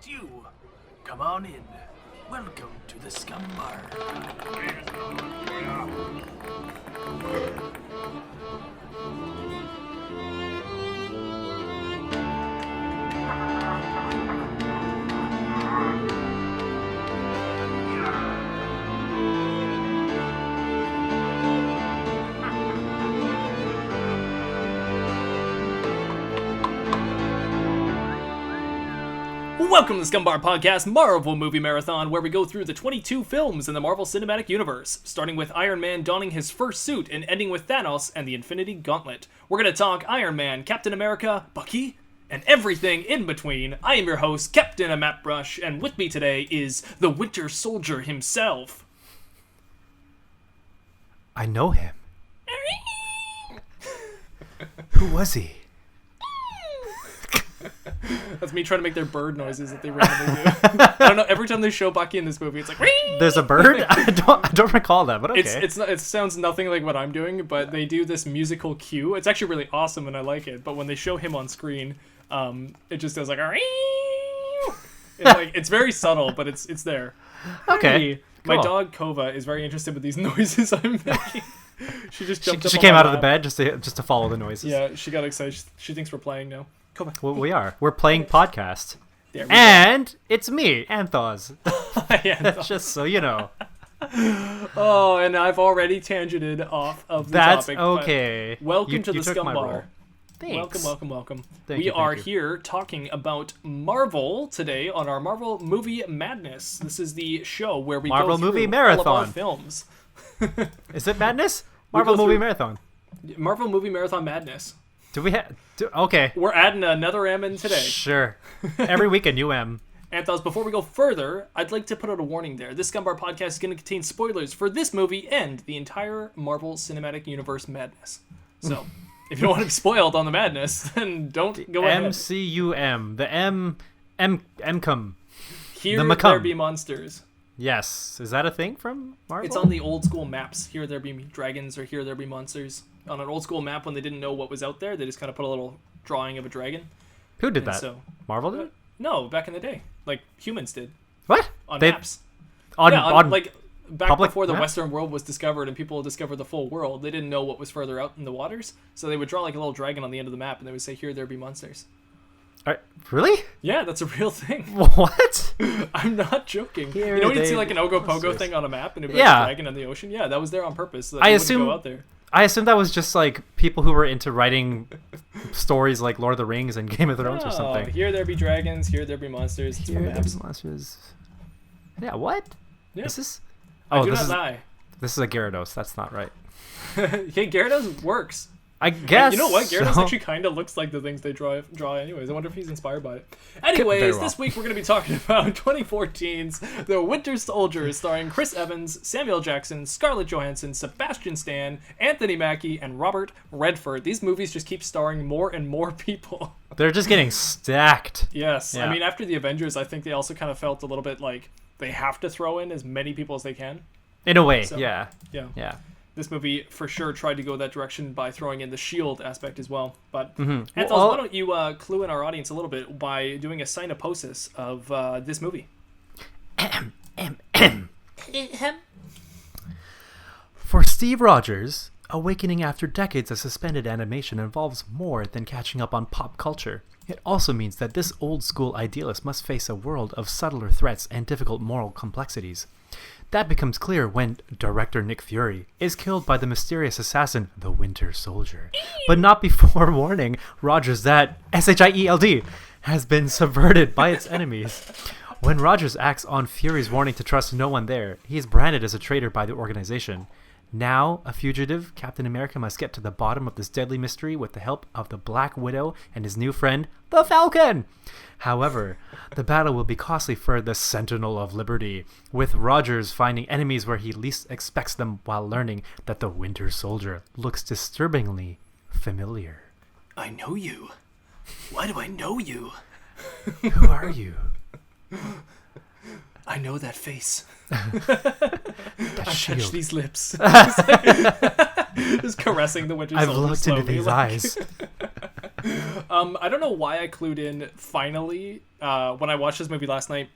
that you? Come on in. Welcome to the Scum Bar. Welcome to the Scum Bar Podcast Marvel Movie Marathon, where we go through the 22 films in the Marvel Cinematic Universe, starting with Iron Man donning his first suit and ending with Thanos and the Infinity Gauntlet. We're going to talk Iron Man, Captain America, Bucky, and everything in between. I am your host, Captain Mattbrush, and with me today is the Winter Soldier himself. I know him. Who was he? That's me trying to make their bird noises that they randomly do. I don't know. Every time they show Bucky in this movie, it's like, there's a bird. I don't recall that, but okay. It sounds nothing like what I'm doing, but they do this musical cue. It's actually really awesome, and I like it. But when they show him on screen, it just does like, it's very subtle, but it's there. Okay. Hey, my dog Kova is very interested with these noises I'm making. She just jumped up. She came out of the bed just to follow the noises. Yeah, she got excited. She thinks we're playing now. Well, we are. We're playing podcast. And it's me, Anth0z. That's just so you know. Oh, and I've already tangented off of the topic. That's okay. Welcome to the Scum Bar. Thanks. Welcome. Thank we you. are here talking about Marvel today on our Marvel Movie Madness. This is the show where we Marvel go through Movie all Marathon. of our films. Is it Madness? Marvel Movie Marathon. Marvel Movie Marathon Madness. Do we have... Okay. We're adding another M in today. Sure. Every week a new M. Anth0z, before we go further, I'd like to put out a warning there. This Scum Bar podcast is going to contain spoilers for this movie and the entire Marvel Cinematic Universe madness. So, if you don't want to be spoiled on the madness, then don't go ahead. MCUM. The M-cum. Here the there be monsters. Yes. Is that a thing from Marvel? It's on the old school maps. Here there be dragons, or here there be monsters. On an old school map, when they didn't know what was out there, they just kind of put a little drawing of a dragon. Who did that? So, Marvel did? No, back in the day. Like, humans did. What? On maps. Like, back before the Western world was discovered and people discovered the full world, they didn't know what was further out in the waters. So they would draw like a little dragon on the end of the map, and they would say, here there be monsters. Really? Yeah, that's a real thing. What? I'm not joking. You know when you'd see like an Ogopogo thing on a map and it'd be like a dragon in the ocean? Yeah, that was there on purpose. So that wouldn't go out there. I assume that was just like people who were into writing stories like Lord of the Rings and Game of Thrones or something. Here there be dragons, here there be monsters. Here there be monsters. Yeah, what? Yeah. This is... I do not lie. This is a Gyarados. That's not right. Okay, Gyarados works. I guess. You know what? Gyarados actually kind of looks like the things they draw anyways. I wonder if he's inspired by it. Anyways, this week we're going to be talking about 2014's The Winter Soldier, starring Chris Evans, Samuel Jackson, Scarlett Johannson, Sebastian Stan, Anthony Mackie, and Robert Redford. These movies just keep starring more and more people. They're just getting stacked. Yes. Yeah. I mean, after the Avengers, I think they also kind of felt a little bit like they have to throw in as many people as they can. In a way, So, yeah. Yeah. This movie for sure tried to go that direction by throwing in the S.H.I.E.L.D. aspect as well. But Anth0z, why don't you clue in our audience a little bit by doing a synopsis of this movie? For Steve Rogers, awakening after decades of suspended animation involves more than catching up on pop culture. It also means that this old-school idealist must face a world of subtler threats and difficult moral complexities. That becomes clear when director Nick Fury is killed by the mysterious assassin, the Winter Soldier. But not before warning Rogers that S.H.I.E.L.D. has been subverted by its enemies. When Rogers acts on Fury's warning to trust no one there, he is branded as a traitor by the organization. Now, a fugitive, Captain America must get to the bottom of this deadly mystery with the help of the Black Widow and his new friend, the Falcon. However, the battle will be costly for the Sentinel of Liberty, with Rogers finding enemies where he least expects them while learning that the Winter Soldier looks disturbingly familiar. I know you. Why do I know you? Who are you? I know that face. I touched these lips. Just caressing the Winter Soldier. I've looked into these eyes. I don't know why I clued in finally when I watched this movie last night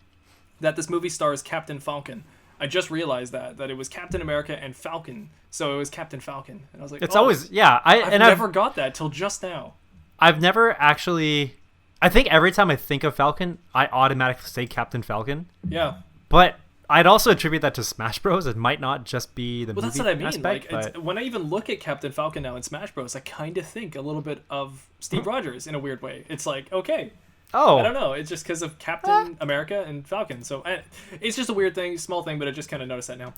that this movie stars Captain Falcon. I just realized that it was Captain America and Falcon, so it was Captain Falcon, and I was like, it's always I've never got that till just now. I've never actually. I think every time I think of Falcon, I automatically say Captain Falcon. Yeah, but I'd also attribute that to Smash Bros. It might not just be the movie that's what I mean. aspect, Like, when I even look at Captain Falcon now in Smash Bros, I kind of think a little bit of Steve Rogers in a weird way. It's like, okay. Oh, I don't know. It's just because of Captain America and Falcon. So it's just a weird thing, small thing, but I just kind of noticed that now.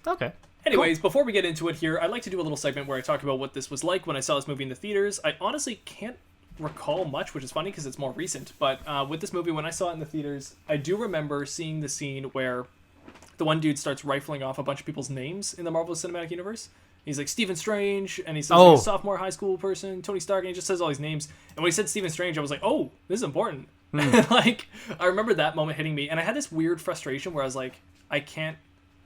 Okay. Anyways, Before we get into it here, I'd like to do a little segment where I talk about what this was like when I saw this movie in the theaters. I honestly can't recall much, which is funny because it's more recent. But with this movie, when I saw it in the theaters, I do remember seeing the scene where the one dude starts rifling off a bunch of people's names in the Marvel Cinematic Universe. He's like Stephen Strange, and he says like, sophomore high school person, Tony Stark, and he just says all these names. And when he said Stephen Strange, I was like, oh, this is important. Like, I remember that moment hitting me, and I had this weird frustration where I was like, I can't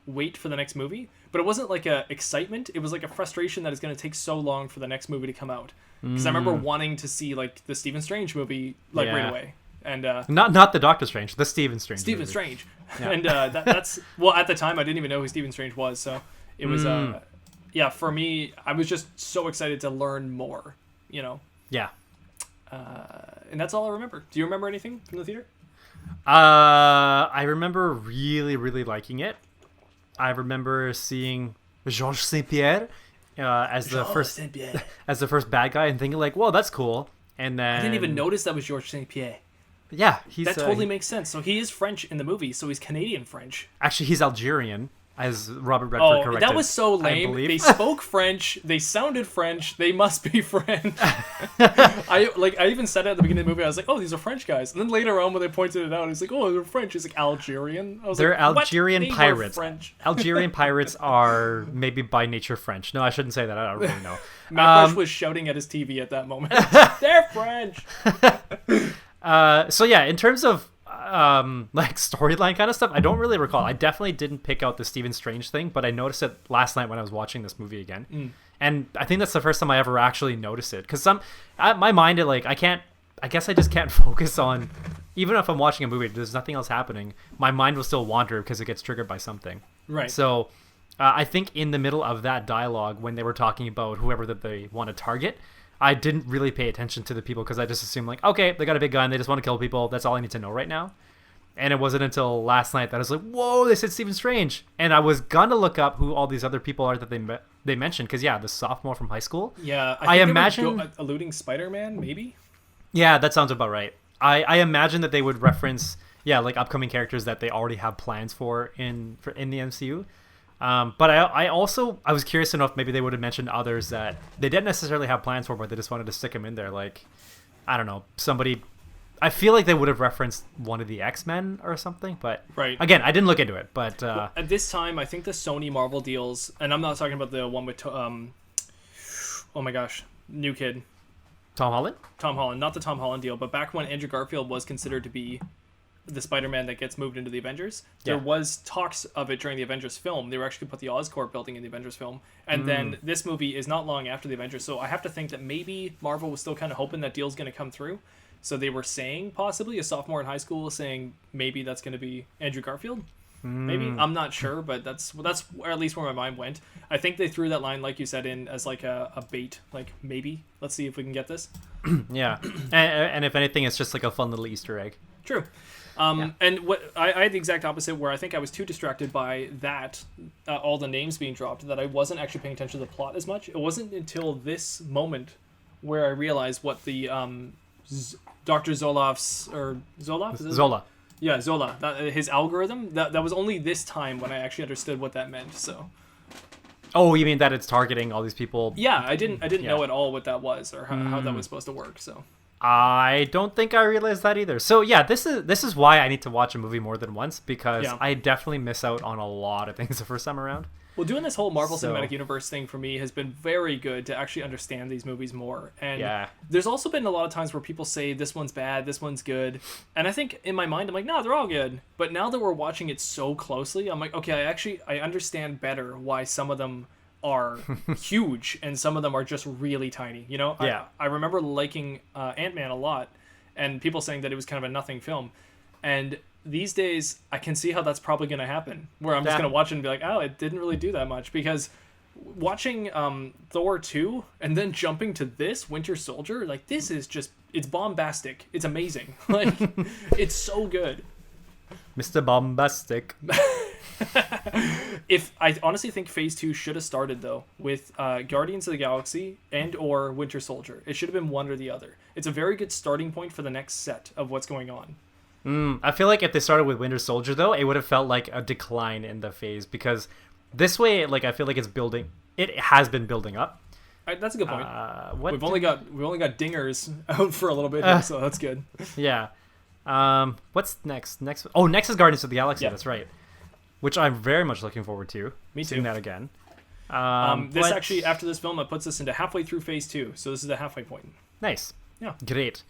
wait for the next movie. But it wasn't like a excitement. It was like a frustration that it's going to take so long for the next movie to come out. Because I remember wanting to see like the Stephen Strange movie like right away. And not the Doctor Strange, the Stephen Strange. Stephen Strange. Yeah. And that's well, at the time I didn't even know who Stephen Strange was, so it was yeah, for me, I was just so excited to learn more, you know. Yeah. And that's all I remember. Do you remember anything from the theater? I remember really, really liking it. I remember seeing Georges St-Pierre as the first bad guy and thinking like, "Whoa, that's cool." And then I didn't even notice that was Georges St-Pierre. Yeah, that totally makes sense. So he is French in the movie, so he's Canadian French. Actually, he's Algerian, as Robert Redford corrected. That was so lame. They spoke French. They sounded French. They must be French. I even said it at the beginning of the movie. I was like, "Oh, these are French guys." And then later on, when they pointed it out, he's like, "Oh, they're French." He's like, "Algerian." I was they're like, Algerian what? pirates. French. Algerian pirates are maybe by nature French. No, I shouldn't say that. I don't really know. Mattbrush was shouting at his TV at that moment. They're French. So yeah, in terms of like storyline kind of stuff, I don't really recall. I definitely didn't pick out the Stephen Strange thing, but I noticed it last night when I was watching this movie again. And I think that's the first time I ever actually noticed it, because my mind, I guess I just can't focus on, even if I'm watching a movie, there's nothing else happening, my mind will still wander because it gets triggered by something. Right. So I think in the middle of that dialogue, when they were talking about whoever that they want to target, I didn't really pay attention to the people because I just assumed like, okay, they got a big gun, they just want to kill people, that's all I need to know right now. And it wasn't until last night that I was like, whoa, they said Stephen Strange. And I was gonna look up who all these other people are that they mentioned, because the sophomore from high school. Yeah, I imagine alluding Spider-Man, maybe. Yeah, that sounds about right. I imagine that they would reference like upcoming characters that they already have plans for in the MCU. But I was curious to know if maybe they would have mentioned others that they didn't necessarily have plans for, but they just wanted to stick them in there. Like, I don't know, somebody. I feel like they would have referenced one of the X-Men or something, but right. Again, I didn't look into it. But at this time, I think the Sony Marvel deals, and I'm not talking about the one with oh my gosh, new kid, Tom Holland, not the Tom Holland deal, but back when Andrew Garfield was considered to be the Spider-Man that gets moved into the Avengers, there was talks of it during the Avengers film. They were actually put the Oscorp building in the Avengers film, and then this movie is not long after the Avengers, so I have to think that maybe Marvel was still kind of hoping that deal's going to come through. So they were saying possibly a sophomore in high school, saying maybe that's going to be Andrew Garfield. Maybe, I'm not sure, but that's at least where my mind went. I think they threw that line, like you said, in as like a bait, like maybe let's see if we can get this. Yeah, and if anything, it's just like a fun little Easter egg. True. And what I had the exact opposite, where I think I was too distracted by that, all the names being dropped, that I wasn't actually paying attention to the plot as much. It wasn't until this moment where I realized what the Dr. Zola. Yeah, Zola. His algorithm. That was only this time when I actually understood what that meant. So. Oh, you mean that it's targeting all these people? Yeah, I didn't know at all what that was or how that was supposed to work. So. I don't think I realized that either. So yeah, this is why I need to watch a movie more than once, because I definitely miss out on a lot of things the first time around. Well, doing this whole Marvel Cinematic Universe thing for me has been very good to actually understand these movies more. And there's also been a lot of times where people say this one's bad, this one's good. And I think in my mind, I'm like, no, they're all good. But now that we're watching it so closely, I'm like, okay, I understand better why some of them are huge, and some of them are just really tiny. You know, Yeah. I remember liking Ant-Man a lot, and people saying that it was kind of a nothing film. And these days, I can see how that's probably going to happen, where I'm just going to watch it and be like, oh, it didn't really do that much. Because watching Thor 2 and then jumping to this, Winter Soldier, like, this is just, it's bombastic. It's amazing. Like, it's so good. Mr. Bombastic. If I honestly think Phase 2 should have started, though, with Guardians of the Galaxy and or Winter Soldier. It should have been one or the other. It's a very good starting point for the next set of what's going on. I feel like if they started with Winter Soldier, though, it would have felt like a decline in the phase, because this way, like, I feel like it has been building up. That's a good point. We've only got dingers out for a little bit here, so that's good. Yeah. What's next? Next is Guardians of the Galaxy. Yeah. That's right. Which I'm very much looking forward to. Me too. Seeing that again. This actually, after this film, it puts us into halfway through Phase 2, so this is the halfway point. Nice. Yeah. Great.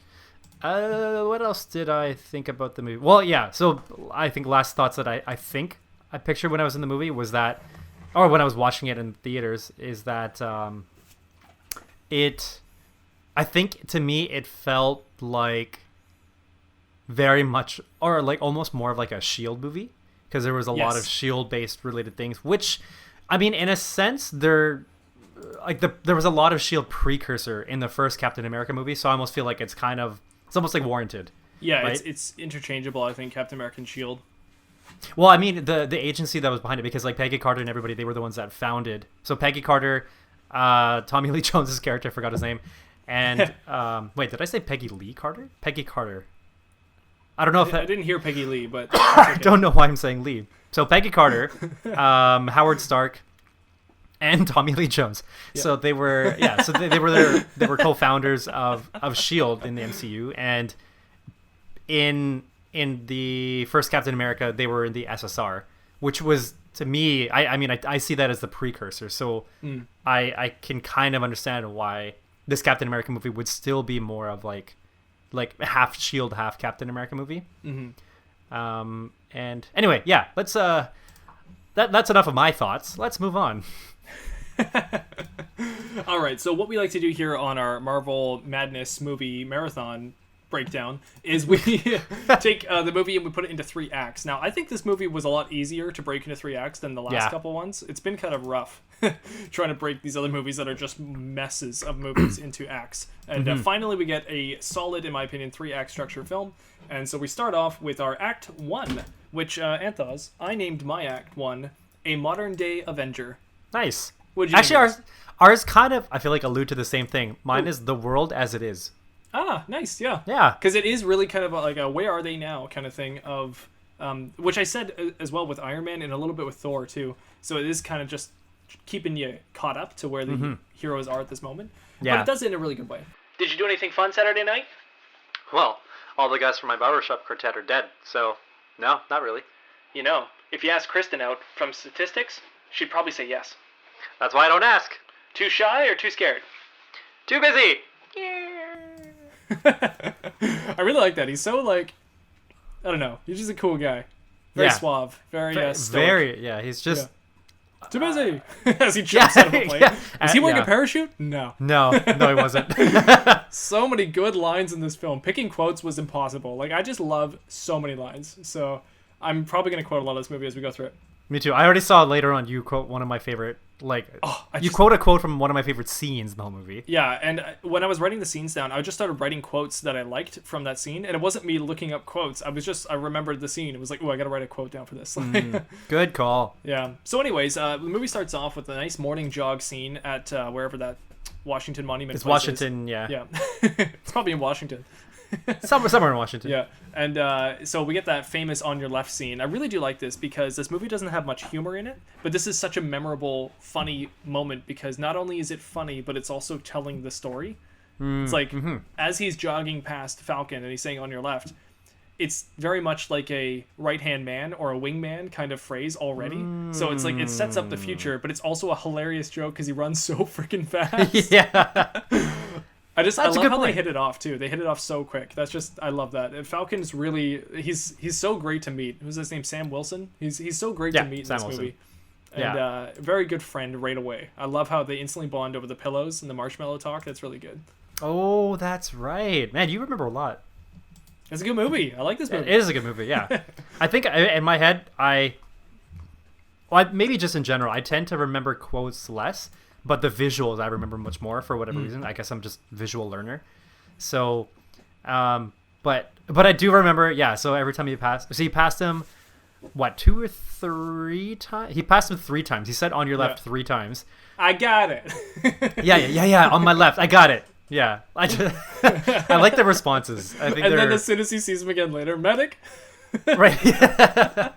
What else did I think about the movie? Well, yeah. So I think last thoughts that I think I pictured when I was in the movie was that, or when I was watching it in theaters, is that I think to me it felt like very much, or like almost more of like a S.H.I.E.L.D. movie, because there was a lot of S.H.I.E.L.D. based related things, which, I mean, in a sense, there was a lot of S.H.I.E.L.D. precursor in the first Captain America movie, so I almost feel like it's almost like warranted. Yeah, right? it's interchangeable, I think, Captain America and S.H.I.E.L.D. Well, I mean, the agency that was behind it, because like Peggy Carter and everybody, they were the ones that founded. So Peggy Carter, Tommy Lee Jones's character, I forgot his name, and wait, did I say Peggy Lee Carter? Peggy Carter. I don't know if I didn't hear Peggy Lee, but I don't know why I'm saying Lee. So Peggy Carter, Howard Stark, and Tommy Lee Jones. Yeah. So they were they were co-founders of S.H.I.E.L.D. in the MCU, and in the first Captain America, they were in the SSR, which was, to me, I see that as the precursor. So I can kind of understand why this Captain America movie would still be more of like half S.H.I.E.L.D., half Captain America movie. And anyway, yeah, let's that's enough of my thoughts. Let's move on. All right, so what we like to do here on our Marvel Madness movie marathon breakdown is we take the movie and we put it into 3 acts. Now, I think this movie was a lot easier to break into 3 acts than the last couple ones. It's been kind of rough trying to break these other movies that are just messes of movies into acts. And finally, we get a solid, in my opinion, 3-act structure film. And so we start off with our Act 1, which, Anth0z, I named my Act 1 A Modern Day Avenger. Nice. Actually, ours kind of, I feel like, allude to the same thing. Mine is The World as It Is. Ah, nice, yeah. Yeah. Because it is really kind of like a where are they now kind of thing of, which I said as well with Iron Man and a little bit with Thor too. So it is kind of just keeping you caught up to where the heroes are at this moment. Yeah. But it does it in a really good way. Did you do anything fun Saturday night? Well, all the guys from my barbershop quartet are dead, so no, not really. You know, if you ask Kristen out from statistics, she'd probably say yes. That's why I don't ask. Too shy or too scared? Too busy. I really like that. He's so like, I don't know. He's just a cool guy. Very suave. Very stoic. He's just too busy. As he jumps out of a plane. Is he wearing a parachute? No, he wasn't. So many good lines in this film. Picking quotes was impossible. Like, I just love so many lines. So I'm probably going to quote a lot of this movie as we go through it. Me too. I already saw later on you quote one of my favorite, quote a quote from one of my favorite scenes in the whole movie. Yeah, and when I was writing the scenes down, I just started writing quotes that I liked from that scene, and it wasn't me looking up quotes. I remembered the scene. It was like, oh, I gotta write a quote down for this. Good call. Yeah. So anyways, the movie starts off with a nice morning jog scene at wherever that Washington Monument It's place Washington, is. Yeah. It's probably in Washington. Somewhere in Washington. Yeah, and so we get that famous on your left scene. I really do like this because this movie doesn't have much humor in it, but this is such a memorable, funny moment because not only is it funny, but it's also telling the story. It's like, as he's jogging past Falcon and he's saying on your left, it's very much like a right-hand man or a wingman kind of phrase already. So it's like, it sets up the future, but it's also a hilarious joke because he runs so freaking fast. Yeah. I love how they hit it off too. They hit it off so quick. I love that. And Falcon's really, he's so great to meet. Who's his name? Sam Wilson. He's so great to meet in this movie. And Yeah. very good friend right away. I love how they instantly bond over the pillows and the marshmallow talk. That's really good. Oh, that's right. Man, you remember a lot. It's a good movie. I like this movie. It is a good movie, yeah. I think in my head, maybe just in general, I tend to remember quotes less, but the visuals I remember much more for whatever reason. I guess I'm just visual learner. So, but I do remember, yeah. So every time he passed him, what, 2 or 3 times? He passed him 3 times. He said on your left 3 times. I got it. Yeah. On my left, I got it. Yeah, I like the responses. I think and then as soon as he sees him again later, medic. Right. Yeah.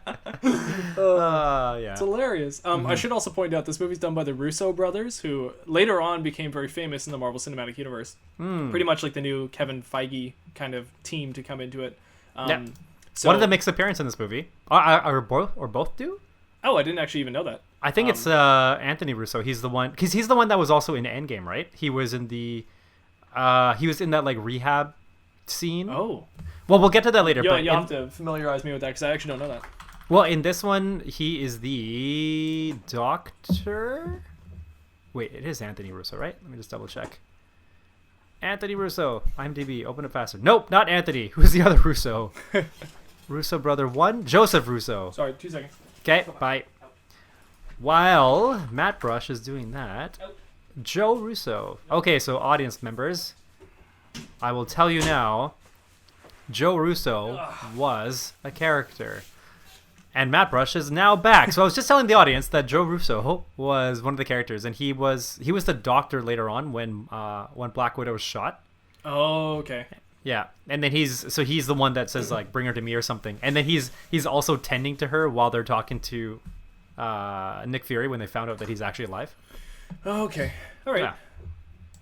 It's hilarious. I should also point out this movie's done by the Russo Brothers, who later on became very famous in the Marvel Cinematic Universe. Pretty much like the new Kevin Feige kind of team to come into it. Yeah. So, one of them makes an appearance in this movie. Or both do? Oh, I didn't actually even know that. I think it's Anthony Russo. He's the one, because he's the one that was also in Endgame, right? He was in the, he was in that like rehab scene. Oh. Well, we'll get to that later. You'll have to familiarize me with that because I actually don't know that. Well, in this one, he is the doctor. Wait, it is Anthony Russo, right? Let me just double check. Anthony Russo, IMDb, open it faster. Nope, not Anthony. Who's the other Russo? Russo brother 1, Joseph Russo. Sorry, 2 seconds. Okay, bye. While Mattbrush is doing that, Joe Russo. Okay, so audience members, I will tell you now, Joe Russo was a character. And Mattbrush is now back. So I was just telling the audience that Joe Russo was one of the characters, and he was the doctor later on when Black Widow was shot. Oh, okay. Yeah, and then he's the one that says like bring her to me or something, and then he's also tending to her while they're talking to Nick Fury when they found out that he's actually alive. Okay, all right.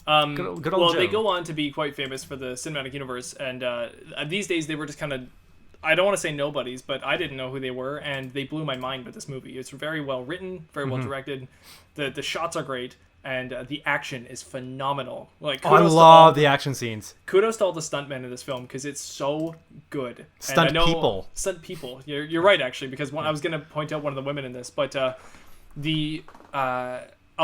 Yeah. Good old Joe. They go on to be quite famous for the cinematic universe, and these days they were just kind of, I don't want to say nobodies, but I didn't know who they were, and they blew my mind with this movie. It's very well written, very well directed. The shots are great, and the action is phenomenal. Like, I love the action scenes. Kudos to all the stuntmen in this film because it's so good. Stunt people. You're right, actually, because I was going to point out one of the women in this, but a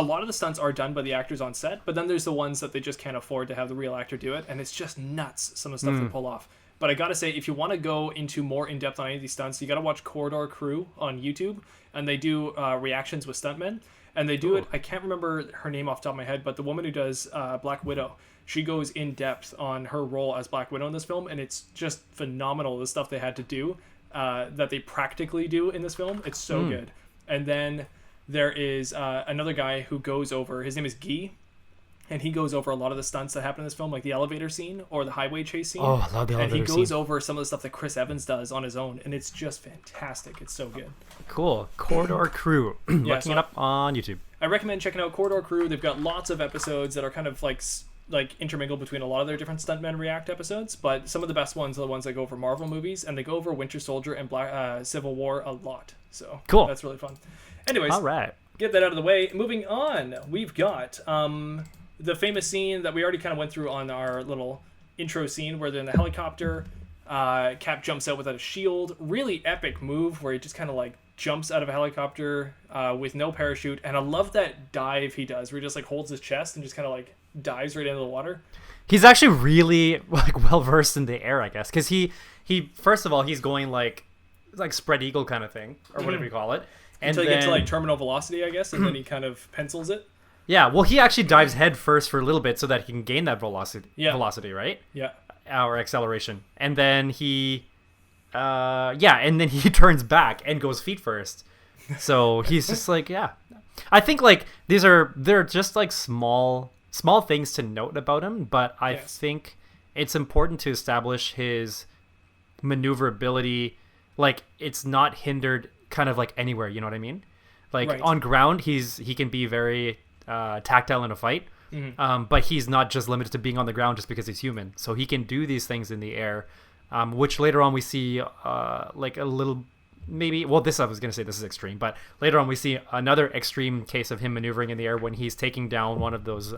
lot of the stunts are done by the actors on set, but then there's the ones that they just can't afford to have the real actor do it, and it's just nuts, some of the stuff they pull off. But I gotta say, if you want to go into more in-depth on any of these stunts, you gotta watch Corridor Crew on YouTube, and they do reactions with stuntmen, and they do it, I can't remember her name off the top of my head, but the woman who does Black Widow, she goes in depth on her role as Black Widow in this film, and it's just phenomenal, the stuff they had to do, that they practically do in this film. It's so good. And then there is another guy who goes over, his name is Guy, and he goes over a lot of the stunts that happen in this film, like the elevator scene or the highway chase scene. Oh, I love the elevator scene. And he goes over some of the stuff that Chris Evans does on his own, and it's just fantastic. It's so good. Cool. Corridor Crew. Looking it up on YouTube. I recommend checking out Corridor Crew. They've got lots of episodes that are kind of like intermingled between a lot of their different stuntmen react episodes, but some of the best ones are the ones that go over Marvel movies, and they go over Winter Soldier and Civil War a lot. So cool. That's really fun. Anyways, all right. Get that out of the way. Moving on, we've got the famous scene that we already kind of went through on our little intro scene where they're in the helicopter. Cap jumps out without a shield. Really epic move where he just kind of like jumps out of a helicopter with no parachute. And I love that dive he does where he just like holds his chest and just kind of like dives right into the water. He's actually really like well versed in the air, I guess, because he first of all he's going like spread eagle kind of thing or whatever you call it. Until you get to like terminal velocity, I guess, and then he kind of pencils it. Yeah, well, he actually dives head first for a little bit so that he can gain that velocity, right? Yeah. Or acceleration. And then he turns back and goes feet first. So he's just like, yeah. I think like they're just like small things to note about him, but I think it's important to establish his maneuverability. Like, it's not hindered kind of like anywhere, you know what I mean? Like on ground, he can be very tactile in a fight, but he's not just limited to being on the ground just because he's human. So he can do these things in the air, which later on we see like a little maybe. Well, I was gonna say this is extreme, but later on we see another extreme case of him maneuvering in the air when he's taking down one of those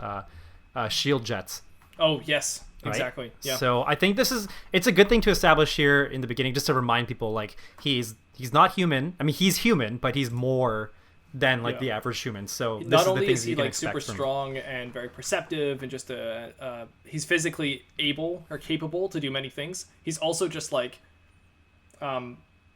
shield jets. Oh yes. Right? Exactly. Yeah. So I think it's a good thing to establish here in the beginning, just to remind people like he's not human. I mean, he's human, but he's more than like the average human. So not only is he you can like super expect from strong and very perceptive and just he's physically able or capable to do many things, he's also just like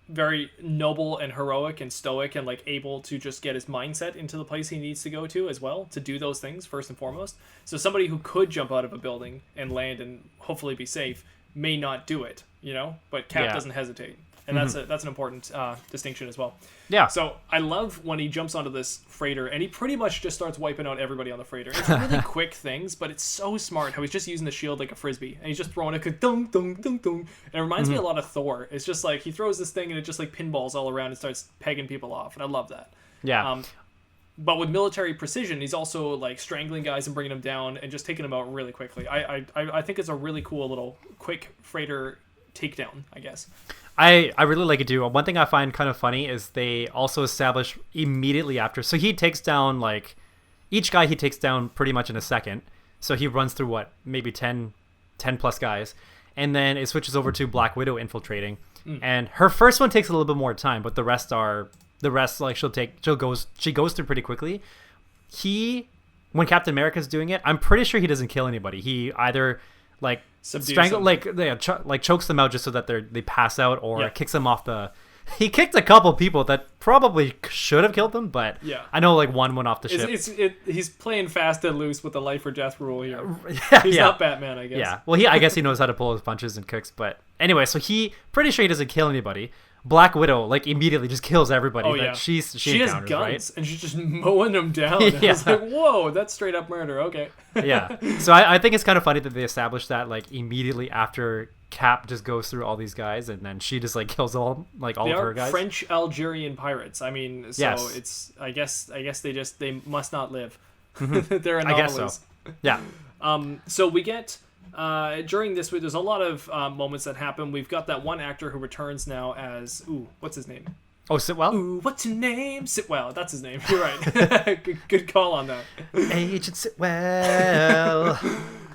very noble and heroic and stoic and like able to just get his mindset into the place he needs to go to as well, to do those things first and foremost. So somebody who could jump out of a building and land and hopefully be safe may not do it, you know, but Cap doesn't hesitate. And that's an important distinction as well. Yeah. So I love when he jumps onto this freighter and he pretty much just starts wiping out everybody on the freighter. It's really quick things, but it's so smart how he's just using the shield like a frisbee and he's just throwing it, dung, dung, dung, dung. And it reminds me a lot of Thor. It's just like he throws this thing and it just like pinballs all around and starts pegging people off. And I love that. Yeah. But with military precision, he's also like strangling guys and bringing them down and just taking them out really quickly. I think it's a really cool little quick freighter takedown, I guess. I really like it too. One thing I find kind of funny is they also establish immediately after. So he takes down like each guy he takes down pretty much in a second. So he runs through what, maybe 10 plus guys. And then it switches over to Black Widow infiltrating. And her first one takes a little bit more time, but the rest like she goes through pretty quickly. When Captain America's doing it, I'm pretty sure he doesn't kill anybody. He either like chokes them out just so that they pass out, or kicks them off the. He kicked a couple people that probably should have killed them, but I know like one went off the ship. He's playing fast and loose with the life or death rule here. He's not Batman, I guess. Yeah, well, I guess he knows how to pull his punches and kicks, but anyway, so pretty sure he doesn't kill anybody. Black Widow like immediately just kills everybody. Oh yeah, she has guns, right? And she's just mowing them down. Yeah. It's like, whoa, that's straight up murder. Okay. Yeah. So I think it's kind of funny that they established that like immediately after Cap just goes through all these guys, and then she just like kills all of her guys. French Algerian pirates. I mean, so yes. It's I guess they must not live. They're anomalies. I guess so. Yeah. So we get. During this week, there's a lot of moments that happen. We've got that one actor who returns now as what's his name? Oh, Sitwell. Ooh, what's your name? Sitwell. That's his name. You're right. good call on that. Agent Sitwell.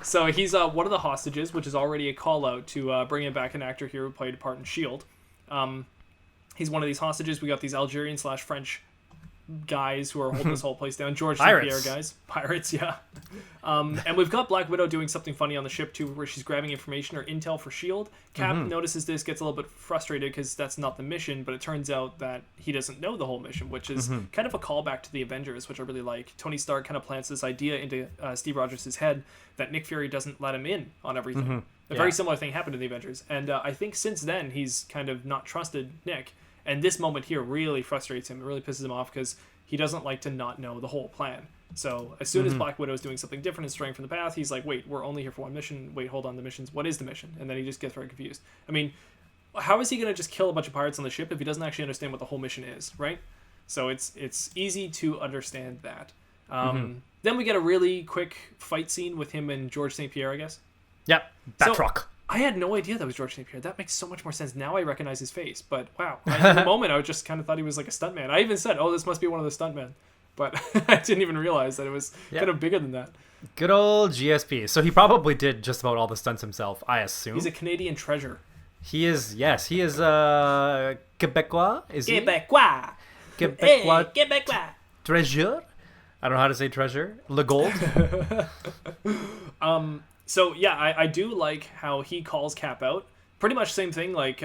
So he's one of the hostages, which is already a call out to bringing back an actor here who played a part in S.H.I.E.L.D. He's one of these hostages. We got these Algerian/French guys who are holding this whole place down. George St. Pierre guys. Pirates, yeah. And we've got Black Widow doing something funny on the ship too, where she's grabbing information or intel for S.H.I.E.L.D. Cap notices this, gets a little bit frustrated because that's not the mission, but it turns out that he doesn't know the whole mission, which is kind of a callback to the Avengers, which I really like. Tony Stark kind of plants this idea into Steve Rogers' head that Nick Fury doesn't let him in on everything. A very similar thing happened in the Avengers. And I think since then, he's kind of not trusted Nick. And this moment here really frustrates him. It really pisses him off because he doesn't like to not know the whole plan. So as soon as Black Widow is doing something different and straying from the path, he's like, wait, we're only here for one mission. Wait, hold on, the mission's... What is the mission? And then he just gets very confused. I mean, how is he going to just kill a bunch of pirates on the ship if he doesn't actually understand what the whole mission is, right? So it's easy to understand that. Then we get a really quick fight scene with him and George St. Pierre, I guess. Yep, Batroc. I had no idea that was George St. Pierre. That makes so much more sense. Now I recognize his face. But wow, in the moment I just kind of thought he was like a stuntman. I even said, oh, this must be one of the stuntmen. But I didn't even realize that it was kind of bigger than that. Good old GSP. So he probably did just about all the stunts himself, I assume. He's a Canadian treasure. He is, yes. He is Quebecois, is he? Quebecois. Quebecois. Hey, Quebecois. Treasure? I don't know how to say treasure. Le Gold? So yeah, I do like how he calls Cap out. Pretty much same thing, like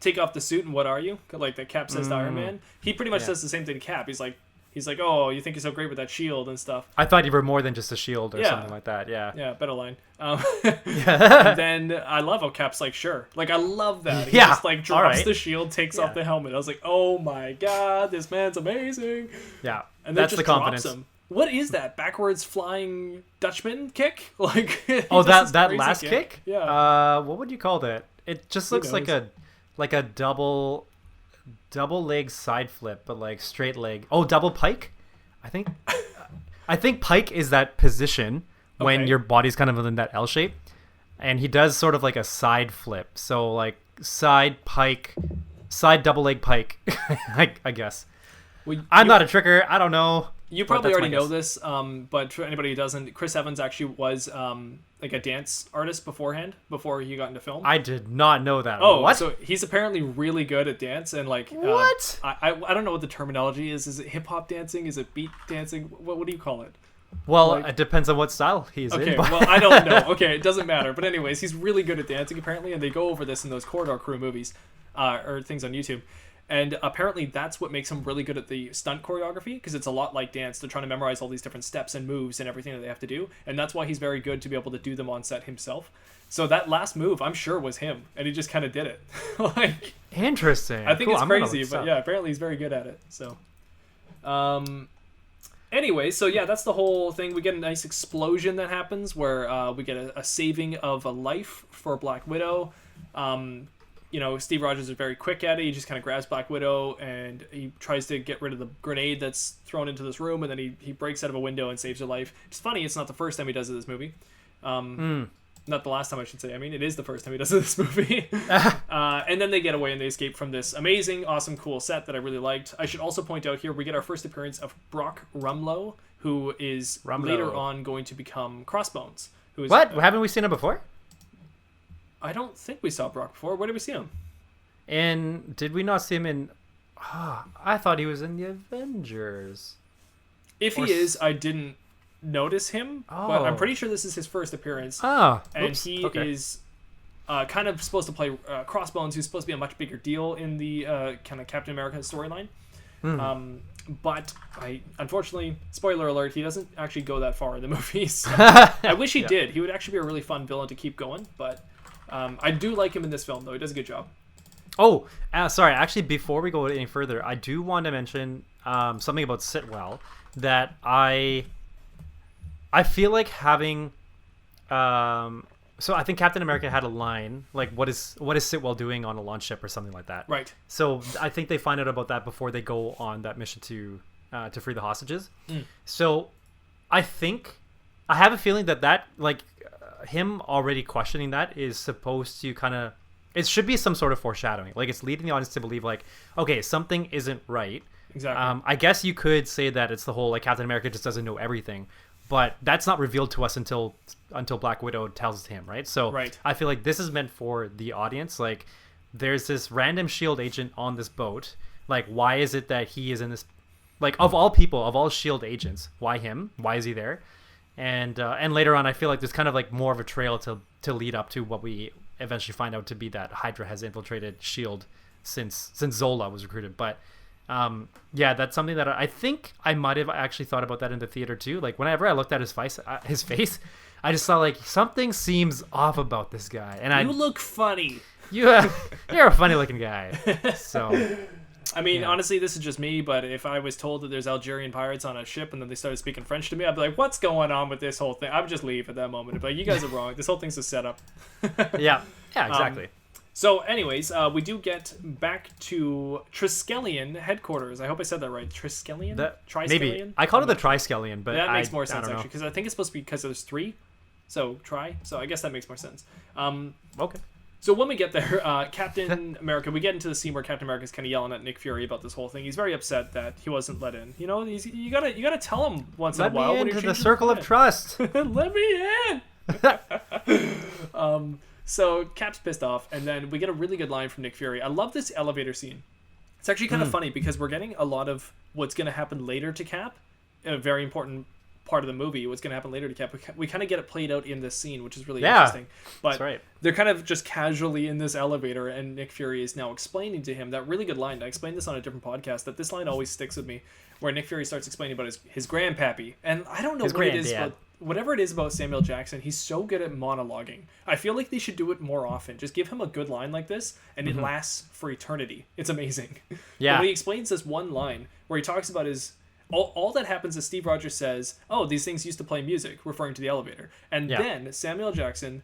take off the suit and what are you? Like that Cap says to Iron Man. He pretty much says the same thing to Cap. He's like, oh, you think you're so great with that shield and stuff. I thought you were more than just a shield or something like that. Yeah. Yeah, better line. And then I love how Cap's like, sure. Like I love that. He just like drops the shield, takes off the helmet. I was like, oh my god, this man's amazing. Yeah. And then that's just the confidence. Drops him. What is that? Backwards flying Dutchman kick? Like that last kick? Yeah. What would you call that? It just looks like a double leg side flip, but like straight leg. Oh, double pike? I think pike is that position when your body's kind of in that L shape. And he does sort of like a side flip. So like side pike, side double leg pike, I guess. Well, I'm not a tricker. I don't know. You probably that's my already know guess. this, but for anybody who doesn't, Chris Evans actually was like a dance artist beforehand, before he got into film. I did not know that. Oh, What? so he's apparently really good at dance, and like What? I don't know what the terminology is. Is it hip hop dancing? Is it beat dancing? What do you call it? Well, like- it depends on what style he's Okay, in. But... well I don't know. Okay, it doesn't matter. But anyways, he's really good at dancing apparently, and they go over this in those Corridor Crew movies, or things on YouTube. And apparently that's what makes him really good at the stunt choreography, because it's a lot like dance. They're trying to memorize all these different steps and moves and everything that they have to do. And that's why he's very good to be able to do them on set himself. So that last move, I'm sure, was him. And he just kind of did it. Like, Interesting. I think Cool, it's I'm gonna crazy, look this but up. yeah, apparently he's very good at it. So, anyway, so yeah, that's the whole thing. We get a nice explosion that happens where we get a saving of a life for Black Widow. You know, Steve Rogers is very quick at it. He just kind of grabs Black Widow and he tries to get rid of the grenade that's thrown into this room, and then he breaks out of a window and saves her life. It's funny, it's not the first time he does it in this movie. Not the last time, I should say. I mean, it is the first time he does it in this movie. And then they get away and they escape from this amazing, awesome, cool set that I really liked. I should also point out here, we get our first appearance of Brock Rumlow, who is later on going to become Crossbones. Who is, What? Haven't we seen him before? I don't think we saw Brock before. Where did we see him? And did we not see him in... I thought he was in the Avengers. If he is, I didn't notice him, but I'm pretty sure this is his first appearance. Oh, and oops. he Okay. is kind of supposed to play Crossbones, who's supposed to be a much bigger deal in the kind of Captain America storyline. But unfortunately, spoiler alert, he doesn't actually go that far in the movies. I wish he did. He would actually be a really fun villain to keep going, but I do like him in this film, though. He does a good job. Oh, sorry. Actually, before we go any further, I do want to mention something about Sitwell that I feel like having. So I think Captain America had a line like, "What is Sitwell doing on a launch ship?" or something like that. Right. So I think they find out about that before they go on that mission to free the hostages. So I think I have a feeling that him already questioning that is supposed to kind of, it should be some sort of foreshadowing. Like, it's leading the audience to believe like, okay, something isn't right. Exactly. I guess you could say that it's the whole like Captain America just doesn't know everything, but that's not revealed to us until Black Widow tells him, right? So Right. I feel like this is meant for the audience. Like, there's this random S.H.I.E.L.D. agent on this boat. Like, why is it that he is in this? Like, of all people, of all S.H.I.E.L.D. agents, why him? Why is he there? And later on, I feel like there's kind of like more of a trail to lead up to what we eventually find out to be that Hydra has infiltrated S.H.I.E.L.D. since Zola was recruited. But yeah, that's something that I think I might have actually thought about that in the theater too. Like, whenever I looked at his face, I just saw like something seems off about this guy. And you look funny. you're a funny looking guy. So. I mean, honestly, this is just me, but if I was told that there's Algerian pirates on a ship and then they started speaking French to me, I'd be like, what's going on with this whole thing? I would just leave at that moment. I'd be like, you guys are wrong. This whole thing's a setup. Yeah, exactly. So, anyways, we do get back to Triskelion headquarters. I hope I said that right. Triskelion? Triskelion? Maybe. I called it the Triskelion, but that makes more sense, I don't actually, because I think it's supposed to be because there's 3. So, So, I guess that makes more sense. Okay. So when we get there, Captain America, we get into the scene where Captain America's kind of yelling at Nick Fury about this whole thing. He's very upset that he wasn't let in. You know, you gotta tell him once in a while. Let me into the circle of trust. Let me in. So Cap's pissed off, and then we get a really good line from Nick Fury. I love this elevator scene. It's actually kind of funny because we're getting a lot of what's going to happen later to Cap, a very important part of the movie, what's going to happen later to Cap. We kind of get it played out in this scene, which is really interesting. But that's right. They're kind of just casually in this elevator, and Nick Fury is now explaining to him that really good line. I explained this on a different podcast, that this line always sticks with me, where Nick Fury starts explaining about his grandpappy. And I don't know what it is, but whatever it is about Samuel Jackson, he's so good at monologuing. I feel like they should do it more often. Just give him a good line like this, and it lasts for eternity. It's amazing. Yeah. But when he explains this one line, where he talks about his... All that happens is Steve Rogers says, oh, these things used to play music, referring to the elevator. And then Samuel Jackson...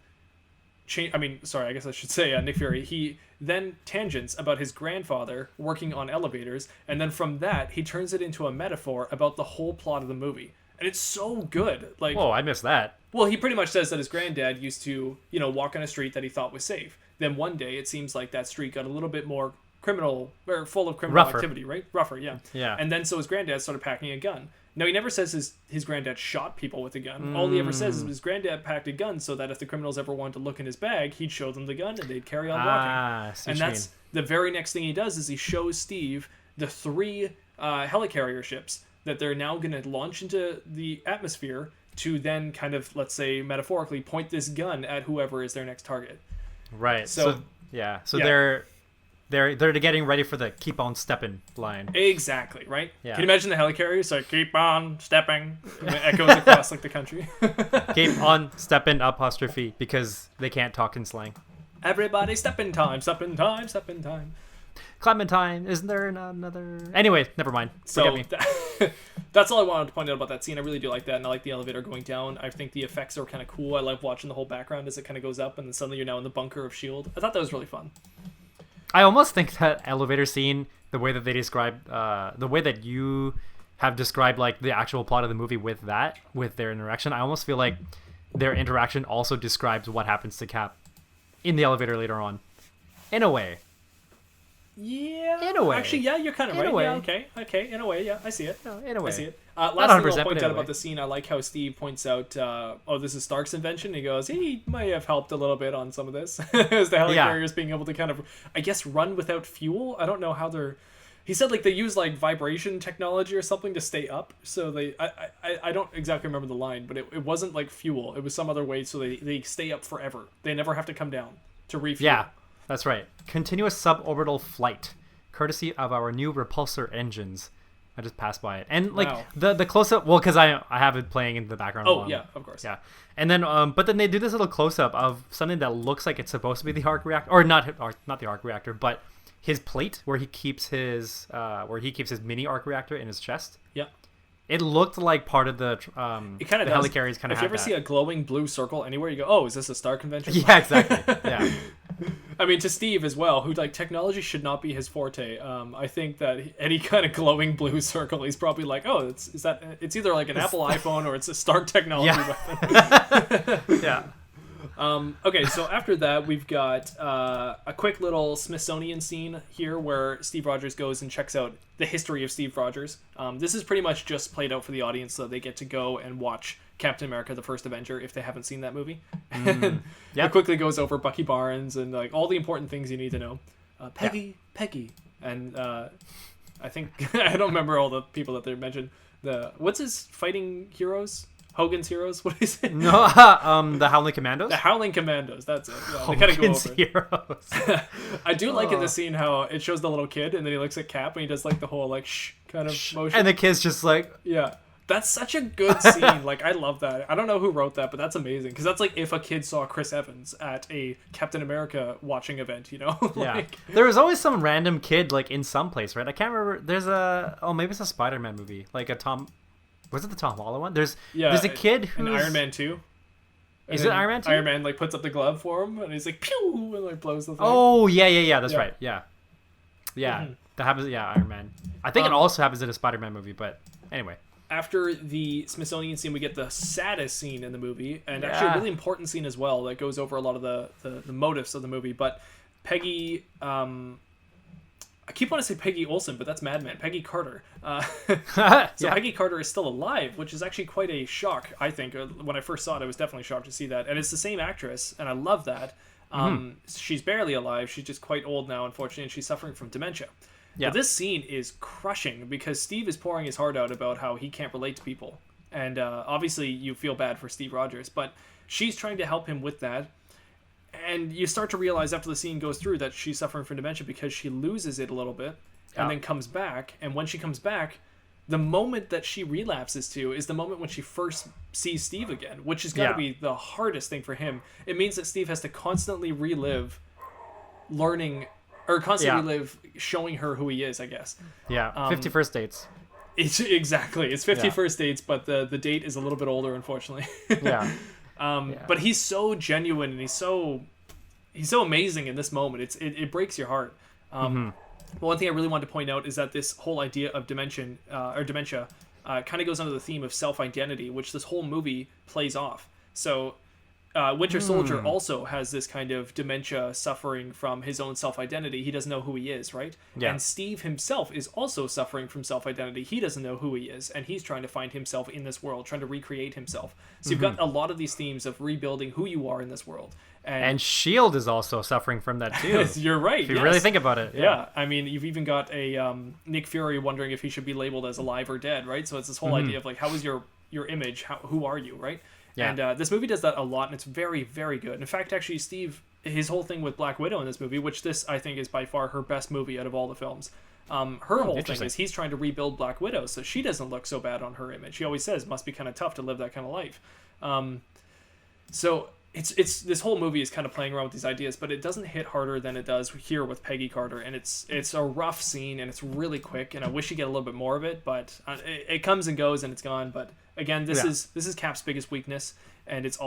I guess I should say Nick Fury. He then tangents about his grandfather working on elevators, and then from that, he turns it into a metaphor about the whole plot of the movie. And it's so good. Like, whoa, I missed that. Well, he pretty much says that his granddad used to, walk on a street that he thought was safe. Then one day, it seems like that street got a little bit more criminal, or full of criminal activity, right? Rougher, yeah. Yeah. And then so his granddad started packing a gun. No, he never says his granddad shot people with a gun. All he ever says is his granddad packed a gun so that if the criminals ever wanted to look in his bag, he'd show them the gun and they'd carry on walking. And that's the very next thing he does is he shows Steve the 3 helicarrier ships that they're now going to launch into the atmosphere to then kind of, let's say, metaphorically point this gun at whoever is their next target. Right. So they're getting ready for the keep on stepping line. Exactly, right? Yeah. Can you imagine the helicarriers like keep on stepping? And it echoes across like the country. Keep on stepping apostrophe because they can't talk in slang. Everybody stepping time, stepping time, stepping time. Clementine, isn't there another? Anyway, never mind. So that's all I wanted to point out about that scene. I really do like that, and I like the elevator going down. I think the effects are kind of cool. I love watching the whole background as it kind of goes up, and then suddenly you're now in the bunker of S.H.I.E.L.D. I thought that was really fun. I almost think that elevator scene, the way that they describe, the way that you have described like the actual plot of the movie with their interaction, I almost feel like their interaction also describes what happens to Cap in the elevator later on, in a way. Yeah. In a way. Actually, yeah, you're kind of right. In a way. Yeah, okay. In a way, yeah, I see it. No, in a way. I see it. Last thing I'll point out about the scene, I like how Steve points out, this is Stark's invention. He goes, he might have helped a little bit on some of this. As the helicarriers being able to kind of, I guess, run without fuel. I don't know how they're... He said like they use like vibration technology or something to stay up. So they... I don't exactly remember the line, but it wasn't like fuel. It was some other way so they stay up forever. They never have to come down to refuel. Yeah, that's right. Continuous suborbital flight, courtesy of our new repulsor engines. I just passed by it, and like the close up. Well, because I have it playing in the background. Oh yeah, of course. Yeah, and then but then they do this little close up of something that looks like it's supposed to be the arc reactor, or not the arc reactor, but his plate where he keeps his mini arc reactor in his chest. Yeah. It looked like part of the it kind of the helicarriers kind of. If you ever see a glowing blue circle anywhere, you go, "Oh, is this a Star convention?" Yeah, exactly. Yeah. I mean, to Steve as well, who like technology should not be his forte. I think that any kind of glowing blue circle, he's probably like, "Oh, it's either like an Apple iPhone or it's a Star technology weapon." Yeah. Okay, so after that, we've got a quick little Smithsonian scene here where Steve Rogers goes and checks out the history of Steve Rogers. This is pretty much just played out for the audience so they get to go and watch Captain America, the First Avenger, if they haven't seen that movie. It quickly goes over Bucky Barnes and like all the important things you need to know. Peggy, and I think I don't remember all the people that they mentioned. What's his fighting heroes? Hogan's Heroes? What is it? No, the Howling Commandos? The Howling Commandos, that's it. Yeah, they kind of go over Heroes. I do like in the scene how it shows the little kid and then he looks at Cap and he does like the whole like shh kind of motion. And the kid's just like... Yeah. That's such a good scene. Like, I love that. I don't know who wrote that, but that's amazing. Because that's like if a kid saw Chris Evans at a Captain America watching event, you know? Yeah. There was always some random kid like in some place, right? I can't remember. There's maybe it's a Spider-Man movie. Like a Tom... Was it the Tom Holland one? There's a kid who's... In Iron Man 2. Is it Iron Man 2? Iron Man like puts up the glove for him and he's like pew and like blows the thing. Oh yeah. That's right. Yeah. Mm-hmm. That happens. Yeah, Iron Man. I think it also happens in a Spider-Man movie, but anyway. After the Smithsonian scene, we get the saddest scene in the movie, and actually a really important scene as well that goes over a lot of the motives of the movie. But Peggy, I keep wanting to say Peggy Olsen, but that's Mad Men. Peggy Carter. Peggy Carter is still alive, which is actually quite a shock, I think. When I first saw it, I was definitely shocked to see that. And it's the same actress, and I love that. She's barely alive. She's just quite old now, unfortunately, and she's suffering from dementia. Yeah. But this scene is crushing because Steve is pouring his heart out about how he can't relate to people. And obviously you feel bad for Steve Rogers, but she's trying to help him with that. And you start to realize after the scene goes through that she's suffering from dementia because she loses it a little bit and then comes back. And when she comes back, the moment that she relapses to is the moment when she first sees Steve again, which has got to be the hardest thing for him. It means that Steve has to constantly relive learning... Or constantly live showing her who he is, I guess. Yeah, 50 First Dates. It's 50 First Dates, but the date is a little bit older, unfortunately. But he's so genuine and he's so amazing in this moment. It breaks your heart. But one thing I really wanted to point out is that this whole idea of dementia kind of goes under the theme of self-identity, which this whole movie plays off. So Winter Soldier also has this kind of dementia, suffering from his own self-identity. He doesn't know who he is, right? Yeah. And Steve himself is also suffering from self-identity. He doesn't know who he is, and he's trying to find himself in this world, trying to recreate himself. So you've got a lot of these themes of rebuilding who you are in this world. And S.H.I.E.L.D. is also suffering from that too. You're right. If you really think about it. Yeah. I mean, you've even got a Nick Fury wondering if he should be labeled as alive or dead, right? So it's this whole idea of like, how is your image? Who are you, right? Yeah. And this movie does that a lot, and it's very, very good. In fact, actually, Steve, his whole thing with Black Widow in this movie, which this, I think, is by far her best movie out of all the films. Her whole thing is he's trying to rebuild Black Widow so she doesn't look so bad on her image. He always says, must be kind of tough to live that kind of life. So it's this whole movie is kind of playing around with these ideas, but it doesn't hit harder than it does here with Peggy Carter, and it's a rough scene, and it's really quick, and I wish you get a little bit more of it, but it comes and goes, and it's gone. But again, this is Cap's biggest weakness, and it's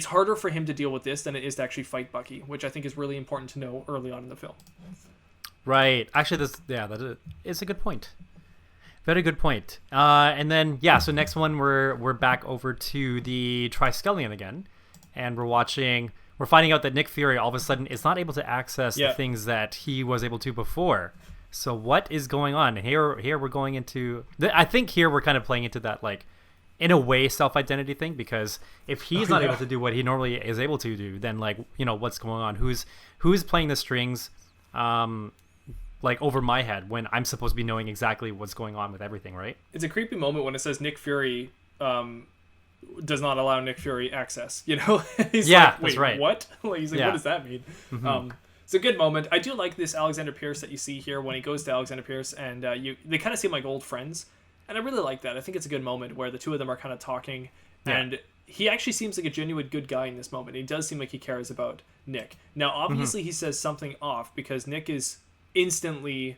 harder for him to deal with this than it is to actually fight Bucky, which I think is really important to know early on in the film. Right. Actually, that is a good point. Very good point. And then so next one we're back over to the Triskelion again, and we're finding out that Nick Fury all of a sudden is not able to access the things that he was able to before. So what is going on? Here we're going into I think here we're kind of playing into that, like, in a way, self-identity thing, because if he's not able to do what he normally is able to do, then, like, you know, what's going on? Who's playing the strings like over my head when I'm supposed to be knowing exactly what's going on with everything, right? It's a creepy moment when it says Nick Fury does not allow Nick Fury access, you know? He's like, wait, that's right. What? Like, he's like, what does that mean? It's a good moment. I do like this Alexander Pierce that you see here when he goes to Alexander Pierce, and they kind of seem like old friends, and I really like that. I think it's a good moment where the two of them are kind of talking, and he actually seems like a genuine good guy in this moment. He does seem like he cares about Nick. Now, obviously, he says something off because Nick is instantly,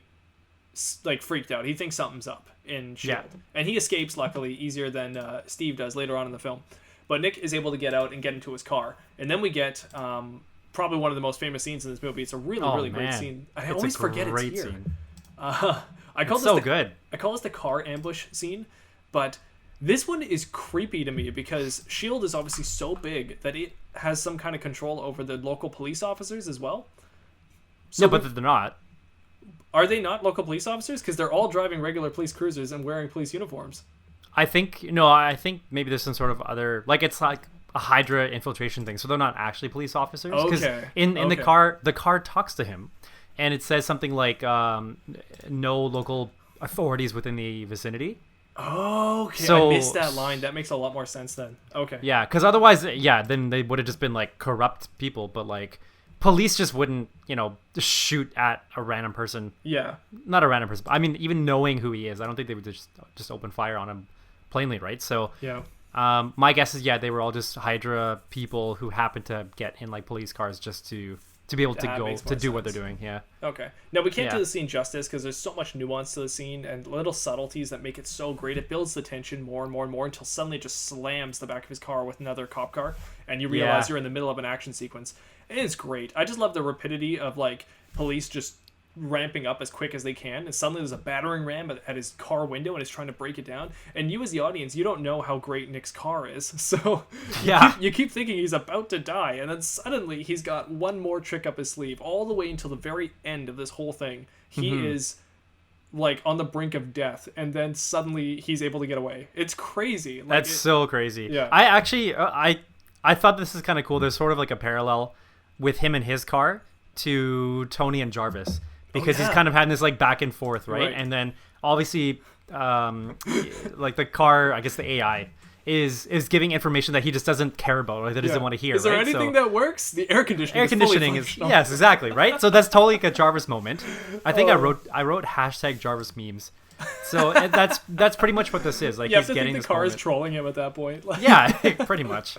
like, freaked out. He thinks something's up in S.H.I.E.L.D. And he escapes, luckily, easier than Steve does later on in the film. But Nick is able to get out and get into his car. And then we get probably one of the most famous scenes in this movie. It's a really great scene. I always forget it's here. Scene. I call this the car ambush scene, but this one is creepy to me because S.H.I.E.L.D. is obviously so big that it has some kind of control over the local police officers as well. So but they're not. Are they not local police officers? Because they're all driving regular police cruisers and wearing police uniforms. I think maybe there's some sort of other, like, it's like a Hydra infiltration thing, so they're not actually police officers. Because in the car talks to him, and it says something like no local authorities within the vicinity. Oh, okay. So, I missed that line. That makes a lot more sense then. Okay. Yeah, because otherwise, then they would have just been like corrupt people, but like police just wouldn't, shoot at a random person. Yeah. Not a random person. I mean, even knowing who he is, I don't think they would just open fire on him plainly, right? So yeah. My guess is they were all just Hydra people who happened to get in like police cars just to be able to go to do what they're doing. Yeah. Okay. Now we can't do the scene justice because there's so much nuance to the scene and little subtleties that make it so great. It builds the tension more and more and more until suddenly it just slams the back of his car with another cop car, and you realize you're in the middle of an action sequence. And it's great. I just love the rapidity of like police just ramping up as quick as they can, and suddenly there's a battering ram at his car window and he's trying to break it down, and you as the audience, you don't know how great Nick's car is, so you keep thinking he's about to die, and then suddenly he's got one more trick up his sleeve all the way until the very end of this whole thing. He is like on the brink of death, and then suddenly he's able to get away. It's crazy. Like, so crazy. Yeah. I actually I thought this is kind of cool. There's sort of like a parallel with him and his car to Tony and Jarvis, because he's kind of having this like back and forth, right? And then obviously like the car, I guess the AI is giving information that he just doesn't care about, or that doesn't want to hear. Is there anything that works? The air conditioning is yes, exactly, right? So that's totally like a Jarvis moment. I think I wrote hashtag Jarvis memes. So that's pretty much what this is. Like, he's getting the car is trolling him at that point. Yeah, pretty much.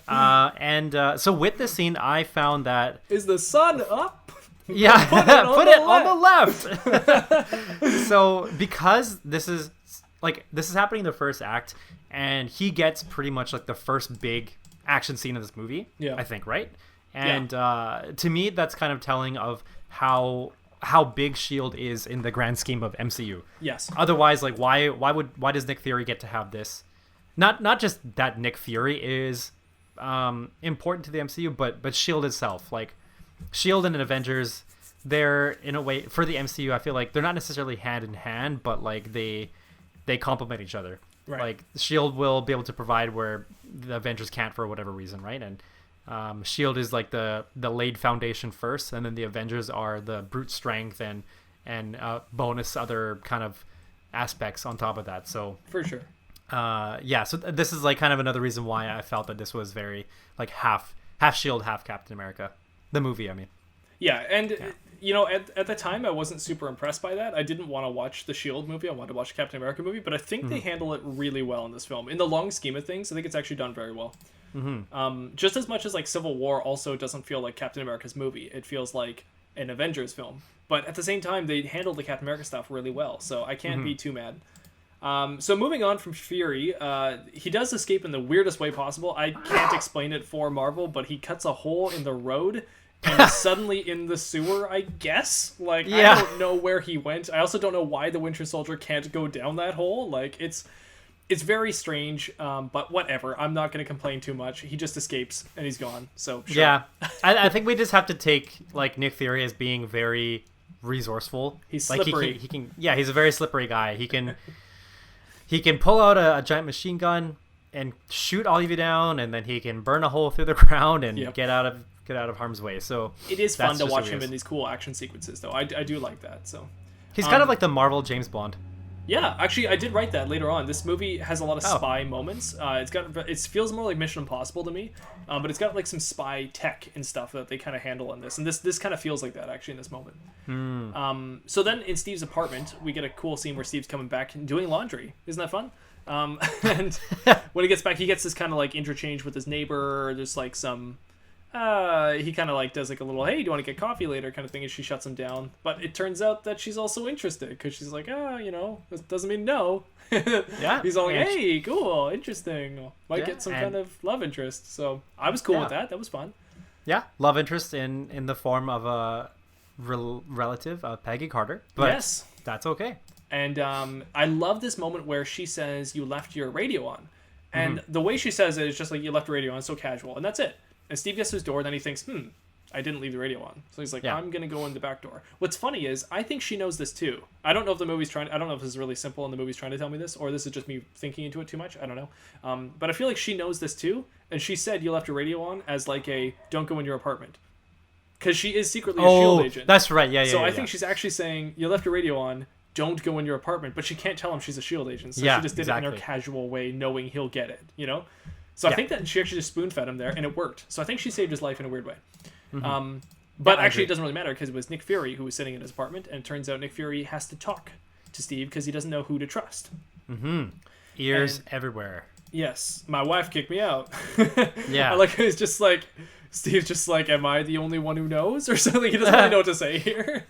So with this scene, I found that is the sun up. Yeah, put it on the left. So because this is happening in the first act, and he gets pretty much like the first big action scene of this movie. Yeah, I think, right? And to me, that's kind of telling of how big S.H.I.E.L.D. is in the grand scheme of MCU. Yes. Otherwise, like, why does Nick Fury get to have this? Not just that Nick Fury is important to the MCU, but Shield itself, like Shield and Avengers, they're in a way for the MCU. I feel like they're not necessarily hand in hand, but like they complement each other. Right. Like Shield will be able to provide where the Avengers can't for whatever reason, right? And Shield is like the laid foundation first, and then the Avengers are the brute strength and bonus other kind of aspects on top of that. So for sure. So this is like kind of another reason why I felt that this was very like half Shield, half Captain America, the movie. I mean, you know, at the time I wasn't super impressed by that. I didn't want to watch the Shield movie. I wanted to watch the Captain America movie, but I think they handle it really well in this film. In the long scheme of things, I think it's actually done very well. Just as much as like Civil War also doesn't feel like Captain America's movie. It feels like an Avengers film. But at the same time, they handled the Captain America stuff really well, so I can't be too mad. So moving on from Fury, he does escape in the weirdest way possible. I can't explain it for Marvel, but he cuts a hole in the road and is suddenly in the sewer, I guess. Like, I don't know where he went. I also don't know why the Winter Soldier can't go down that hole. Like, it's very strange, but whatever. I'm not going to complain too much. He just escapes and he's gone. So sure. Yeah, I think we just have to take like Nick Fury as being very resourceful. He's slippery. Like he can he's a very slippery guy. He can pull out a giant machine gun and shoot all of you down, and then he can burn a hole through the ground and get out of harm's way. So it is fun to watch him in these cool action sequences, though. I do like that. So he's kind of like the Marvel James Bond. Yeah, actually, I did write that later on. This movie has a lot of spy moments. It feels more like Mission Impossible to me, but it's got like some spy tech and stuff that they kind of handle in this, and this kind of feels like that actually in this moment. So then in Steve's apartment, we get a cool scene where Steve's coming back and doing laundry. Isn't that fun? And when he gets back, he gets this kind of like interchange with his neighbor. There's like some. He kind of like does like a little, hey, do you want to get coffee later kind of thing, and she shuts him down. But it turns out that she's also interested, because she's like, you know, this doesn't mean no. He's all like, hey, cool, interesting. Might get some kind of love interest. So I was cool with that. That was fun. Yeah, love interest in the form of a relative, Peggy Carter. But yes, that's okay. And I love this moment where she says, you left your radio on. And the way she says it is just like, you left the radio on, so casual. And that's it. And Steve gets to his door, then he thinks, I didn't leave the radio on. So he's like, I'm going to go in the back door. What's funny is, I think she knows this too. I don't know if I don't know if this is really simple and the movie's trying to tell me this, or this is just me thinking into it too much. I don't know. But I feel like she knows this too. And she said, you left your radio on as like don't go in your apartment. Because she is secretly a S.H.I.E.L.D. agent. That's right. Yeah. So I think she's actually saying, you left your radio on, don't go in your apartment. But she can't tell him she's a S.H.I.E.L.D. agent. So she just did it in her casual way, knowing he'll get it, you know? So I think that she actually just spoon-fed him there, and it worked. So I think she saved his life in a weird way. But actually, it doesn't really matter, because it was Nick Fury who was sitting in his apartment, and it turns out Nick Fury has to talk to Steve because he doesn't know who to trust. Ears everywhere. Yes. My wife kicked me out. Yeah. I like it's just like... Steve's just like, am I the only one who knows? Or something. He doesn't really know what to say here.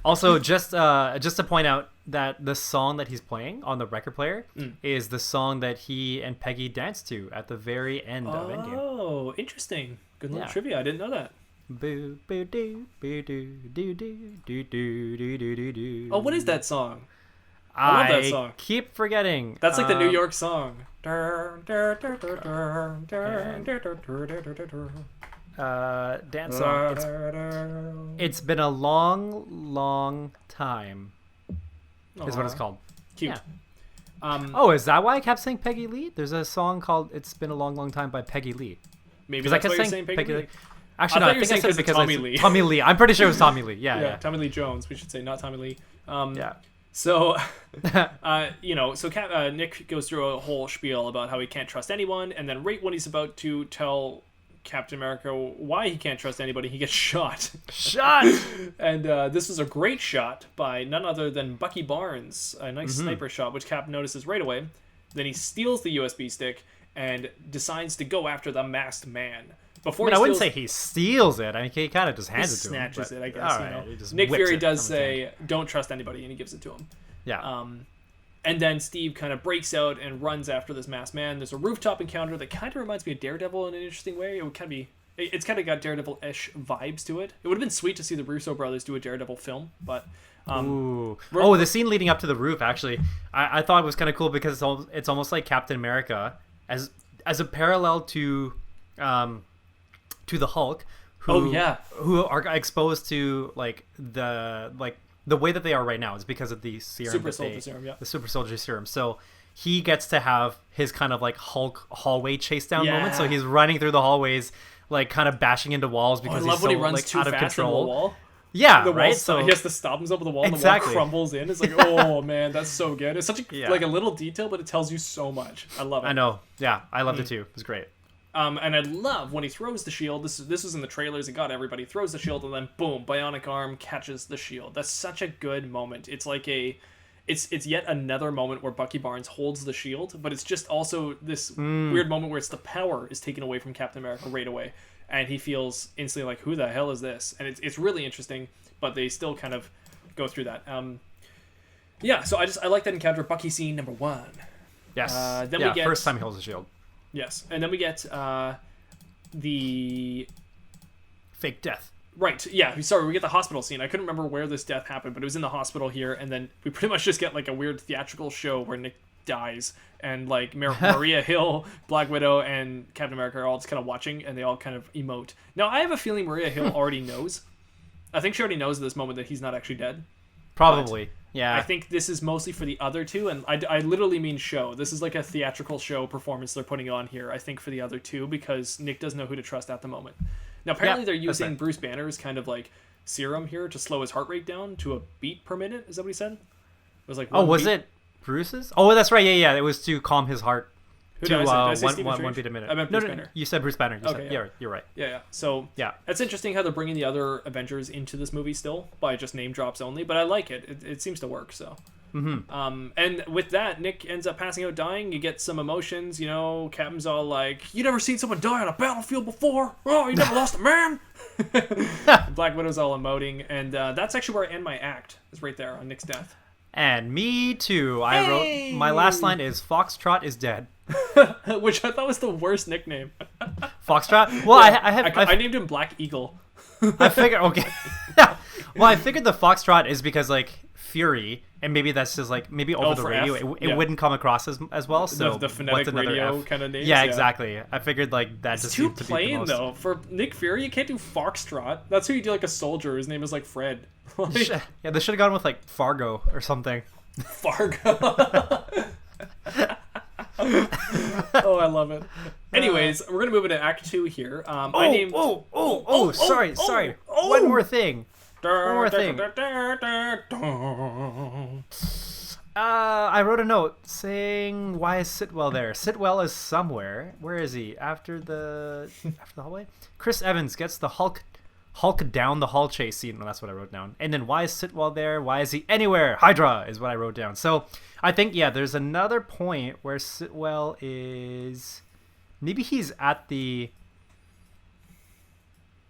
Also, just to point out that the song that he's playing on the record player is the song that he and Peggy danced to at the very end of Endgame. Oh, interesting. Good little trivia. I didn't know that. Boo, boo, doo, boo, doo, doo, doo, doo, doo, doo, doo, doo, doo. Oh, what is that song? I love that song. Keep forgetting. That's like the New York song. Dance song. It's been a long time. Is what it's called. Cute. Yeah. Is that why I kept saying Peggy Lee? There's a song called "It's Been a Long Time" by Peggy Lee. Maybe that's why you're saying Peggy Lee. Actually, no, I think I said it because Tommy Lee. Tommy Lee. I'm pretty sure it was Tommy Lee. Yeah. Tommy Lee Jones. We should say, not Tommy Lee. Yeah. So, Nick goes through a whole spiel about how he can't trust anyone, and then right when he's about to tell Captain America why he can't trust anybody, he gets shot. And this was a great shot by none other than Bucky Barnes, a nice sniper shot, which Cap notices right away. Then he steals the USB stick and decides to go after the masked man. I wouldn't say he steals it. I mean, he kind of just hands it to him. Snatches it, I guess. Nick Fury does say, don't trust anybody, and he gives it to him. Yeah. And then Steve kind of breaks out and runs after this masked man. There's a rooftop encounter that kind of reminds me of Daredevil in an interesting way. It would kind of be... It's kind of got Daredevil-ish vibes to it. It would have been sweet to see the Russo brothers do a Daredevil film, but... the scene leading up to the roof, actually, I thought it was kind of cool because it's almost like Captain America as a parallel to to the Hulk, who are exposed to like the way that they are right now is because of the serum, super soldier serum, the super soldier serum. So he gets to have his kind of like Hulk hallway chase down moment. So he's running through the hallways, like kind of bashing into walls because he's so when he runs like too out of fast control. Into the wall. Yeah, the right. So he has to stop himself with the wall, and the wall crumbles in. It's like, oh man, that's so good. It's such a like a little detail, but it tells you so much. I love it. I know. Yeah, I loved it too. It was great. And I love when he throws the shield. This was in the trailers. It got everybody. He throws the shield, and then boom, bionic arm catches the shield. That's such a good moment. It's like it's yet another moment where Bucky Barnes holds the shield, but it's just also this weird moment where it's the power is taken away from Captain America right away. And he feels instantly like, who the hell is this? And it's really interesting, but they still kind of go through that. So I like that encounter. Bucky scene number 1. Yes. Then we get first time he holds the shield. Yes, and then we get the fake death. Right. Yeah. Sorry, we get the hospital scene. I couldn't remember where this death happened, but it was in the hospital here, and then we pretty much just get like a weird theatrical show where Nick dies, and like Maria Hill, Black Widow, and Captain America are all just kind of watching, and they all kind of emote. Now, I have a feeling Maria Hill already knows. I think she already knows at this moment that he's not actually dead. Probably. Yeah. I think this is mostly for the other two, and I literally mean show. This is like a theatrical show performance they're putting on here, I think, for the other two, because Nick doesn't know who to trust at the moment. Now, apparently they're using Bruce Banner's kind of like serum here to slow his heart rate down to a beat per minute. Is that what he said? It was like was it Bruce's? Oh, that's right. Yeah. It was to calm his heart Who did I say? one beat a minute. I meant Bruce Banner. You said Bruce Banner. You're right. Yeah. So it's interesting how they're bringing the other Avengers into this movie still by just name drops only, but I like it. It seems to work. So. And with that, Nick ends up passing out, dying. You get some emotions. You know, Captain's all like, "You never seen someone die on a battlefield before? Oh, you never lost a man." Black Widow's all emoting, and that's actually where I end my act. Is right there on Nick's death. And me too. I wrote my last line is Foxtrot is dead, which I thought was the worst nickname. Foxtrot. Well, I named him Black Eagle. I figured well, I figured the Foxtrot is because like Fury, and maybe that's just like maybe over the radio it wouldn't come across as well. So the phonetic radio kind of names. Yeah, exactly. I figured like that just too to plain be the most... though. For Nick Fury, you can't do Foxtrot. That's who you do like a soldier. His name is like Fred. They should have gone with like Fargo or something. Fargo. Oh, I love it. Anyways, we're gonna move into Act 2 here. Sorry. One more thing. I wrote a note saying, "Why is Sitwell there? Sitwell is somewhere. Where is he? After the hallway." Chris Evans gets the Hulk down the hall chase scene. Well, that's what I wrote down. And then why is Sitwell there? Why is he anywhere? Hydra is what I wrote down. So I think there's another point where Sitwell is. Maybe he's at the.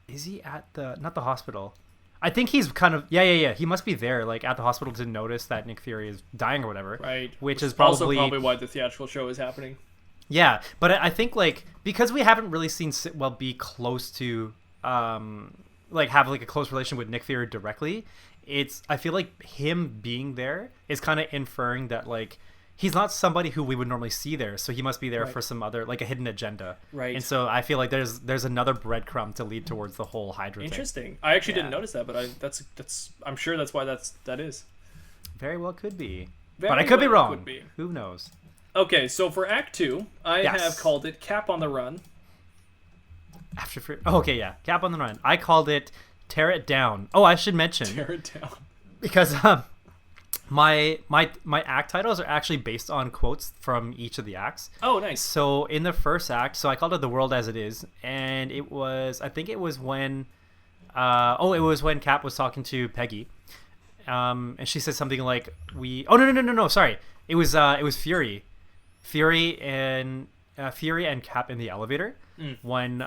Is he at the not the hospital? I think he's kind of he must be there like at the hospital to notice that Nick Fury is dying or whatever. Right. Which is probably why the theatrical show is happening. Yeah, but I think like because we haven't really seen Sitwell be close to like have like a close relation with Nick Fury directly, I feel like him being there is kind of inferring that like he's not somebody who we would normally see there, so he must be there for some other like a hidden agenda. Right. And so I feel like there's another breadcrumb to lead towards the whole Hydra thing. Interesting. I actually didn't notice that, but I'm sure that's why that is. Very well could be. But I could be wrong. Could be. Who knows? Okay, so for Act 2, I have called it Cap on the Run. Cap on the Run. I called it Tear It Down. Oh, I should mention. Tear It Down. Because my act titles are actually based on quotes from each of the acts. Oh, nice. So in the first act, I called it The World as It Is, and it was when Cap was talking to Peggy. And she said something like no, sorry. It was Fury and Cap in the elevator when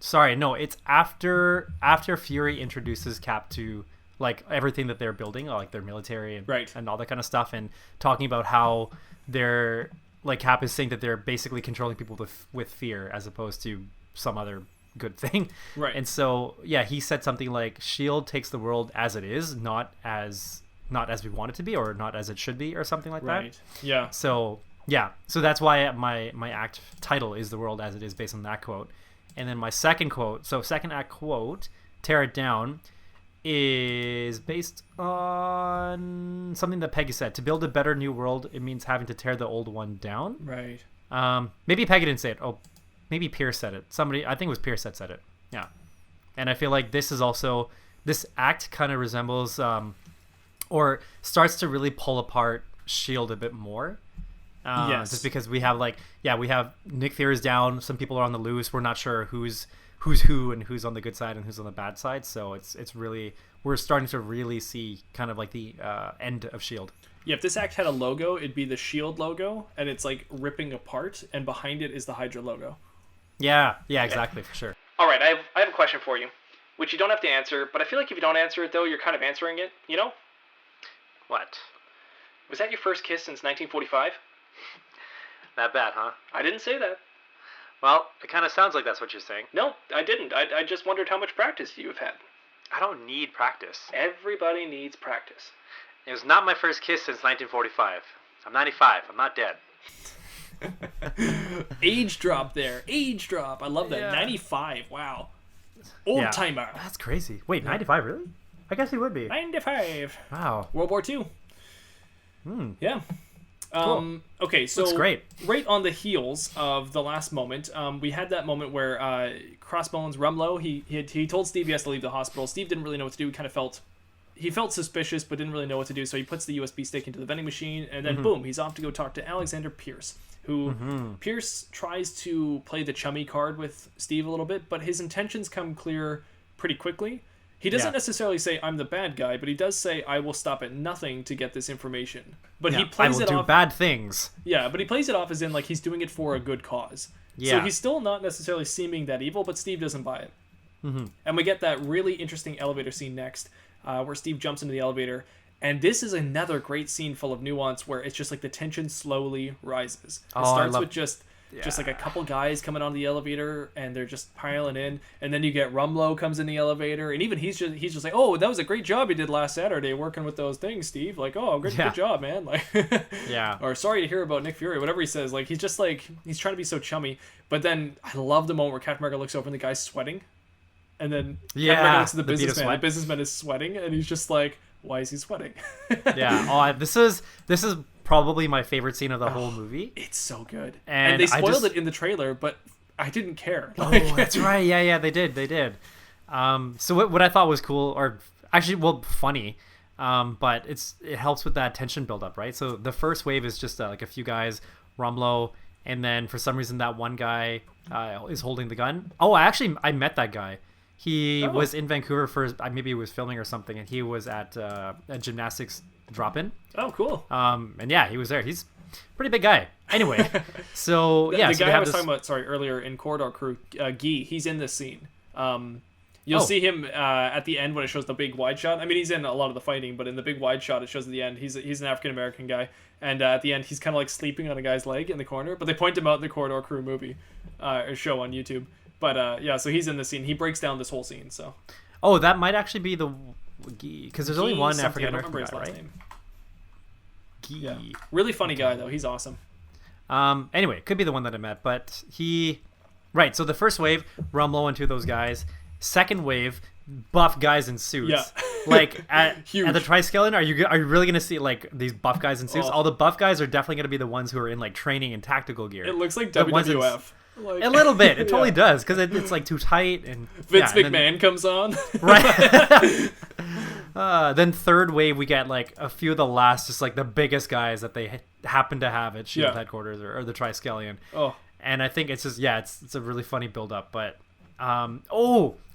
it's after Fury introduces Cap to like everything that they're building, like their military and all that kind of stuff, and talking about how they're like Cap is saying that they're basically controlling people with fear as opposed to some other good thing. Right. And so he said something like S.H.I.E.L.D. takes the world as it is, not as we want it to be, or not as it should be, or something like that. Yeah. So Yeah, so that's why my act title is The World as It Is, based on that quote. And then my second quote, so second act quote, Tear It Down, is based on something that Peggy said. To build a better new world, it means having to tear the old one down. Right. Maybe Peggy didn't say it. Oh, maybe Pierce said it. Somebody, I think it was Pierce that said it. Yeah. And I feel like this act kind of resembles, or starts to really pull apart S.H.I.E.L.D. a bit more. Yes. Just because we have we have Nick Fury's down. Some people are on the loose. We're not sure who's who and who's on the good side and who's on the bad side. So it's really, we're starting to really see kind of like the end of S.H.I.E.L.D. Yeah, if this act had a logo, it'd be the S.H.I.E.L.D. logo, and it's like ripping apart, and behind it is the Hydra logo. Yeah, exactly, for sure. All right, I have a question for you, which you don't have to answer, but I feel like if you don't answer it, though, you're kind of answering it, you know? What? Was that your first kiss since 1945? That bad, huh? I didn't say that. Well, it kind of sounds like that's what you're saying. No, I didn't. I just wondered how much practice you have had. I don't need practice. Everybody needs practice. It was not my first kiss since 1945. I'm 95. I'm not dead. Age drop there. Age drop. I love that. Yeah. 95. Wow. Old timer. That's crazy. Wait, 95 really? I guess he would be. 95. Wow. World War II. Yeah. Cool. Okay, so looks great. Right on the heels of the last moment, we had that moment where Crossbones Rumlow, he told Steve he has to leave the hospital. Steve didn't really know what to do. He felt suspicious, but didn't really know what to do. So he puts the USB stick into the vending machine, and then boom, he's off to go talk to Alexander Pierce, who Pierce tries to play the chummy card with Steve a little bit, but his intentions come clear pretty quickly. He doesn't necessarily say, I'm the bad guy, but he does say, I will stop at nothing to get this information. But he plays it off... I will do bad things. Yeah, but he plays it off as in, like, he's doing it for a good cause. Yeah. So he's still not necessarily seeming that evil, but Steve doesn't buy it. And we get that really interesting elevator scene next, where Steve jumps into the elevator. And this is another great scene full of nuance, where it's just, like, the tension slowly rises. It starts with just like a couple guys coming onto the elevator, and they're just piling in, and then you get Rumlow comes in the elevator, and even he's just like, oh, that was a great job you did last Saturday working with those things, Steve. Like, oh, good job, man. Like, or sorry to hear about Nick Fury, whatever he says. Like, he's just like, he's trying to be so chummy. But then I love the moment where Captain America looks over and the guy's sweating, and then Captain America looks at the businessman. The businessman is sweating, and he's just like, why is he sweating? This is probably my favorite scene of the whole movie. It's so good. And they spoiled it in the trailer, but I didn't care. Oh, that's right. Yeah, they did. So what I thought was cool, or actually, funny, but it helps with that tension buildup, right? So the first wave is just like a few guys, Rumlow, and then for some reason that one guy is holding the gun. Oh, I met that guy. He was in Vancouver for, maybe he was filming or something, and he was at a gymnastics drop-in. Oh, cool. And yeah, he was there. He's a pretty big guy. Anyway, so the guy I was talking about, earlier in Corridor Crew, Guy, he's in this scene. You'll see him at the end when it shows the big wide shot. I mean, he's in a lot of the fighting, but in the big wide shot, it shows at the end, he's an African-American guy. And at the end, he's kind of like sleeping on a guy's leg in the corner, but they point him out in the Corridor Crew movie, or show on YouTube. But so he's in the scene. He breaks down this whole scene. So. Oh, that might actually be the because there's only one African American guy, right? Name. Yeah. Really funny guy though. He's awesome. Anyway, could be the one that I met, but so the first wave, Rumlow and two of those guys. Second wave, buff guys in suits. Yeah. Like at the Triskelion, are you really gonna see like these buff guys in suits? All the buff guys are definitely gonna be the ones who are in like training and tactical gear. It looks like WWF. Like, a little bit. It totally does, because it's like too tight. And Vince McMahon comes on. Right. Then third wave, we get like a few of the last, just like the biggest guys that they happen to have at S.H.I.E.L.D. headquarters or the Triskelion. Oh. And I think it's just, it's a really funny build-up. But,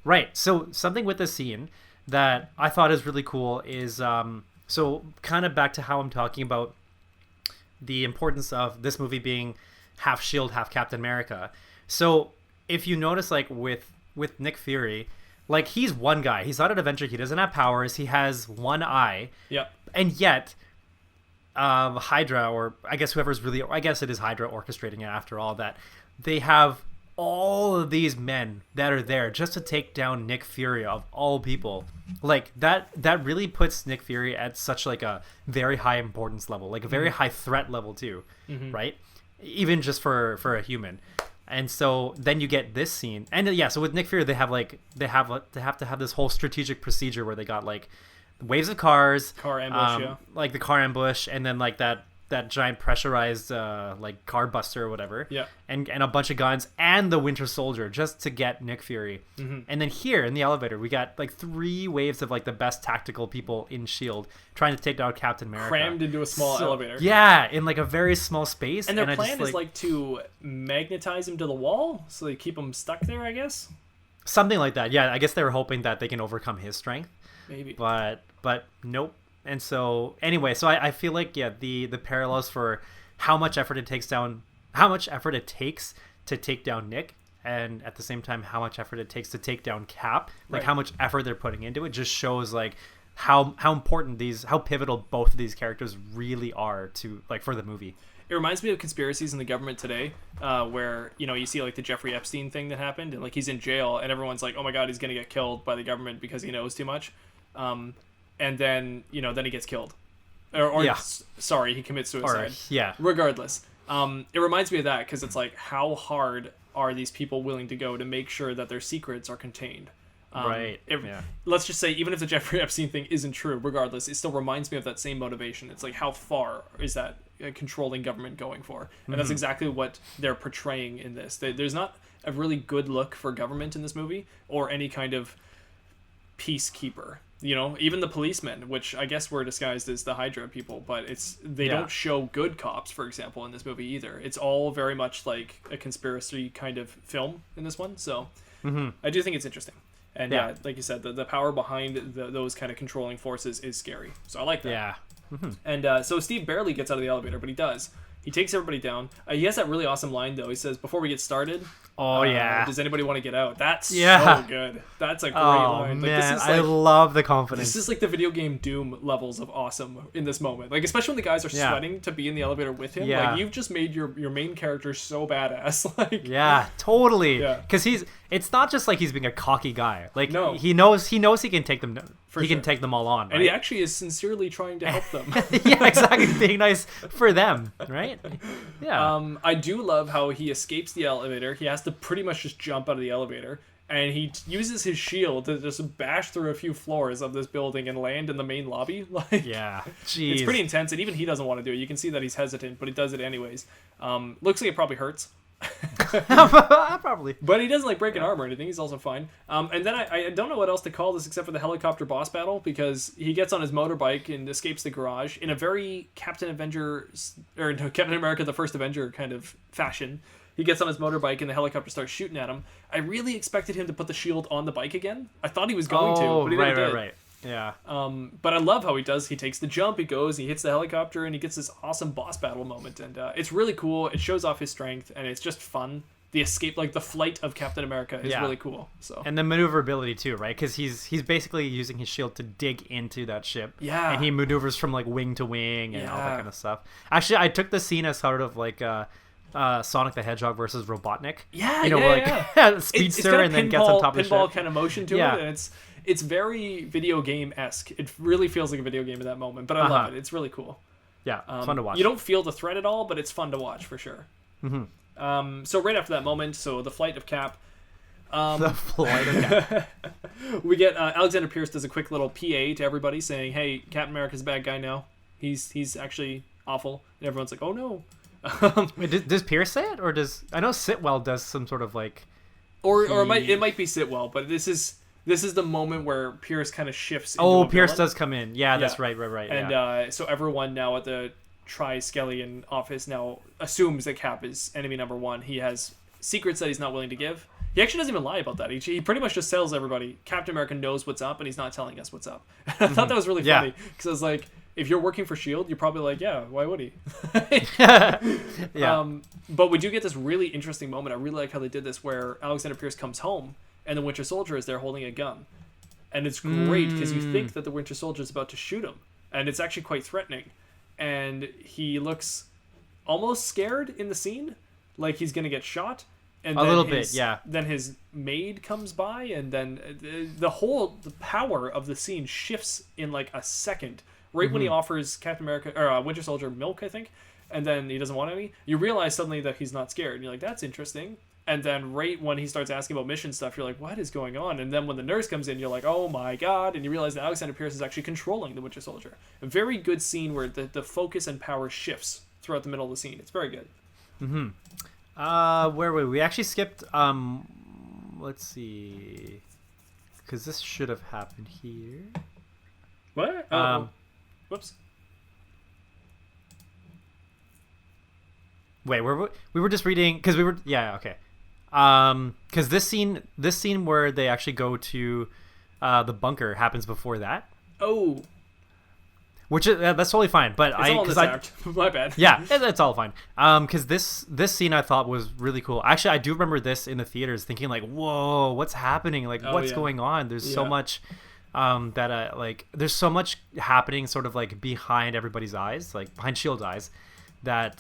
right. So something with this scene that I thought is really cool is, so kind of back to how I'm talking about the importance of this movie being half S.H.I.E.L.D., half Captain America. So if you notice, like with Nick Fury, like he's one guy. He's not an Avenger. He doesn't have powers. He has one eye. Yep. And yet, Hydra, or I guess it is Hydra orchestrating it after all that, they have all of these men that are there just to take down Nick Fury of all people, like that really puts Nick Fury at such like a very high importance level, like a very high threat level too, right? Even just for a human. And so then you get this scene, and so with Nick Fury they have to have this whole strategic procedure where they got like waves of cars, car ambush, like the car ambush, and then like that giant pressurized like car buster or whatever, and a bunch of guns and the Winter Soldier just to get Nick Fury. And then here in the elevator we got like 3 waves of like the best tactical people in S.H.I.E.L.D. trying to take down Captain America, crammed into a small elevator, in like a very small space. And their plan is like to magnetize him to the wall so they keep him stuck there, I guess, something like that. I guess they were hoping that they can overcome his strength, maybe, but nope. And so anyway, so I feel like the parallels for how much effort it takes to take down Nick, and at the same time how much effort it takes to take down Cap, like how much effort they're putting into it, just shows like how important how pivotal both of these characters really are to like for the movie. It reminds me of conspiracies in the government today, where you see like the Jeffrey Epstein thing that happened, and like he's in jail, and everyone's like, oh my god, he's gonna get killed by the government because he knows too much. And then then he gets killed, sorry, he commits suicide. Regardless, it reminds me of that because it's like, how hard are these people willing to go to make sure that their secrets are contained? Let's just say, even if the Jeffrey Epstein thing isn't true, regardless, it still reminds me of that same motivation. It's like, how far is that controlling government going for? And that's exactly what they're portraying in this. There's not a really good look for government in this movie, or any kind of peacekeeper. Even the policemen, which I guess were disguised as the Hydra people, but they don't show good cops, for example, in this movie either. It's all very much like a conspiracy kind of film in this one. So I do think it's interesting. And like you said, the power behind those kind of controlling forces is scary. So I like that. And so Steve barely gets out of the elevator, but he does. He takes everybody down. He has that really awesome line, though. He says, before we get started, does anybody want to get out? That's so good. That's a great line. Like, man, I love the confidence. This is like the video game Doom levels of awesome in this moment. Like, especially when the guys are sweating to be in the elevator with him. Like, you've just made your main character so badass. Like, totally. Because it's not just like he's being a cocky guy. Like, no. he knows he can take them down. Can take them all on, right? And he actually is sincerely trying to help them. Exactly. Being nice for them, right? Yeah. I do love how he escapes the elevator. He has to pretty much just jump out of the elevator, and he uses his shield to just bash through a few floors of this building and land in the main lobby. Like, jeez. It's pretty intense, and even he doesn't want to do it. You can see that he's hesitant, but he does it anyways. Looks like it probably hurts. Probably, but he doesn't like break an arm or anything. He's also fine. And then I don't know what else to call this except for the helicopter boss battle, because he gets on his motorbike and escapes the garage in a very Captain America the First Avenger kind of fashion. He gets on his motorbike and the helicopter starts shooting at him. I really expected him to put the shield on the bike again. I thought he was going to, but he never did. Right. Yeah. But I love how he does. He takes the jump, he goes, he hits the helicopter, and he gets this awesome boss battle moment. And it's really cool. It shows off his strength, and it's just fun. The escape, like the flight of Captain America, is really cool. So, and the maneuverability too, right? Because he's basically using his shield to dig into that ship. Yeah. And he maneuvers from like wing to wing and all that kind of stuff. Actually, I took the scene as sort of like Sonic the Hedgehog versus Robotnik. Speedster, and then gets on top of the ship. Pinball kind of motion to it, and it's very video game-esque. It really feels like a video game in that moment, but I love it. It's really cool. Yeah, fun to watch. You don't feel the threat at all, but it's fun to watch for sure. So right after that moment, the flight of Cap. The flight of Cap. We get Alexander Pierce does a quick little PA to everybody saying, "Hey, Captain America's a bad guy now. He's actually awful." And everyone's like, "Oh no." Wait, does Pierce say it, or does I know Sitwell does some sort of like, or it might be Sitwell, but this is the moment where Pierce kind of shifts. Oh, Pierce does come in. Yeah, that's right. And so everyone now at the Tri-Skellion office now assumes that Cap is enemy number one. He has secrets that he's not willing to give. He actually doesn't even lie about that. He pretty much just tells everybody Captain America knows what's up, and he's not telling us what's up. I thought that was really funny, because I was like, if you're working for S.H.I.E.L.D., you're probably like, yeah, why would he? But we do get this really interesting moment. I really like how they did this, where Alexander Pierce comes home, and the Winter Soldier is there holding a gun. And it's great, because you think that the Winter Soldier is about to shoot him. And it's actually quite threatening. And he looks almost scared in the scene, like he's going to get shot. And a then little bit, yeah. Then his maid comes by, and then the power of the scene shifts in like a second. Right when he offers Captain America or Winter Soldier milk, I think, and then he doesn't want any. You realize suddenly that he's not scared. And you're like, that's interesting. And then right when he starts asking about mission stuff, you're like, what is going on? And then when the nurse comes in, you're like, oh my god. And you realize that Alexander Pierce is actually controlling the Winter Soldier. A very good scene where the focus and power shifts throughout the middle of the scene. It's very good. Where were we? We actually skipped, let's see. Because this should have happened here. What? Oh, whoops. Wait, we were just reading because we were okay. Because this scene where they actually go to the bunker happens before that. Oh, which is that's totally fine. But my bad. Yeah, it's all fine. Because this scene I thought was really cool. Actually, I do remember this in the theaters, thinking like, whoa, what's happening? Like, what's going on? There's so much. There's so much happening sort of like behind everybody's eyes, like behind S.H.I.E.L.D.'s eyes, that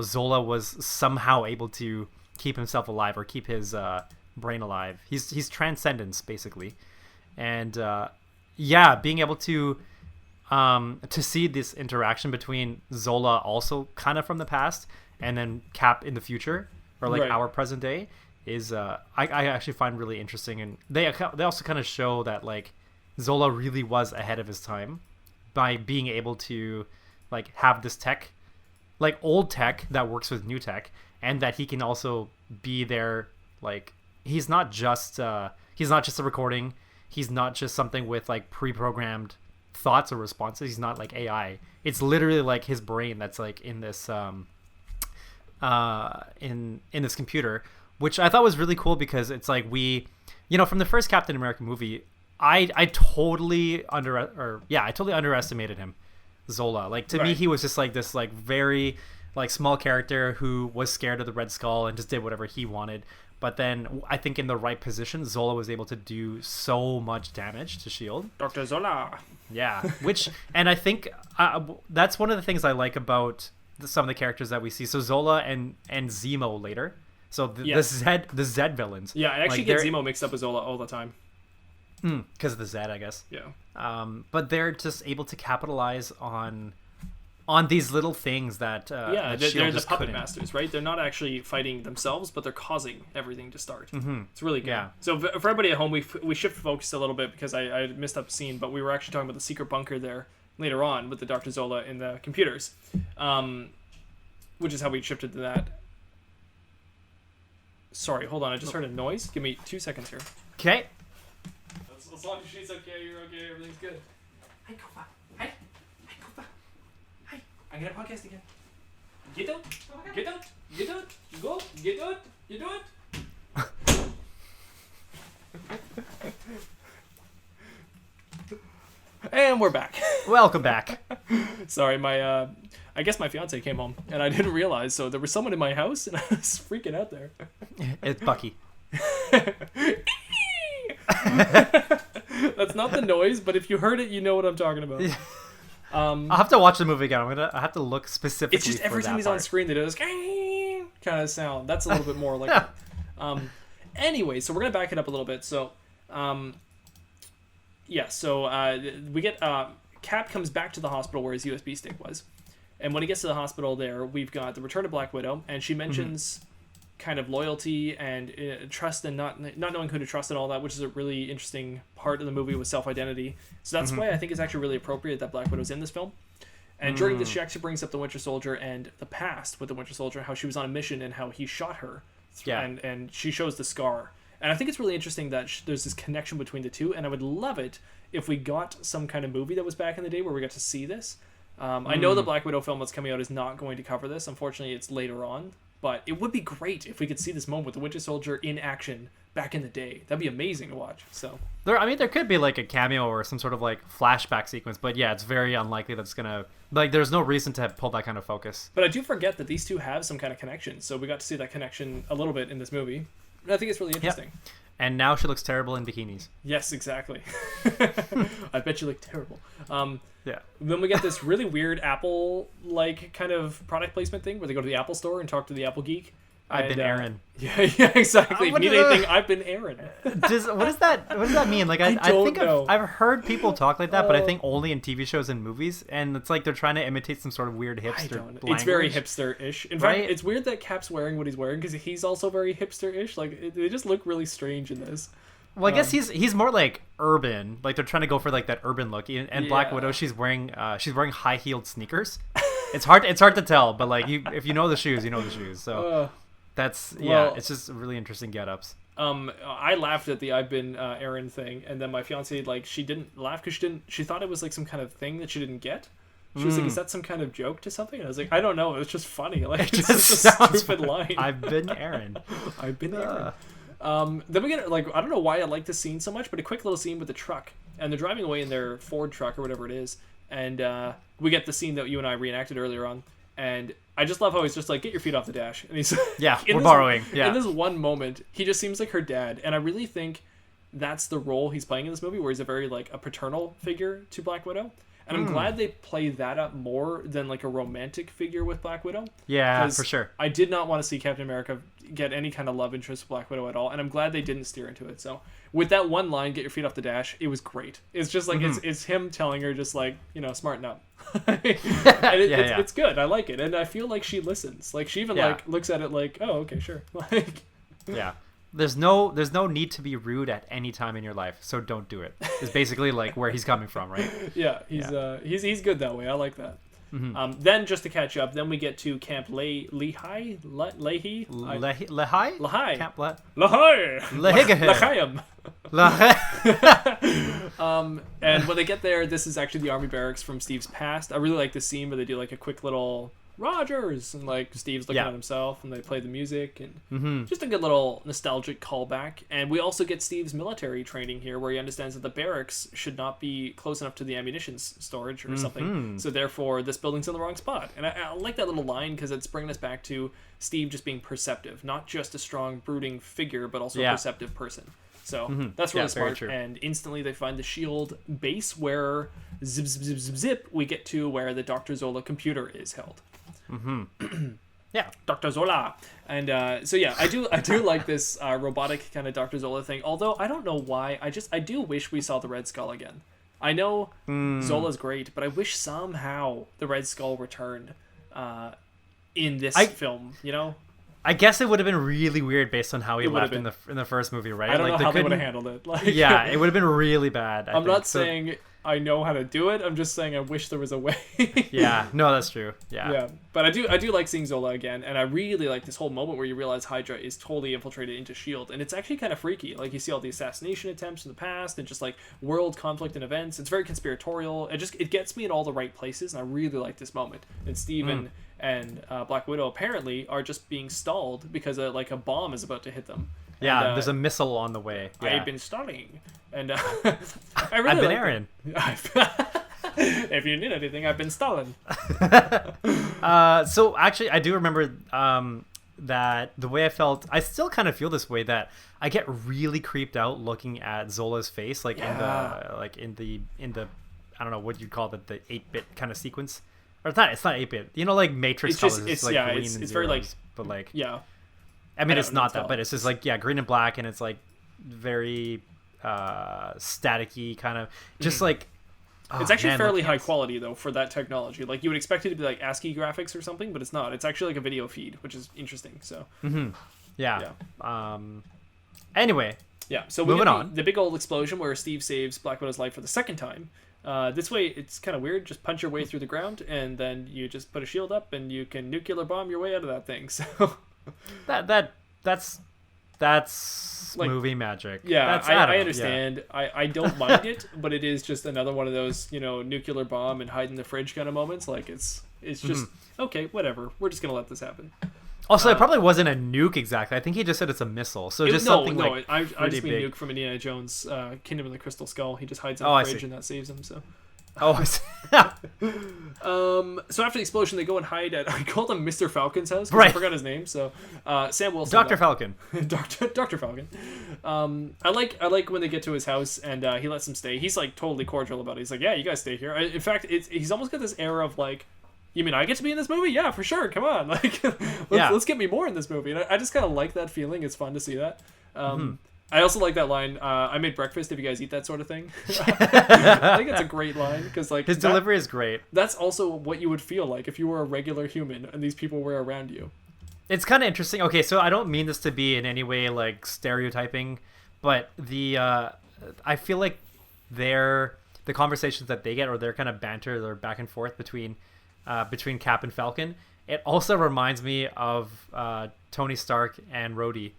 Zola was somehow able to keep himself alive or keep his brain alive. He's transcendence basically, and being able to see this interaction between Zola also kind of from the past and then Cap in the future or like our present day is I actually find really interesting. And they also kind of show that like Zola really was ahead of his time by being able to like have this tech, like old tech that works with new tech, and that he can also be there. Like he's not just a recording. He's not just something with like pre-programmed thoughts or responses. He's not like AI. It's literally like his brain that's like in this in this computer, which I thought was really cool because it's like from the first Captain America movie, I totally underestimated him, Zola. Like to me, he was just like this like very like small character who was scared of the Red Skull and just did whatever he wanted. But then I think in the right position, Zola was able to do so much damage to S.H.I.E.L.D. Dr. Zola. Yeah, and I think that's one of the things I like about some of the characters that we see. So Zola and Zemo later. So the Zed villains. Yeah, I actually get Zemo mixed up with Zola all the time. Because of the Zed, I guess. Yeah. But they're just able to capitalize on these little things that they're the puppet couldn't. masters, right? They're not actually fighting themselves, but they're causing everything to start. It's really good. Yeah. So for everybody at home, we shift focus a little bit because I missed up the scene, but we were actually talking about the secret bunker there later on with the Dr. Zola in the computers, which is how we shifted to that. Sorry, hold on. I just heard a noise. Give me 2 seconds here. Okay. As long as she's okay, you're okay, everything's good. Hi, Kofa. Hi, Kofa. Hi. I'm gonna podcast again. Get out. Get out. Get out. Go. Get out. You do it. And we're back. Welcome back. Sorry, I guess my fiance came home and I didn't realize, so there was someone in my house and I was freaking out there. It's Bucky. That's not the noise, but if you heard it, you know what I'm talking about. I'll have to watch the movie again. I have to look specifically. It's just every time he's on screen, they do this kind of sound. That's a little bit more like that. Anyway, so we're gonna back it up a little bit. So, we get Cap comes back to the hospital where his USB stick was, and when he gets to the hospital, there we've got the return of Black Widow, and she mentions kind of loyalty and trust and not knowing who to trust and all that, which is a really interesting part of the movie with self-identity. So that's why I think it's actually really appropriate that Black Widow's in this film. And during this, she actually brings up the Winter Soldier and the past with the Winter Soldier, how she was on a mission and how he shot her. Yeah. And she shows the scar. And I think it's really interesting that there's this connection between the two, and I would love it if we got some kind of movie that was back in the day where we got to see this. I know the Black Widow film that's coming out is not going to cover this. Unfortunately, it's later on. But it would be great if we could see this moment with the Winter Soldier in action back in the day. That'd be amazing to watch. So there could be like a cameo or some sort of like flashback sequence, but yeah, it's very unlikely that's gonna there's no reason to pull that kind of focus. But I do forget that these two have some kind of connection, so we got to see that connection a little bit in this movie. And I think it's really interesting. Yep. And now she looks terrible in bikinis. Yes, exactly. I bet you look terrible. Yeah. Then we get this really weird Apple like kind of product placement thing where they go to the Apple store and talk to the Apple geek. I've been Aaron. Yeah, exactly. If you need anything, I've been Aaron. What does that mean? Like, I think I've heard people talk like that, but I think only in TV shows and movies, and it's like they're trying to imitate some sort of weird hipster language. It's very hipster-ish. In fact, it's weird that Cap's wearing what he's wearing because he's also very hipster-ish. Like, they just look really strange in this. Well, I guess he's more like urban. Like, they're trying to go for like that urban look. And Black Widow, she's wearing high-heeled sneakers. It's hard to tell, but like if you know the shoes, you know the shoes. So it's just really interesting get-ups. I laughed at the I've been Aaron thing, and then my fiance, like, she didn't laugh because she thought it was like some kind of thing that she didn't get. She was like, is that some kind of joke to something? And I was like, I don't know, it's just funny. Like, it's just a stupid line. I've been Aaron. I've been Aaron. Then we get, like, I don't know why I like this scene so much, but a quick little scene with the truck, and they're driving away in their Ford truck or whatever it is, and we get the scene that you and I reenacted earlier on, and I just love how he's just like, get your feet off the dash, and he's borrowing. Yeah. In this one moment, he just seems like her dad, and I really think that's the role he's playing in this movie, where he's a very, like, a paternal figure to Black Widow. And I'm glad they play that up more than like a romantic figure with Black Widow. Yeah, for sure. I did not want to see Captain America get any kind of love interest with Black Widow at all, and I'm glad they didn't steer into it. So with that one line, "Get your feet off the dash," it was great. It's just like it's him telling her, just like, smarten up. It's good. I like it, and I feel like she listens. Like, she even like looks at it like, oh, okay, sure. Like, yeah. There's no need to be rude at any time in your life, so don't do it. It's basically like where he's coming from, right? Yeah, he's good that way. I like that. Then just to catch up, then we get to Camp Lehi. Camp And when they get there, this is actually the army barracks from Steve's past. I really like this scene where they do like a quick little Rogers, and like Steve's looking at himself, and they play the music, and just a good little nostalgic callback. And we also get Steve's military training here, where he understands that the barracks should not be close enough to the ammunition storage or something, so therefore this building's in the wrong spot. And I like that little line because it's bringing us back to Steve just being perceptive, not just a strong brooding figure, but also a perceptive person. So that's really smart. And instantly they find the S.H.I.E.L.D. base, where zip, zip, zip, zip, zip, we get to where the Dr. Zola computer is held. Dr. Zola. And I do like this robotic kind of Dr. Zola thing, although I don't know why. I do wish we saw the Red Skull again. I know Zola's great, but I wish somehow the Red Skull returned in this film, I guess it would have been really weird based on how he left in the first movie, right? I don't know how they would have handled it. Like, it would have been really bad. I'm not saying I know how to do it. I'm just saying I wish there was a way. No, that's true. Yeah, but I do like seeing Zola again, and I really like this whole moment where you realize Hydra is totally infiltrated into S.H.I.E.L.D, and it's actually kind of freaky. Like, you see all the assassination attempts in the past, and just like world conflict and events. It's very conspiratorial. It gets me in all the right places, and I really like this moment. And Steven and Black Widow apparently are just being stalled because like a bomb is about to hit them. Yeah, and, there's a missile on the way. Yeah. I've been stalling, and I've been Aaron. If you need anything, I've been stalling. So actually, I do remember that the way I felt. I still kind of feel this way, that I get really creeped out looking at Zola's face, like in the I don't know what you'd call it, the 8-bit kind of sequence. Or it's not 8-bit. Like Matrix colors. It's like green and zeros, very like, but like I mean, it's not that, but it's just like green and black, and it's like very staticky kind of, just like. It's actually fairly high quality though for that technology. Like, you would expect it to be like ASCII graphics or something, but it's not. It's actually like a video feed, which is interesting. So. Anyway. Yeah. So moving on, the big old explosion where Steve saves Black Widow's life for the second time. This way, it's kind of weird. Just punch your way through the ground, and then you just put a shield up, and you can nuclear bomb your way out of that thing. So that's like, movie magic. Yeah, I understand. Yeah. I don't mind it, but it is just another one of those nuclear bomb and hide in the fridge kind of moments. Like, it's just okay, whatever. We're just gonna let this happen. Also, it probably wasn't a nuke exactly. I think he just said it's a missile. So something like I just mean nuke from Indiana Jones, Kingdom of the Crystal Skull. He just hides in the fridge, and that saves him. So. I see. So after the explosion, they go and hide at, I called him Mr. Falcon's house because I forgot his name. So Sam Wilson, Dr. Falcon. Dr. Falcon. I like when they get to his house, and he lets them stay. He's like totally cordial about it. He's like, yeah, you guys stay here. In fact, he's almost got this air of like, you mean I get to be in this movie? Yeah, for sure. Come on, like let's get me more in this movie. And I just kind of like that feeling. It's fun to see that. I also like that line. I made breakfast if you guys eat that sort of thing. I think it's a great line because like his delivery is great. That's also what you would feel like if you were a regular human and these people were around you. It's kind of interesting. Okay, so I don't mean this to be in any way like stereotyping, but I feel like the conversations that they get, or their kind of banter, or back and forth between Cap and Falcon, it also reminds me of Tony Stark and Rhodey.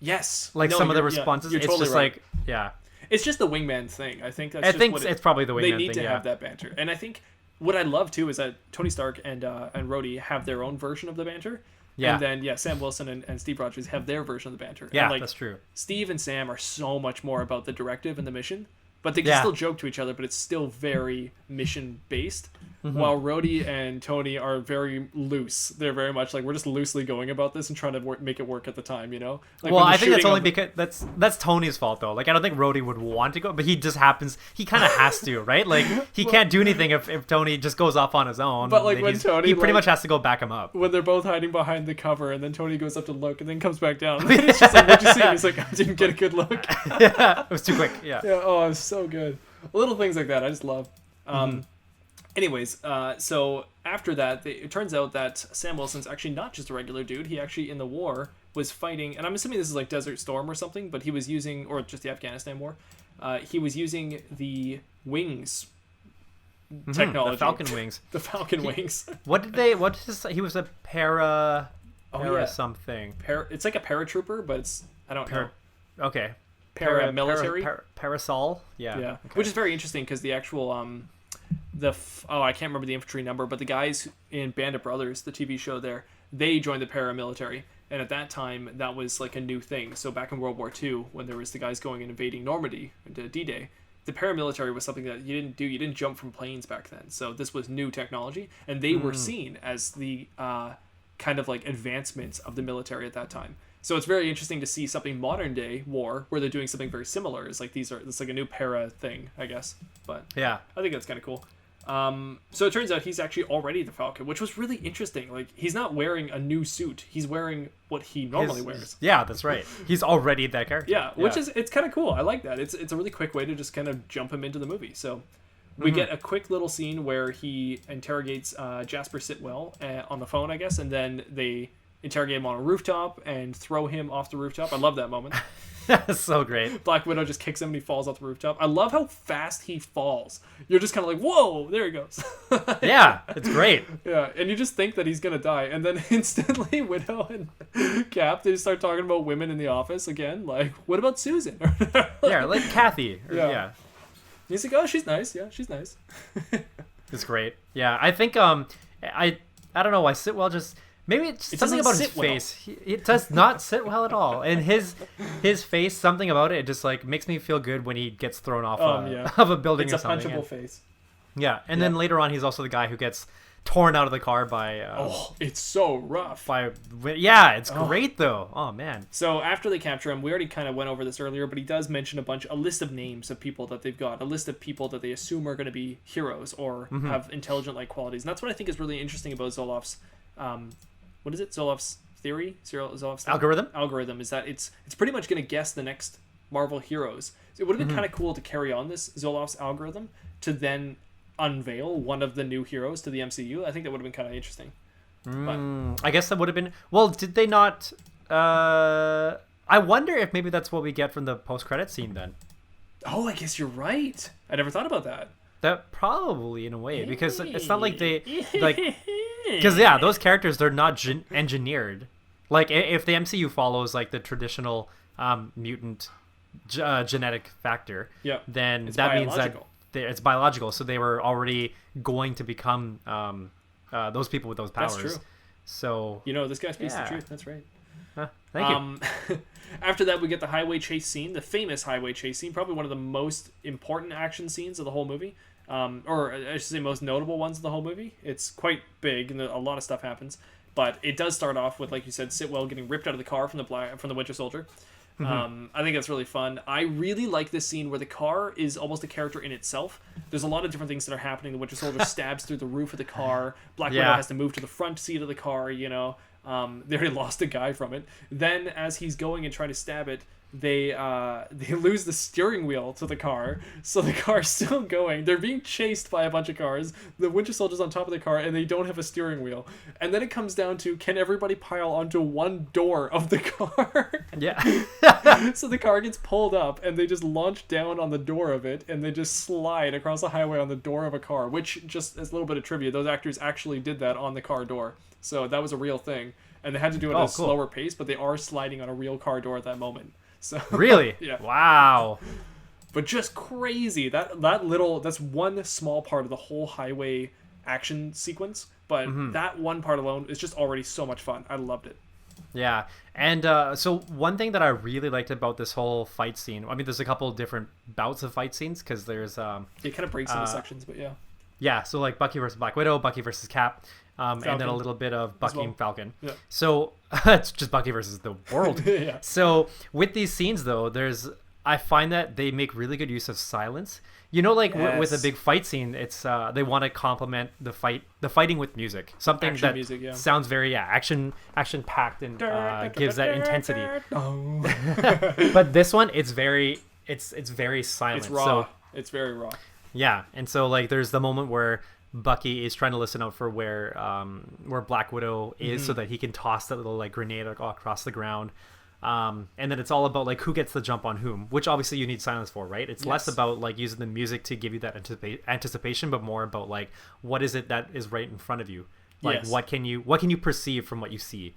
Yes, like some of the responses. You're it's totally just right. like, yeah, it's just the wingman thing. I think it's probably the wingman thing. They need to have that banter, and I think what I love too is that Tony Stark and Rhodey have their own version of the banter. Yeah. And then Sam Wilson and Steve Rogers have their version of the banter. Yeah, and, like, that's true. Steve and Sam are so much more about the directive and the mission, but they can still joke to each other, but it's still very mission based. While Rhodey and Tony are very loose. They're very much like, we're just loosely going about this and trying to make it work at the time, you know? Like, well, I think that's only because that's Tony's fault, though. Like, I don't think Rhodey would want to go, but he kind of has to, right? Like, he can't do anything if Tony just goes off on his own. But like when Tony, he pretty much has to go back him up. When they're both hiding behind the cover, and then Tony goes up to look, and then comes back down. It's just like, what'd you see? And he's like, I didn't get a good look. Yeah, it was too quick. Yeah. Oh, it was so good. Little things like that, I just love. Anyways, so after that, it turns out that Sam Wilson's actually not just a regular dude. He actually, in the war, was fighting, and I'm assuming this is like Desert Storm or something, but he was using, or just the Afghanistan war, he was using the wings technology. The Falcon wings. The Falcon wings. He was a something. It's like a paratrooper, but I don't know. Okay. Paramilitary? Parasol? Yeah. Okay. Which is very interesting because the actual... I can't remember the infantry number, but the guys in Band of Brothers, the TV show there, they joined the paramilitary, and at that time that was like a new thing. So back in World War II, when there was the guys going and invading Normandy into D-Day, the paramilitary was something that you didn't do. You didn't jump from planes back then, so this was new technology, and they were seen as the kind of like advancements of the military at that time. So it's very interesting to see something modern day war where they're doing something very similar. It's like it's like a new para thing, I guess. But yeah, I think that's kind of cool. So it turns out he's actually already the Falcon, which was really interesting. Like, he's not wearing a new suit; he's wearing what he normally wears. Yeah, that's right. He's already that character. Yeah, which is it's kind of cool. I like that. It's a really quick way to just kind of jump him into the movie. So we get a quick little scene where he interrogates Jasper Sitwell on the phone, I guess, and then they interrogate him on a rooftop and throw him off the rooftop. I love that moment. That's so great. Black Widow just kicks him and he falls off the rooftop. I love how fast he falls. You're just kind of like, whoa, there he goes. Yeah, it's great. Yeah, and you just think that he's going to die. And then instantly Widow and Cap, they just start talking about women in the office again. Like, what about Susan? Yeah, like Kathy. Yeah. He's like, oh, she's nice. Yeah, she's nice. It's great. Yeah, I think, I don't know why Sitwell just... Maybe it's something about his face. It does not sit well at all. And his face, something about it just like makes me feel good when he gets thrown off of a building or something. It's a punchable face. Yeah, and then later on, he's also the guy who gets torn out of the car by... it's so rough. It's great though. Oh, man. So after they capture him, we already kind of went over this earlier, but he does mention a list of names of people that they've got, a list of people that they assume are going to be heroes or have intelligent-like qualities. And that's what I think is really interesting about Zolof's... what is it? Zolof's theory? Zolof's algorithm is that it's pretty much going to guess the next Marvel heroes. So it would have been kind of cool to carry on this Zolof's algorithm to then unveil one of the new heroes to the MCU. I think that would have been kind of interesting. I guess that would have been... Well, did they not... I wonder if maybe that's what we get from the post-credit scene then. Oh, I guess you're right. I never thought about that. That probably, in a way, because it's not like they... like. Because, yeah, those characters, they're not engineered. Like, if the MCU follows, like, the traditional mutant genetic factor, then that means that it's biological. So they were already going to become those people with those powers. That's true. So... this guy speaks the truth. That's right. Thank you. After that, we get the highway chase scene, the famous highway chase scene, probably one of the most important action scenes of the whole movie. Or I should say most notable ones of the whole movie. It's quite big and a lot of stuff happens, but it does start off with, like you said, Sitwell getting ripped out of the car from the Winter Soldier. I think that's really fun. I really like this scene where the car is almost a character in itself. There's a lot of different things that are happening. The Winter Soldier stabs through the roof of the car. Black Widow has to move to the front seat of the car, you know. They already lost a guy from it. Then, as he's going and trying to stab it, they lose the steering wheel to the car, so the car's still going. They're being chased by a bunch of cars. The Winter Soldier's on top of the car, and they don't have a steering wheel. And then it comes down to, can everybody pile onto one door of the car? Yeah. So the car gets pulled up, and they just launch down on the door of it, and they just slide across the highway on the door of a car, which, just as a little bit of trivia, those actors actually did that on the car door. So that was a real thing. And they had to do it at a slower pace, but they are sliding on a real car door at that moment. So really? Yeah. Wow. But just crazy. That's one small part of the whole highway action sequence. But that one part alone is just already so much fun. I loved it. Yeah. And so one thing that I really liked about this whole fight scene, I mean, there's a couple of different bouts of fight scenes because there's... it kind of breaks into sections, but yeah. Yeah, so like Bucky versus Black Widow, Bucky versus Cap, and then a little bit of Bucky and Falcon. Yeah. So it's just Bucky versus the world. Yeah. So with these scenes, though, I find that they make really good use of silence. You know, like with a big fight scene, it's they want to complement the fighting with music, something action that music, sounds very action packed and gives that intensity. But this one, it's very silent. It's raw. So, it's very raw. yeah, and so like there's the moment where Bucky is trying to listen out for where Black Widow is so that he can toss that little like grenade across the ground. And then it's all about like who gets the jump on whom, which obviously you need silence for, right? It's less about like using the music to give you that anticipation, but more about like what is it that is right in front of you, like what can you perceive from what you see.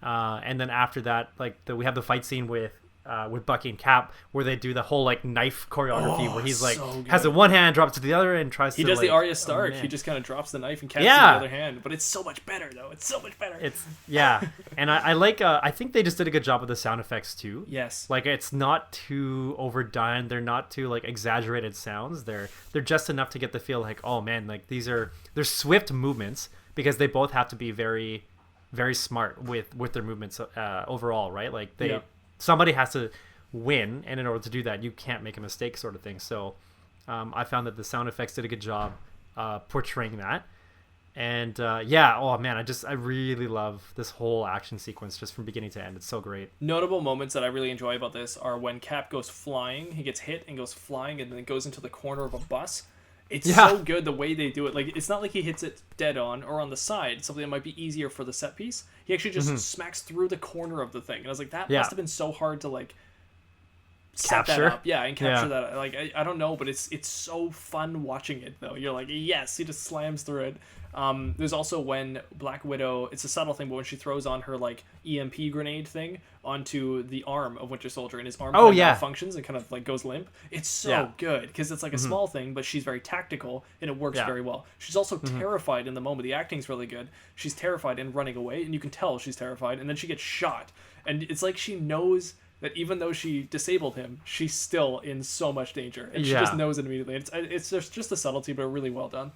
And then after that, like we have the fight scene with Bucky and Cap where they do the whole like knife choreography where he's like has it one hand, drops to the other, and tries to. He does like, the Arya Stark. He just kind of drops the knife and catches it with the other hand. But it's so much better though. It's so much better. And I like. I think they just did a good job with the sound effects too. Yes. Like it's not too overdone. They're not too like exaggerated sounds. They're just enough to get the feel like, oh man, like they're swift movements because they both have to be very, very smart with their movements overall, right? Like somebody has to win, and in order to do that, you can't make a mistake, sort of thing. So I found that the sound effects did a good job portraying that. And oh man, I really love this whole action sequence just from beginning to end. It's so great. Notable moments that I really enjoy about this are when Cap goes flying, he gets hit and goes flying, and then it goes into the corner of a bus. It's so good the way they do it. Like, it's not like he hits it dead on or on the side, something that might be easier for the set piece. He actually just smacks through the corner of the thing. And I was like, that must have been so hard to, like, set that up. Yeah, and capture that. Like, I don't know, but it's so fun watching it, though. You're like, yes, he just slams through it. There's also when Black Widow, it's a subtle thing, but when she throws on her like EMP grenade thing onto the arm of Winter Soldier, and his arm malfunctions and kind of like goes limp. It's so good because it's like a small thing, but she's very tactical and it works very well. She's also terrified in the moment. The acting's really good. She's terrified and running away, and you can tell she's terrified, and then she gets shot, and it's like she knows that even though she disabled him, she's still in so much danger, and she just knows it immediately. It's just a subtlety, but really well done.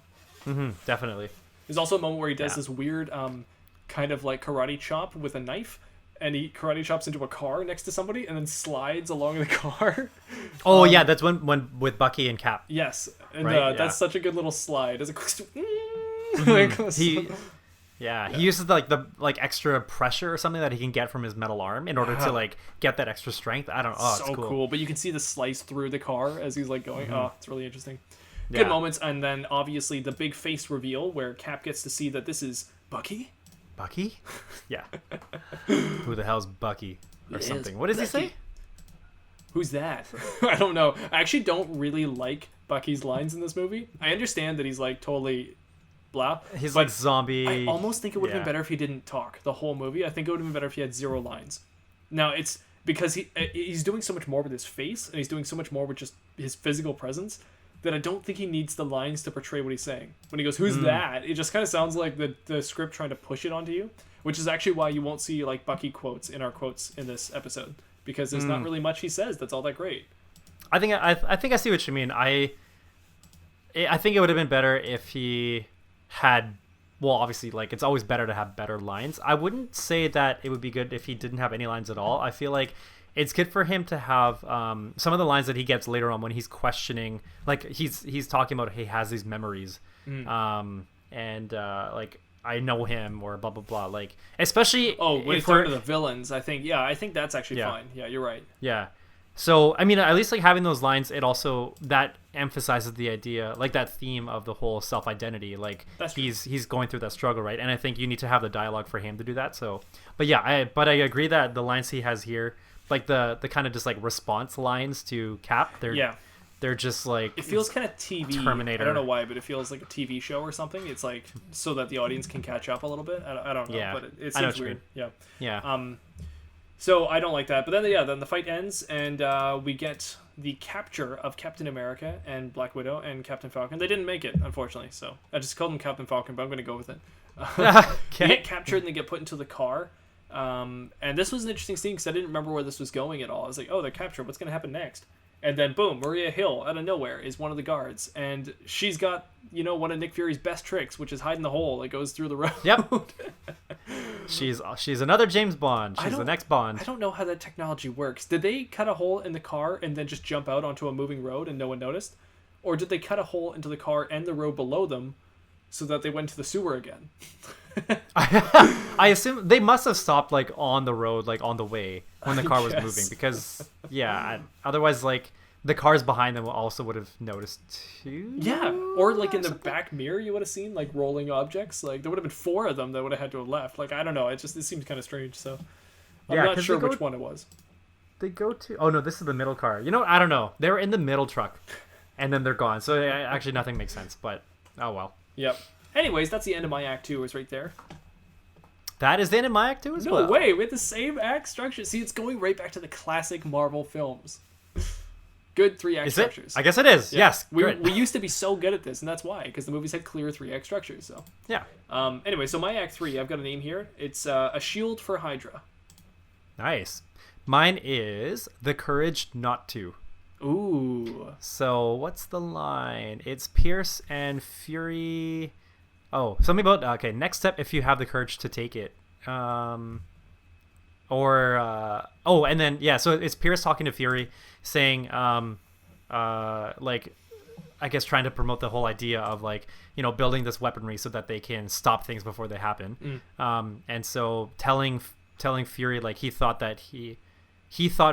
Definitely. There's also a moment where he does this weird kind of like karate chop with a knife, and he karate chops into a car next to somebody and then slides along the car. That's when with Bucky and Cap. Yes, and that's such a good little slide. As a he uses the extra pressure or something that he can get from his metal arm in order to like get that extra strength. I don't know. Oh, so it's cool. But you can see the slice through the car as he's like going. Oh, it's really interesting. Good moments, and then obviously the big face reveal where Cap gets to see that this is Bucky. Bucky? Yeah. Who the hell's Bucky or something? What does he say? Who's that? I don't know. I actually don't really like Bucky's lines in this movie. I understand that he's like totally blah. He's like zombie. I almost think it would have been better if he didn't talk the whole movie. I think it would have been better if he had 0 lines. Now it's because he's doing so much more with his face, and he's doing so much more with just his physical presence, that I don't think he needs the lines to portray what he's saying. When he goes, who's that? It just kind of sounds like the script trying to push it onto you, which is actually why you won't see like Bucky quotes in our quotes in this episode, because there's not really much he says that's all that great. I think I see what you mean. I think it would have been better if he had, well, obviously, like, it's always better to have better lines. I wouldn't say that it would be good if he didn't have any lines at all. I feel like it's good for him to have some of the lines that he gets later on when he's questioning, like he's talking about he has these memories, and like I know him or blah blah blah. Like especially when he's talking to the villains, I think that's actually fine. Yeah, you're right. Yeah. So, I mean, at least like having those lines, it also that emphasizes the idea, like that theme of the whole self-identity. Like he's going through that struggle, right? And I think you need to have the dialogue for him to do that. So, but yeah, I agree that the lines he has here, like the kind of just like response lines to Cap, they're just like it feels kind of TV. Terminator. I don't know why, but it feels like a TV show or something. It's like so that the audience can catch up a little bit. I don't know, but it seems weird. Yeah. So I don't like that. But then the fight ends, and we get the capture of Captain America and Black Widow and Captain Falcon. They didn't make it, unfortunately. So I just called them Captain Falcon, but I'm going to go with it. They get captured and they get put into the car. And this was an interesting scene because I didn't remember where this was going at all. I was like, oh, they're captured. What's going to happen next? And then, boom, Maria Hill, out of nowhere, is one of the guards. And she's got, one of Nick Fury's best tricks, which is hiding the hole that goes through the road. Yep. She's another James Bond. She's the next Bond. I don't know how that technology works. Did they cut a hole in the car and then just jump out onto a moving road and no one noticed? Or did they cut a hole into the car and the road below them so that they went to the sewer again? I assume they must have stopped like on the road, like on the way when the car was moving, because otherwise like the cars behind them also would have noticed too. Yeah, or like in the back mirror you would have seen like rolling objects. Like there would have been 4 of them that would have had to have left. Like I don't know, it seems kind of strange. So I'm not sure which one it was. They go to this is the middle car. I don't know. They were in the middle truck, and then they're gone. So actually nothing makes sense. But oh well. Yep. Anyways, that's the end of my act 2. Is right there. That is the end of my act 2 as well? No way, we had the same act structure. See, it's going right back to the classic Marvel films. Good 3-act structures. I guess it is. Yeah. Yes. We used to be so good at this, and that's why, because the movies had clear 3-act structures. So yeah. Anyway, so my act 3, I've got a name here. It's a shield for Hydra. Nice. Mine is The Courage Not To. Ooh. So what's the line? It's Pierce and Fury. Oh, something about next step if you have the courage to take it. And then so it's Pierce talking to Fury, saying like I guess trying to promote the whole idea of like building this weaponry so that they can stop things before they happen. And so telling Fury like he thought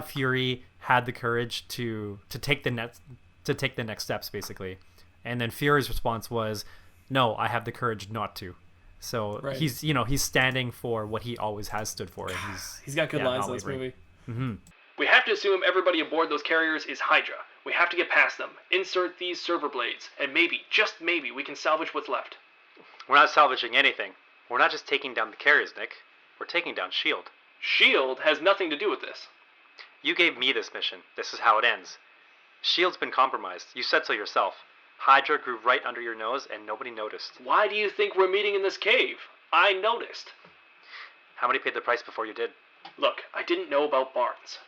Fury had the courage to take the next steps basically, and then Fury's response was, no, I have the courage not to. So he's standing for what he always has stood for. And he's got good lines in this movie. Mm-hmm. We have to assume everybody aboard those carriers is Hydra. We have to get past them, insert these server blades, and maybe, just maybe, we can salvage what's left. We're not salvaging anything. We're not just taking down the carriers, Nick. We're taking down S.H.I.E.L.D. S.H.I.E.L.D. has nothing to do with this. You gave me this mission. This is how it ends. S.H.I.E.L.D's been compromised. You said so yourself. Hydra grew right under your nose and nobody noticed. Why do you think we're meeting in this cave? I noticed. How many paid the price before you did? Look, I didn't know about Barnes.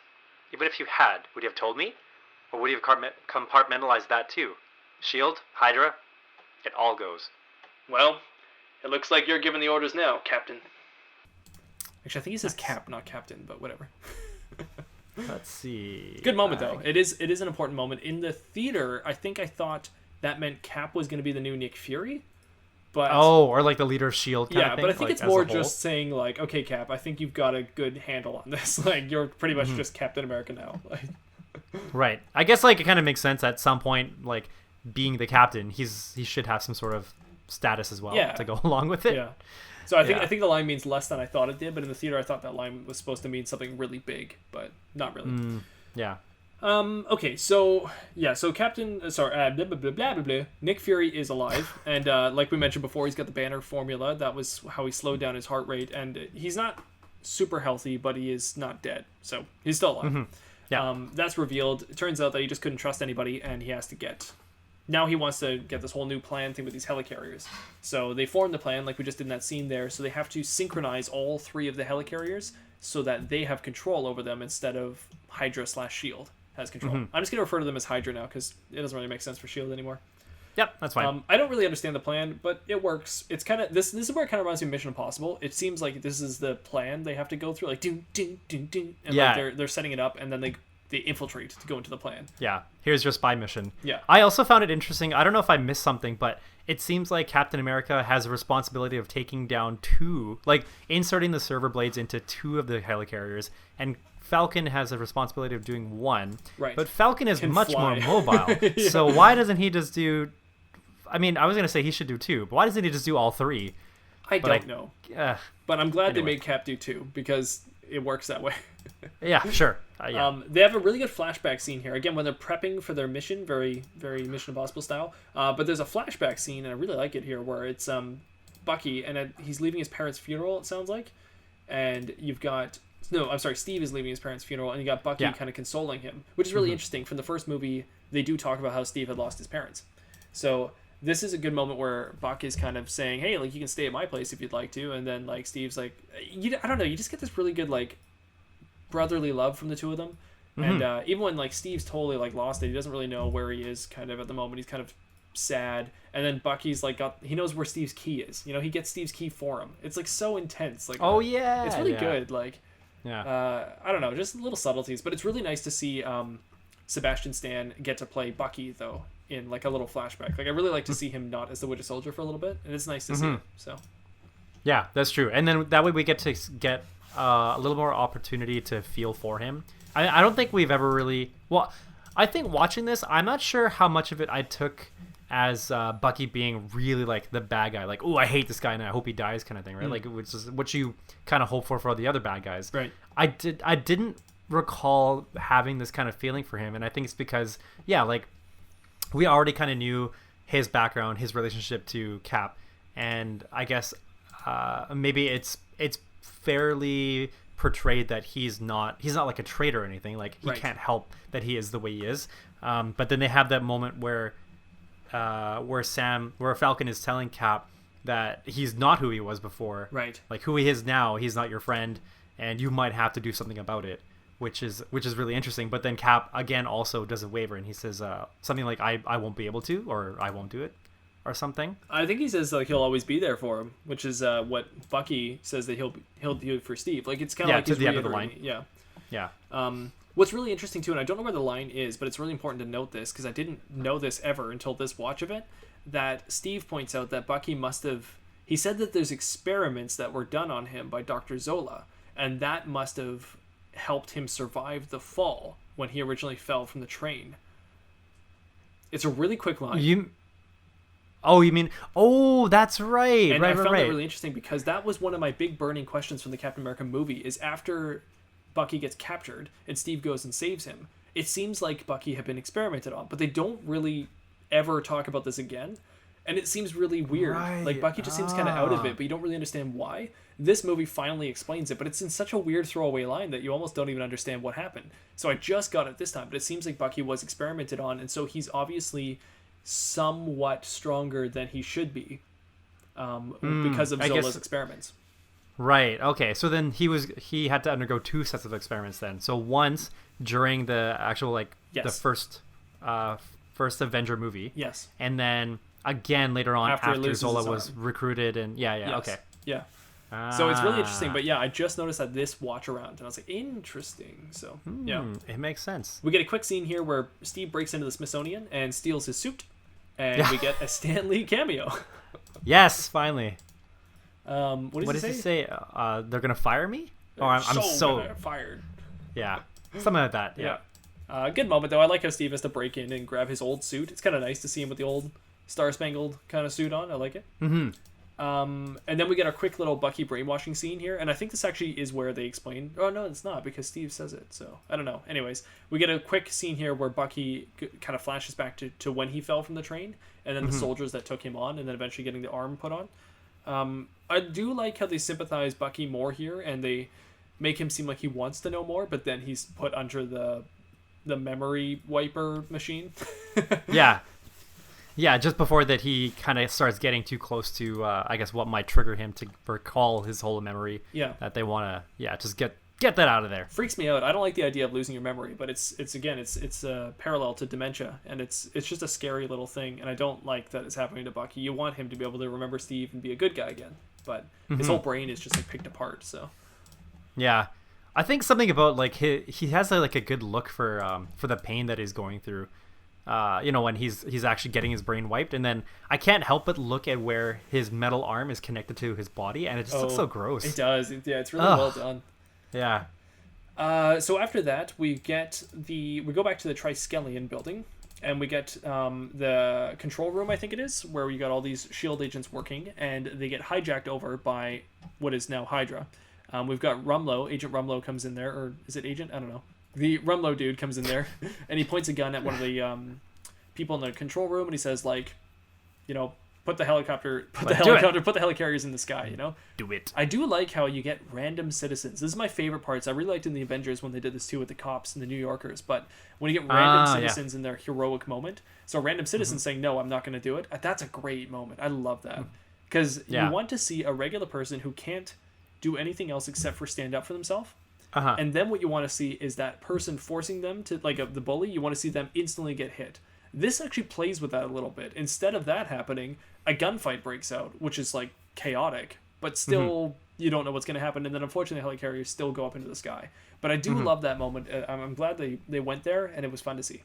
Even if you had, would you have told me? Or would you have compartmentalized that too? S.H.I.E.L.D., Hydra, it all goes. Well, it looks like you're giving the orders now, Captain. Actually, I think he says Cap, not Captain, but whatever. Let's see. Good moment, though. It is an important moment. In the theater, I thought that meant Cap was going to be the new Nick Fury. But or like the leader of S.H.I.E.L.D. kind of thing. But I think it's more just saying, like, okay, Cap, I think you've got a good handle on this. Like, you're pretty much just Captain America now. Like, right. I guess, like, it kind of makes sense at some point, like, being the captain, he should have some sort of status as well to go along with it. Yeah. So I think the line means less than I thought it did, but in the theater I thought that line was supposed to mean something really big, but not really. Yeah. Okay, so Captain, blah, blah, blah, blah, blah, blah. Nick Fury is alive, and like we mentioned before, he's got the Banner formula. That was how he slowed down his heart rate, and he's not super healthy, but he is not dead, so he's still alive. Mm-hmm. Yeah. That's revealed. It turns out that he just couldn't trust anybody, and he has to get... Now he wants to get this whole new plan thing with these helicarriers. So they formed the plan, like we just did in that scene there, so they have to synchronize all 3 of the helicarriers so that they have control over them instead of Hydra/S.H.I.E.L.D. has control. I'm just going to refer to them as Hydra now because it doesn't really make sense for S.H.I.E.L.D. anymore. Yep, that's fine. I don't really understand the plan, but it works. It's kind of this is where it kind of reminds me of Mission Impossible. It seems like this is the plan they have to go through, like do, and like they're setting it up, and then they infiltrate to go into the plan. Yeah, here's your spy mission. Yeah. I also found it interesting. I don't know if I missed something, but it seems like Captain America has a responsibility of taking down inserting the server blades into 2 of the helicarriers, and Falcon has a responsibility of doing 1. Right. But Falcon is much fly. more mobile. Yeah. So why doesn't he just do... I mean, I was going to say he should do 2, but why doesn't he just do all 3? I don't know. But I'm glad anyway. they made Cap do 2, because it works that way. Yeah, sure. Yeah. They have a really good flashback scene here. Again, when they're prepping for their mission, very, very Mission Impossible style. But there's a flashback scene, and I really like it here, where it's Bucky, and he's leaving his parents' funeral, it sounds like. And you've got... No, I'm sorry, Steve is leaving his parents' funeral, and you got Bucky kind of consoling him, which is really interesting. From the first movie, they do talk about how Steve had lost his parents. So this is a good moment where Buck is kind of saying, hey, like, you can stay at my place if you'd like to. And then, like, Steve's like... I don't know, you just get this really good, like, brotherly love from the 2 of them. And even when, like, Steve's totally, like, lost it, he doesn't really know where he is kind of at the moment. He's kind of sad. And then Bucky's, like, he knows where Steve's key is. You know, he gets Steve's key for him. It's, like, so intense. Like, it's really good. Like... Yeah. I don't know, just little subtleties, but it's really nice to see Sebastian Stan get to play Bucky, though, in like a little flashback. Like, I really like to see him not as the Winter Soldier for a little bit, and it's nice to see him. So yeah, that's true. And then that way we get to get a little more opportunity to feel for him. I don't think we've ever really... Well, I think watching this, I'm not sure how much of it I took as Bucky being really like the bad guy, like, oh, I hate this guy and I hope he dies kind of thing, right? Like, which is what you kind of hope for the other bad guys. Right. I didn't recall having this kind of feeling for him, and I think it's because like we already kind of knew his background, his relationship to Cap, and I guess maybe it's fairly portrayed that he's not like a traitor or anything. Like, he can't help that he is the way he is. But then they have that moment where Falcon is telling Cap that he's not who he was before. Right. Like, who he is now, he's not your friend, and you might have to do something about it, which is really interesting. But then Cap again also does a waiver, and he says something like, I won't be able to, or I won't do it, or something. I think he says, like, he'll always be there for him, which is what Bucky says that he'll do it for Steve. Like, it's kind of like to the end of the line. Yeah. What's really interesting, too, and I don't know where the line is, but it's really important to note this, because I didn't know this ever until this watch of it, that Steve points out that Bucky he said that there's experiments that were done on him by Dr. Zola, and that must have helped him survive the fall when he originally fell from the train. It's a really quick line. You mean... Oh, that's right. And I found that really interesting, because that was one of my big burning questions from the Captain America movie, is after Bucky gets captured and Steve goes and saves him, it seems like Bucky had been experimented on, but they don't really ever talk about this again, and it seems really weird. Like, Bucky just seems kind of out of it, but you don't really understand why. This movie finally explains it, but it's in such a weird throwaway line that you almost don't even understand what happened. So I just got it this time, but it seems like Bucky was experimented on, and so he's obviously somewhat stronger than he should be because of Zola's experiments. Right. Okay. So then he had to undergo 2 sets of experiments then. So once during the actual the first Avenger movie. Yes. And then again later on after Zola was arm. Recruited and yes. Okay. Yeah. So it's really interesting, but yeah, I just noticed that this watch around, and I was like, interesting. So yeah, it makes sense. We get a quick scene here where Steve breaks into the Smithsonian and steals his suit, and we get a Stan Lee cameo. Yes, finally. What does he say? They're gonna fire me? I'm so fired. Yeah, something like that. Yeah. Good moment though. I like how Steve has to break in and grab his old suit. It's kind of nice to see him with the old Star Spangled kind of suit on. I like it. Mm-hmm. And then we get a quick little Bucky brainwashing scene here, and I think this actually is where they explain... Oh, no, it's not, because Steve says it, so I don't know. Anyways, we get a quick scene here where Bucky kind of flashes back to when he fell from the train, and then the soldiers that took him on, and then eventually getting the arm put on. I do like how they sympathize Bucky more here, and they make him seem like he wants to know more, but then he's put under the memory wiper machine. Yeah, just before that, he kind of starts getting too close to, I guess, what might trigger him to recall his whole memory. Yeah. That they want to, just get Get that out of there. Freaks me out. I don't like the idea of losing your memory, but it's parallel to dementia, and it's just a scary little thing, and I don't like that it's happening to Bucky. You want him to be able to remember Steve and be a good guy again, but his whole brain is just like picked apart. So yeah, I think something about like he has a good look for the pain that he's going through. When he's actually getting his brain wiped, and then I can't help but look at where his metal arm is connected to his body, and it just looks so gross. It does. It's really well done. Yeah. So after that, we go back to the Triskelion building, and we get the control room, I think it is, where we got all these S.H.I.E.L.D. agents working, and they get hijacked over by what is now Hydra. We've got Rumlow. Agent Rumlow comes in there, or is it Agent? I don't know. The Rumlow dude comes in there, and he points a gun at one of the people in the control room, and he says, like, put the helicarriers in the sky, Do it. I do like how you get random citizens. This is my favorite parts. I really liked in the Avengers when they did this too with the cops and the New Yorkers, but when you get random citizens in their heroic moment, so random citizens saying, no, I'm not going to do it, that's a great moment. I love that. Because you want to see a regular person who can't do anything else except for stand up for themselves. And then what you want to see is that person forcing them to, like the bully, you want to see them instantly get hit. This actually plays with that a little bit. Instead of that happening, a gunfight breaks out, which is like chaotic, but still you don't know what's going to happen. And then unfortunately, the helicarriers still go up into the sky. But I do love that moment. I'm glad they went there, and it was fun to see.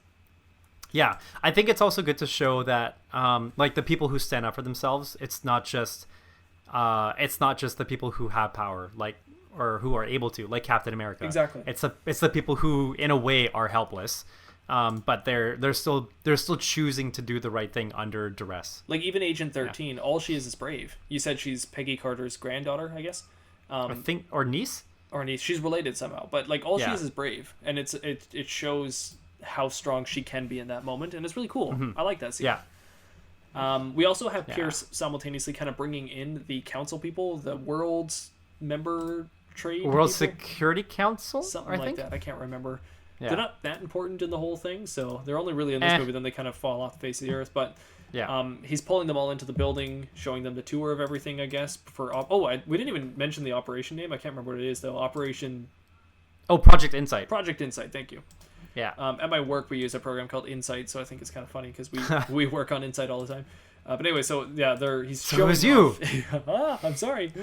Yeah, I think it's also good to show that like the people who stand up for themselves, it's not just the people who have power, like, or who are able to, like Captain America. Exactly. It's the people who in a way are helpless. But they're still choosing to do the right thing under duress. Like even Agent 13, all she is brave. You said she's Peggy Carter's granddaughter, I guess. I think, or niece. Or niece. She's related somehow, but like all she is brave, and it shows how strong she can be in that moment, and it's really cool. I like that scene. Yeah. We also have Pierce simultaneously kind of bringing in the council people, the world's member trade. World people? Security Council, something like that. I can't remember. Yeah. They're not that important in the whole thing, so they're only really in this movie, then they kind of fall off the face of the earth. But he's pulling them all into the building, showing them the tour of everything, I guess. We didn't even mention the operation name. I can't remember what it is, though. Project Insight. Project Insight, thank you. Yeah. At my work, we use a program called Insight, so I think it's kind of funny because we work on Insight all the time. But anyway, he's showing. So was you. I'm sorry.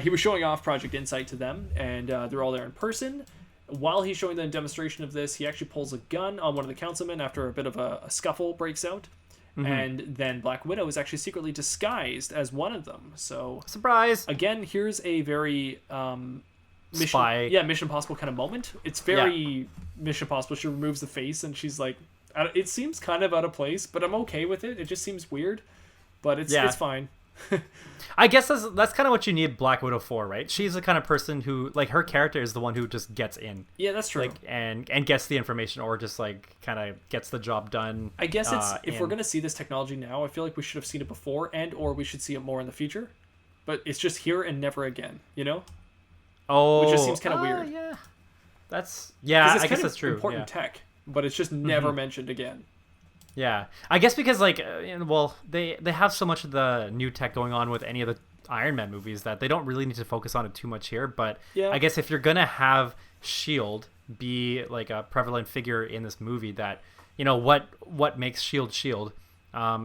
He was showing off Project Insight to them, and they're all there in person. While he's showing them a demonstration of this, he actually pulls a gun on one of the councilmen after a bit of a scuffle breaks out. And then Black Widow is actually secretly disguised as one of them. So surprise! Again, here's a very Spy. Mission Impossible kind of moment. It's very Mission Impossible. She removes the face and she's like, it seems kind of out of place, but I'm okay with it. It just seems weird, but it's fine. I guess that's kind of what you need Black Widow for, right? She's the kind of person who, like, her character is the one who just gets in. Yeah, that's true. Like, and gets the information, or just like kind of gets the job done. I guess if we're gonna see this technology now, I feel like we should have seen it before, or we should see it more in the future. But it's just here and never again, Oh, which just seems kind of weird. Yeah, I guess that's true. Important tech, but it's just never mentioned again. Yeah, I guess because they have so much of the new tech going on with any of the Iron Man movies that they don't really need to focus on it too much here. But I guess if you're gonna have S.H.I.E.L.D. be like a prevalent figure in this movie, that what makes S.H.I.E.L.D.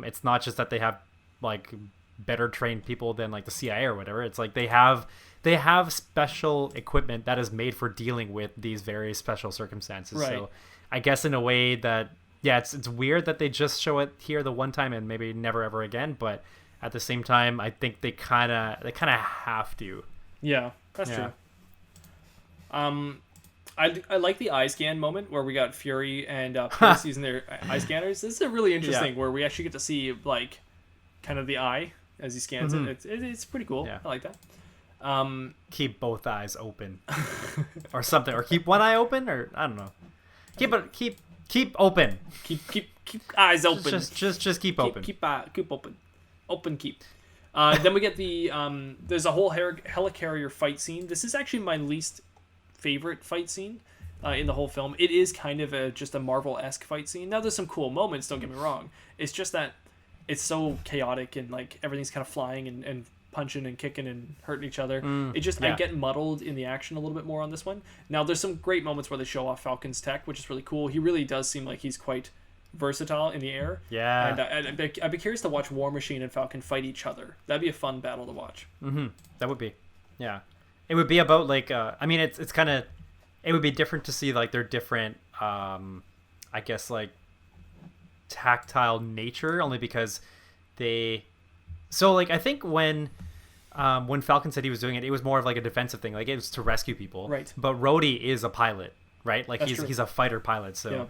It's not just that they have like better trained people than like the CIA or whatever. It's like they have special equipment that is made for dealing with these very special circumstances. Right. So I guess in a way that it's weird that they just show it here the one time and maybe never ever again, but at the same time I think they kind of have to. Yeah, that's true. I like the eye scan moment where we got Fury and Pierce using their eye scanners. This is a really interesting where we actually get to see like kind of the eye as he scans it. It's pretty cool. Yeah. I like that. Keep both eyes open or something, or keep one eye open, or I don't know. Keep open. Keep eyes open. Just keep open. Keep open. Open keep. Then we get the there's a whole helicarrier fight scene. This is actually my least favorite fight scene in the whole film. It is kind of just a Marvel-esque fight scene. Now there's some cool moments, don't get me wrong. It's just that it's so chaotic and like everything's kind of flying and punching and kicking and hurting each other. I yeah. get muddled in the action a little bit more on this one. Now, there's some great moments where they show off Falcon's tech, which is really cool. He really does seem like he's quite versatile in the air. Yeah. And I'd be curious to watch War Machine and Falcon fight each other. That'd be a fun battle to watch. That would be. Yeah. It would be about like I mean it's kind of, it would be different to see like their different I guess like tactile nature, only because they, so like I think when Falcon said he was doing it, it was more of like a defensive thing, like it was to rescue people, right? But Rhodey is a pilot, right? Like That's he's a fighter pilot, so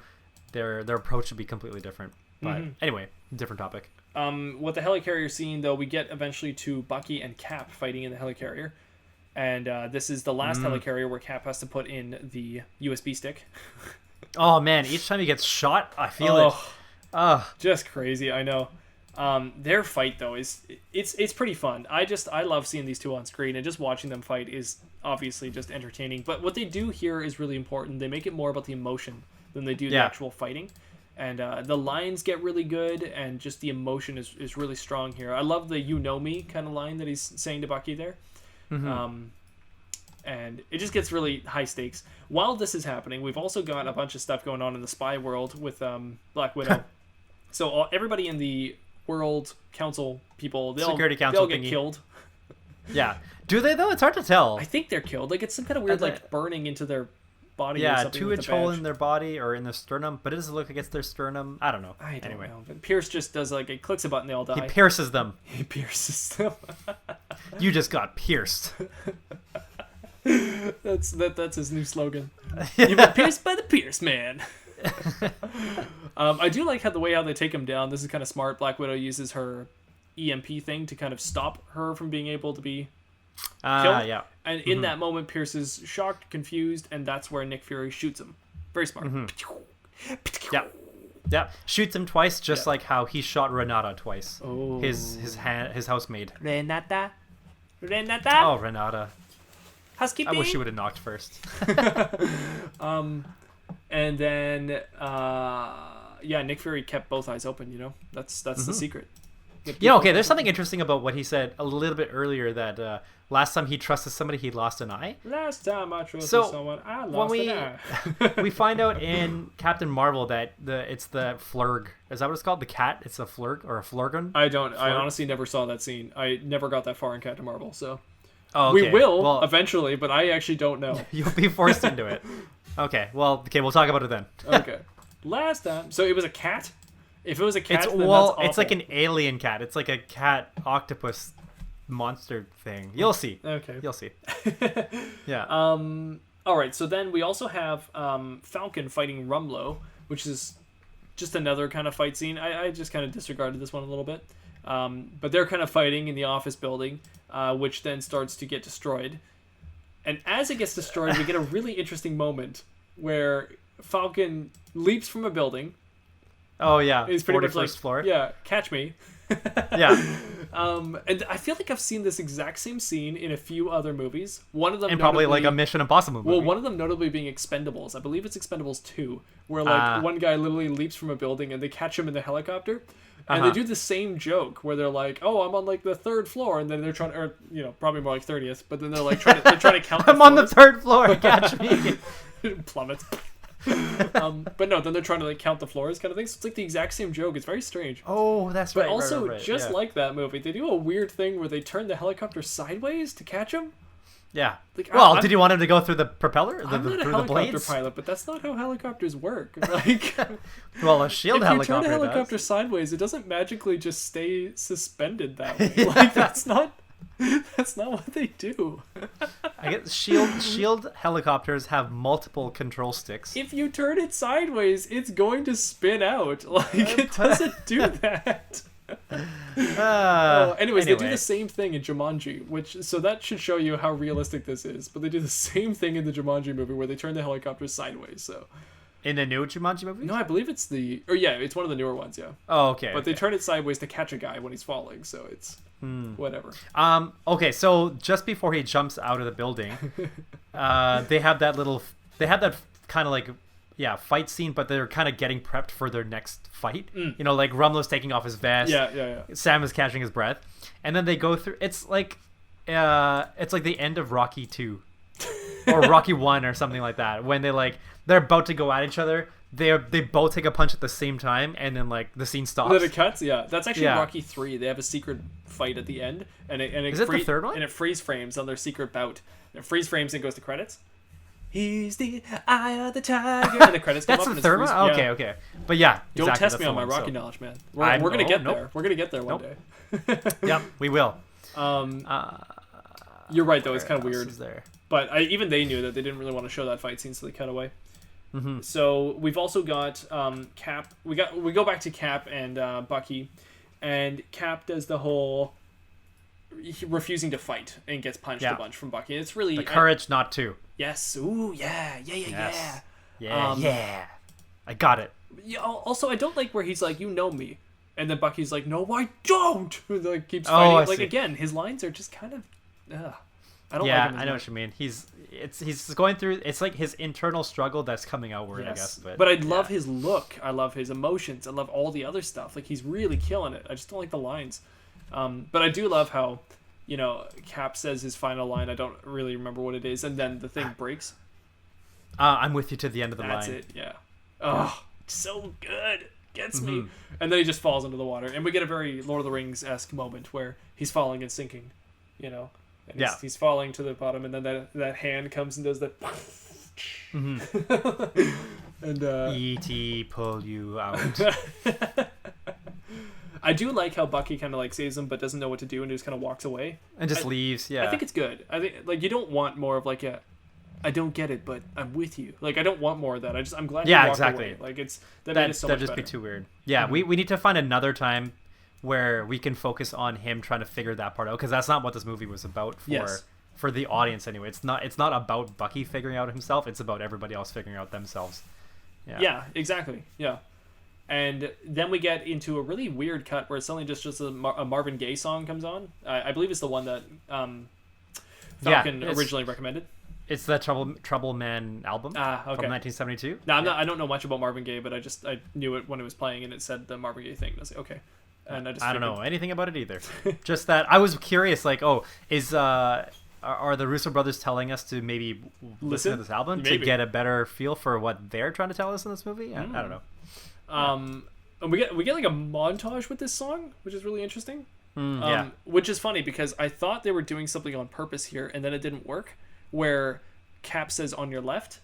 their approach would be completely different. But anyway, different topic. With the helicarrier scene though, we get eventually to Bucky and Cap fighting in the helicarrier, and this is the last helicarrier where Cap has to put in the USB stick. Oh man, each time he gets shot, I feel it. Just crazy. I know. Their fight though it's pretty fun. I love seeing these two on screen, and just watching them fight is obviously just entertaining. But what they do here is really important. They make it more about the emotion than they do the actual fighting, and the lines get really good, and just the emotion is really strong here. I love the "you know me" kind of line that he's saying to Bucky there. And it just gets really high stakes. While this is happening, we've also got a bunch of stuff going on in the spy world with Black Widow. So everybody in the World Council people, Security Council they'll get killed. Yeah. Do they though? It's hard to tell. I think they're killed. Like it's some kind of weird like burning into their body. Yeah, or something 2-inch hole in their body or in their sternum, but it doesn't look like it's their sternum. I don't know. I don't know. But Pierce just does like it clicks a button, they all die. He pierces them. He pierces them. You just got pierced. That's his new slogan. You've been pierced by the Pierce Man. I do like how they take him down. This is kind of smart. Black Widow uses her EMP thing to kind of stop her from being able to be killed. Yeah. And in that moment, Pierce is shocked, confused, and that's where Nick Fury shoots him. Very smart. Yeah. Shoots him twice, just like how he shot Renata twice. Oh. His housemaid. Renata. Oh, Renata. Housekeeping. I wish she would have knocked first. And then Nick Fury kept both eyes open, you know? That's the secret. Yeah, okay, there's something interesting about what he said a little bit earlier, that last time he trusted somebody, he lost an eye. Last time I trusted someone, I lost an eye. We find out in Captain Marvel that it's the Flurg. Is that what it's called? The cat? It's a Flurg or a Flurgon? I honestly never saw that scene. I never got that far in Captain Marvel, so... Oh, okay. We will eventually, but I actually don't know. You'll be forced into it. Okay, we'll talk about it then. Okay. Last time, so it was a cat. If it was a cat, then that's awful. It's like an alien cat. It's like a cat octopus monster thing. You'll see. Okay. You'll see. Yeah. All right. So then we also have Falcon fighting Rumlow, which is just another kind of fight scene. I just kind of disregarded this one a little bit. But they're kind of fighting in the office building, which then starts to get destroyed. And as it gets destroyed, we get a really interesting moment where Falcon leaps from a building. Oh, yeah. He's pretty much 41st like, floor. Yeah, catch me. Yeah. And I feel like I've seen this exact same scene in a few other movies. One of them, and probably like a Mission Impossible movie. Well, one of them notably being Expendables. I believe it's Expendables 2, where like one guy literally leaps from a building and they catch him in the helicopter. And they do the same joke where they're like, "Oh, I'm on like the 3rd floor," and then they're trying, or probably more like 30th, but then they're like trying to count. I'm on the 3rd floor. Catch me. Plummets. But no, then they're trying to like count the floors, kind of thing. So it's like the exact same joke. It's very strange. Oh, that's right. But also, right. just like that movie, they do a weird thing where they turn the helicopter sideways to catch him. Yeah. Like, well, did you want him to go through the propeller? I'm not a helicopter pilot, but that's not how helicopters work. Like, well, a shield if helicopter you turn a helicopter does. Sideways, it doesn't magically just stay suspended that way. Like, that's not what they do. I guess shield helicopters have multiple control sticks. If you turn it sideways, it's going to spin out. Like, it doesn't do that. Anyways, they do the same thing in Jumanji, so that should show you how realistic this is. But they do the same thing in the Jumanji movie where they turn the helicopter sideways. So in the new Jumanji movie? No, I believe it's it's one of the newer ones. Yeah. Oh, okay. But they turn it sideways to catch a guy when he's falling. So it's whatever. Okay, so just before he jumps out of the building, they have that kind of like fight scene, but they're kind of getting prepped for their next fight. Like Rumlow's taking off his vest. Yeah. Sam is catching his breath. and then they go through. It's like the end of Rocky 2 or Rocky 1 or something like that, when they're about to go at each other. They both take a punch at the same time, and then like the scene stops. Then it cuts. Yeah, that's actually Rocky 3. They have a secret fight at the end, and it is it the third one? And it freeze frames on their secret bout. And it freeze frames and goes to credits. He's the eye of the tiger. And the credits come up. That's the third one? Okay. But yeah. Don't exactly, test me on my Rocky knowledge, man. We're going to get there. We're going to get there one day. Yep, we will. You're right, though. It's kind of weird. There? But even they knew that they didn't really want to show that fight scene, so they cut away. Mm-hmm. So we've also got Cap. We go back to Cap and Bucky, and Cap does the whole refusing to fight and gets punched a bunch from Bucky. It's really the courage not to. Yes. Ooh, yeah. Yeah. I got it. Yeah. Also, I don't like where he's like, "You know me," and then Bucky's like, "No, I don't." Like keeps fighting. Like again, his lines are just kind of. I don't like him as I know much. what you mean. He's going through. It's like his internal struggle that's coming outward, I guess. But I love his look. I love his emotions. I love all the other stuff. Like he's really killing it. I just don't like the lines. But I do love how, Cap says his final line. I don't really remember what it is, and then the thing breaks. I'm with you to the end of the line. That's it. Yeah. Oh, so good. Gets me. And then he just falls into the water, and we get a very Lord of the Rings-esque moment where he's falling and sinking. And he's falling to the bottom, and then that hand comes and does that. And E.T. pull you out. I do like how Bucky kind of like saves him, but doesn't know what to do, and just kind of walks away and just leaves. Yeah, I think it's good. I think you don't want more of like a, I don't get it, but I'm with you. Like I don't want more of that. I'm glad. Yeah, you walked exactly. Away. Like that'd just better. Be too weird. Yeah, we need to find another time where we can focus on him trying to figure that part out, because that's not what this movie was about for the audience anyway. It's not about Bucky figuring out himself. It's about everybody else figuring out themselves. Yeah, exactly. Yeah. And then we get into a really weird cut where suddenly just a Marvin Gaye song comes on. I believe it's the one that Falcon originally recommended. It's the Trouble Man album from 1972. No, I don't know much about Marvin Gaye, but I knew it when it was playing and it said the Marvin Gaye thing. And I was like, okay. And I don't know anything about it either. Just that I was curious, like, are the Russo brothers telling us to maybe listen to this album to get a better feel for what they're trying to tell us in this movie? I don't know. And we get like a montage with this song, which is really interesting. Yeah. Which is funny because I thought they were doing something on purpose here, and then it didn't work. Where Cap says "on your left,"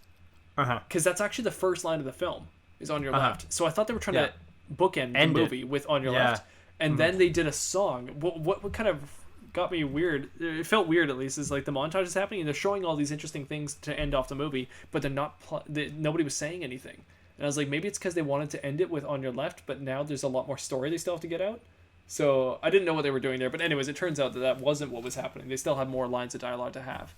because that's actually the first line of the film is "on your left." So I thought they were trying to bookend the movie with "on your left," and then they did a song. What kind of got me weird? It felt weird, at least, is like the montage is happening and they're showing all these interesting things to end off the movie, but they're not. Nobody was saying anything. And I was like, maybe it's because they wanted to end it with "on your left," but now there's a lot more story they still have to get out. So I didn't know what they were doing there. But anyways, it turns out that wasn't what was happening. They still had more lines of dialogue to have.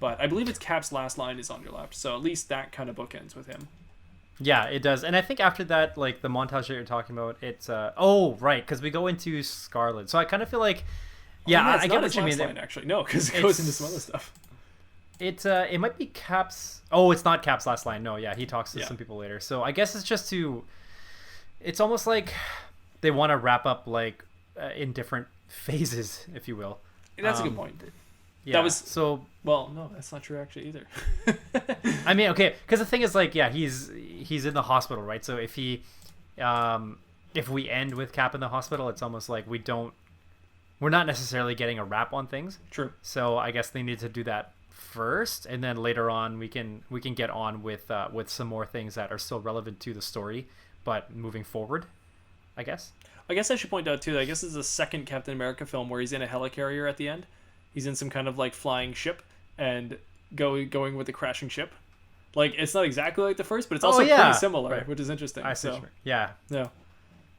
But I believe it's Cap's last line is "on your left." So at least that kind of bookends with him. Yeah, it does. And I think after that, like the montage that you're talking about, it's right, because we go into Scarlett. So I kind of feel like, I get what you mean. Line, actually, no, because it goes into some other stuff. It might be Cap's. Oh, it's not Cap's last line. No, he talks to some people later. So I guess it's just it's almost like they want to wrap up like in different phases, if you will. That's a good point. Yeah. That was so. Well, no, that's not true actually either. I mean, okay, because the thing is, like, he's in the hospital, right? So if we end with Cap in the hospital, it's almost like we're not necessarily getting a wrap on things. True. So I guess they need to do that first, and then later on we can get on with some more things that are still relevant to the story, but moving forward, I guess. I should point out too that I guess this is the second Captain America film where he's in a helicarrier at the end. He's in some kind of like flying ship and going with the crashing ship. Like it's not exactly like the first, but it's also pretty similar, which is interesting. I see. Yeah.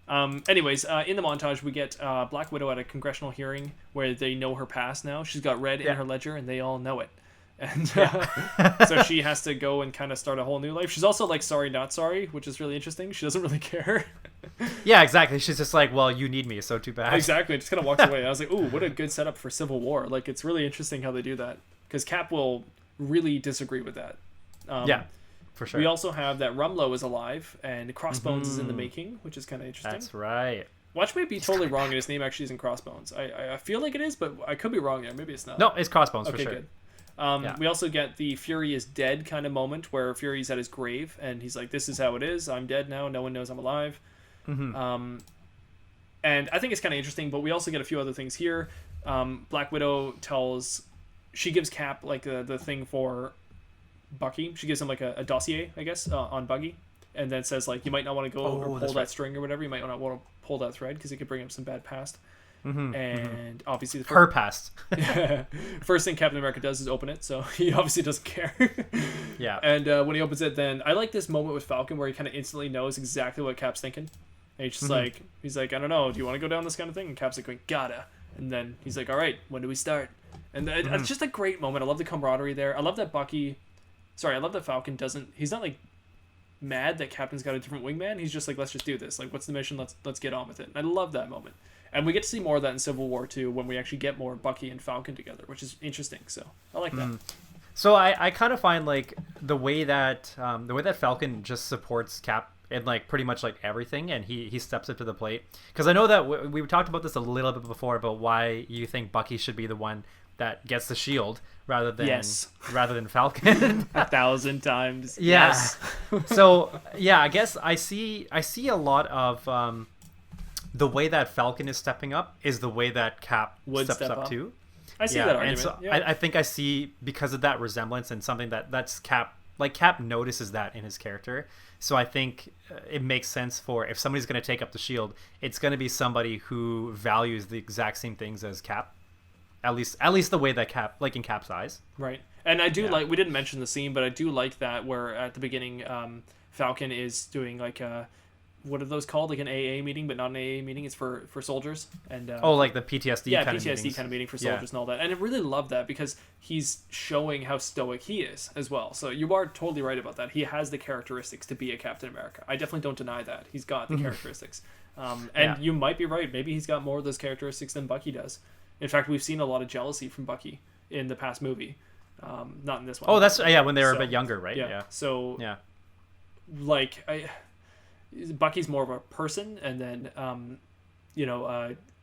Anyways, in the montage we get Black Widow at a congressional hearing where they know her past now. She's got red in her ledger and they all know it. And so she has to go and kind of start a whole new life. She's also like sorry not sorry, which is really interesting. She doesn't really care. Yeah, exactly. She's just like, well, you need me, so too bad. Exactly. Just kind of walks away. I was like, ooh, what a good setup for Civil War. Like, it's really interesting how they do that. Because Cap will really disagree with that. For sure. We also have that Rumlow is alive and Crossbones is in the making, which is kind of interesting. That's right. Watch me be totally wrong, and his name actually isn't Crossbones. I feel like it is, but I could be wrong there. Maybe it's not. No, it's Crossbones for Okay, sure. good. We also get the Fury is dead kind of moment where Fury's at his grave and he's like, "This is how it is. I'm dead now. No one knows I'm alive." Mm-hmm. And I think it's kind of interesting. But we also get a few other things here. Black Widow she gives Cap like the thing for Bucky. She gives him like a dossier, I guess, on Bucky, and then says like, you might not want to go or pull that string or whatever. You might not want to pull that thread because it could bring up some bad past. And obviously her past. First thing Captain America does is open it, so he obviously doesn't care. Yeah. And when he opens it, then I like this moment with Falcon where he kind of instantly knows exactly what Cap's thinking. And he's just he's like, I don't know, do you want to go down this kind of thing? And Cap's like, going, gotta. And then he's like, all right, when do we start? And it's just a great moment. I love the camaraderie there. I love that Falcon he's not like mad that Captain's got a different wingman. He's just like, let's just do this. Like, what's the mission? Let's get on with it. And I love that moment. And we get to see more of that in Civil War too, when we actually get more Bucky and Falcon together, which is interesting. So I like that. So I kind of find like the way that Falcon just supports Cap in like pretty much like everything, and he steps up to the plate. Because I know that we talked about this a little bit before about why you think Bucky should be the one that gets the shield rather than Falcon. 1,000 times. Yeah. Yes. So yeah, I guess I see a lot of the way that Falcon is stepping up is the way that Cap steps up too. I see that argument. And so I think I see, because of that resemblance and something that's Cap, like Cap notices that in his character. So I think it makes sense for, if somebody's going to take up the shield, it's going to be somebody who values the exact same things as Cap. At least the way that Cap, like in Cap's eyes. Right. And I do like, we didn't mention the scene, but I do like that where at the beginning, Falcon is doing like what are those called? Like an AA meeting, but not an AA meeting. It's for soldiers. And like the PTSD kind of PTSD kind of meeting for soldiers and all that. And I really love that because he's showing how stoic he is as well. So you are totally right about that. He has the characteristics to be a Captain America. I definitely don't deny that. He's got the characteristics. You might be right. Maybe he's got more of those characteristics than Bucky does. In fact, we've seen a lot of jealousy from Bucky in the past movie. Not in this one. Oh, that's when they were a bit younger, right? Yeah. So like Bucky's more of a person, and then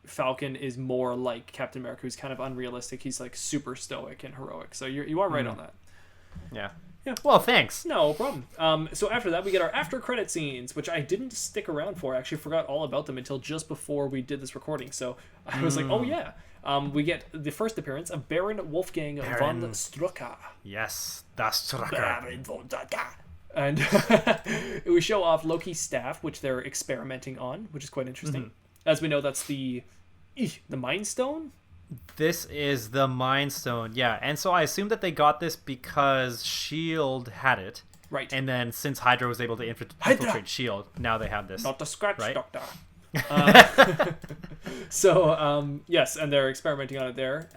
Falcon is more like Captain America, who's kind of unrealistic. He's like super stoic and heroic. So you are right on that. Yeah. Well, thanks. No problem. So after that, we get our after credit scenes, which I didn't stick around for. I actually forgot all about them until just before we did this recording. So I was like, oh yeah. We get the first appearance of Baron Wolfgang von Strucker. Yes, das Strucker. And we show off Loki's staff, which they're experimenting on, which is quite interesting. As we know, that's the Mind Stone. This is the Mind Stone, yeah. And so I assume that they got this because S.H.I.E.L.D. had it. Right. And then since Hydra was able to infiltrate S.H.I.E.L.D., now they have this. Not the Scratch right? Doctor. Yes, and they're experimenting on it there.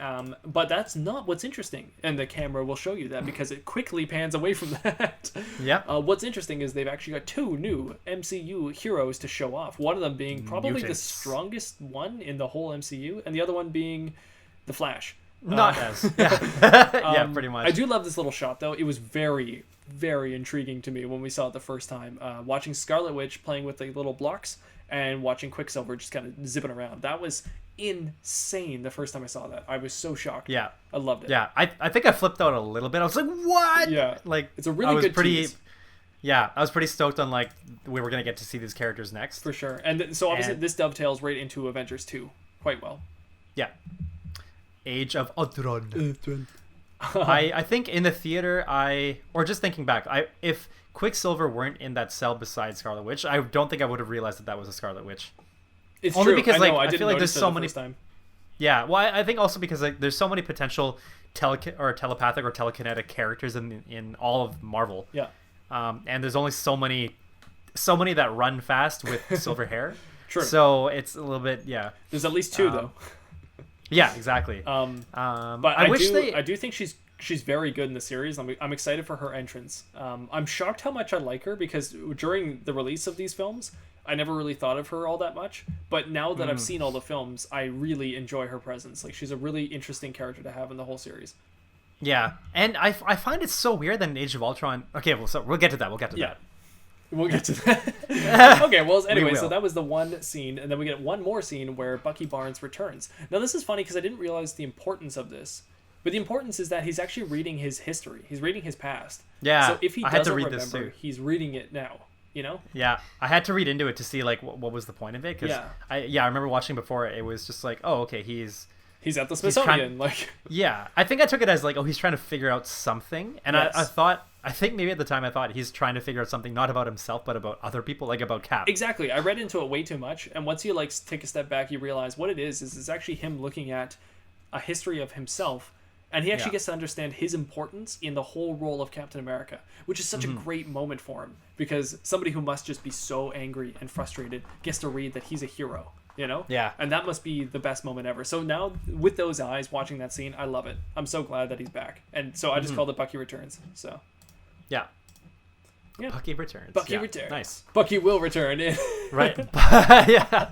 But that's not what's interesting. And the camera will show you that because it quickly pans away from that. Yeah. What's interesting is they've actually got 2 new MCU heroes to show off. One of them being probably the strongest one in the whole MCU, and the other one being the Flash. Not as. Yeah, pretty much. I do love this little shot, though. It was very, very intriguing to me when we saw it the first time. Watching Scarlet Witch playing with the little blocks and watching Quicksilver just kind of zipping around. That was insane the first time I saw that. I was so shocked. Yeah. I loved it. Yeah, I think I flipped out a little bit. I was like, what? Yeah. Like, it's a really good tease. Yeah, I was pretty stoked on like we were going to get to see these characters next. For sure. And so obviously this dovetails right into Avengers 2 quite well. Yeah. Age of Ultron. I think in the theater or just thinking back, if Quicksilver weren't in that cell beside Scarlet Witch, I don't think I would have realized that was a Scarlet Witch. It's only true. because I feel like there's so many. Time. Yeah, well, I think also because like there's so many potential telepathic or telekinetic characters in all of Marvel. Yeah. And there's only so many that run fast with silver hair. True. So it's a little bit There's at least 2 though. Yeah, exactly. But I do think she's very good in the series. I'm excited for her entrance. I'm shocked how much I like her because during the release of these films, I never really thought of her all that much. But now that I've seen all the films, I really enjoy her presence. Like, she's a really interesting character to have in the whole series. Yeah, and I find it so weird that in Age of Ultron. Okay, well, so we'll get to that. We'll get to that. Okay, well, anyway, will. so that was the one scene, and then we get one more scene where Bucky Barnes returns. Now, this is funny because I didn't realize the importance of this, but the importance is that he's actually reading his history. He's reading his past. Yeah, So if he I had to doesn't read remember, this too. he's reading it now. You know? Yeah, I had to read into it to see like what was the point of it. Cause Yeah. I remember watching before. It was just like, oh, okay, He's at the Smithsonian, like. Yeah, I think I took it as like, oh, he's trying to figure out something, and Yes. I think maybe at the time I thought he's trying to figure out something not about himself but about other people, like about Cap. Exactly. I read into it way too much, and once you like take a step back, you realize what it is it's actually him looking at a history of himself, and he actually gets to understand his importance in the whole role of Captain America, which is such a great moment for him, because somebody who must just be so angry and frustrated gets to read that he's a hero, you know? Yeah. And that must be the best moment ever. So now, with those eyes, watching that scene, I love it. I'm so glad that he's back. And so I just called it Bucky Returns, so... Yeah. Yeah. Bucky returns. Bucky Yeah. returns. Nice. Bucky will return. Right. Yeah.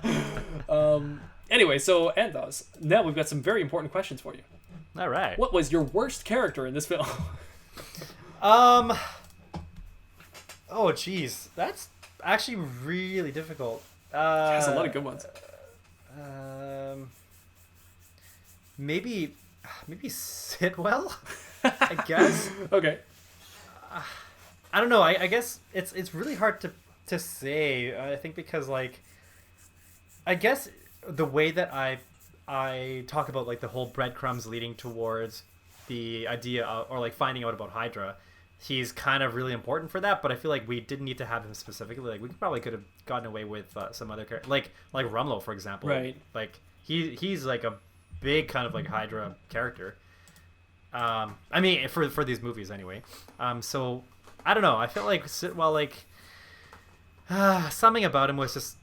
Anyway, so Anth0z, now we've got some very important questions for you. All right. What was your worst character in this film? Oh, geez, that's actually really difficult. There's a lot of good ones. Maybe Sitwell. I guess. Okay. I don't know. I guess it's really hard to say. I think because like, I guess the way that I talk about like the whole breadcrumbs leading towards the idea of, or like finding out about Hydra, he's kind of really important for that. But I feel like we didn't need to have him specifically. Like we probably could have gotten away with some other character, like Rumlow, for example. Right. Like he's like a big kind of like Hydra character. I mean, for these movies anyway. So I don't know. I felt like Sitwell, like something about him was just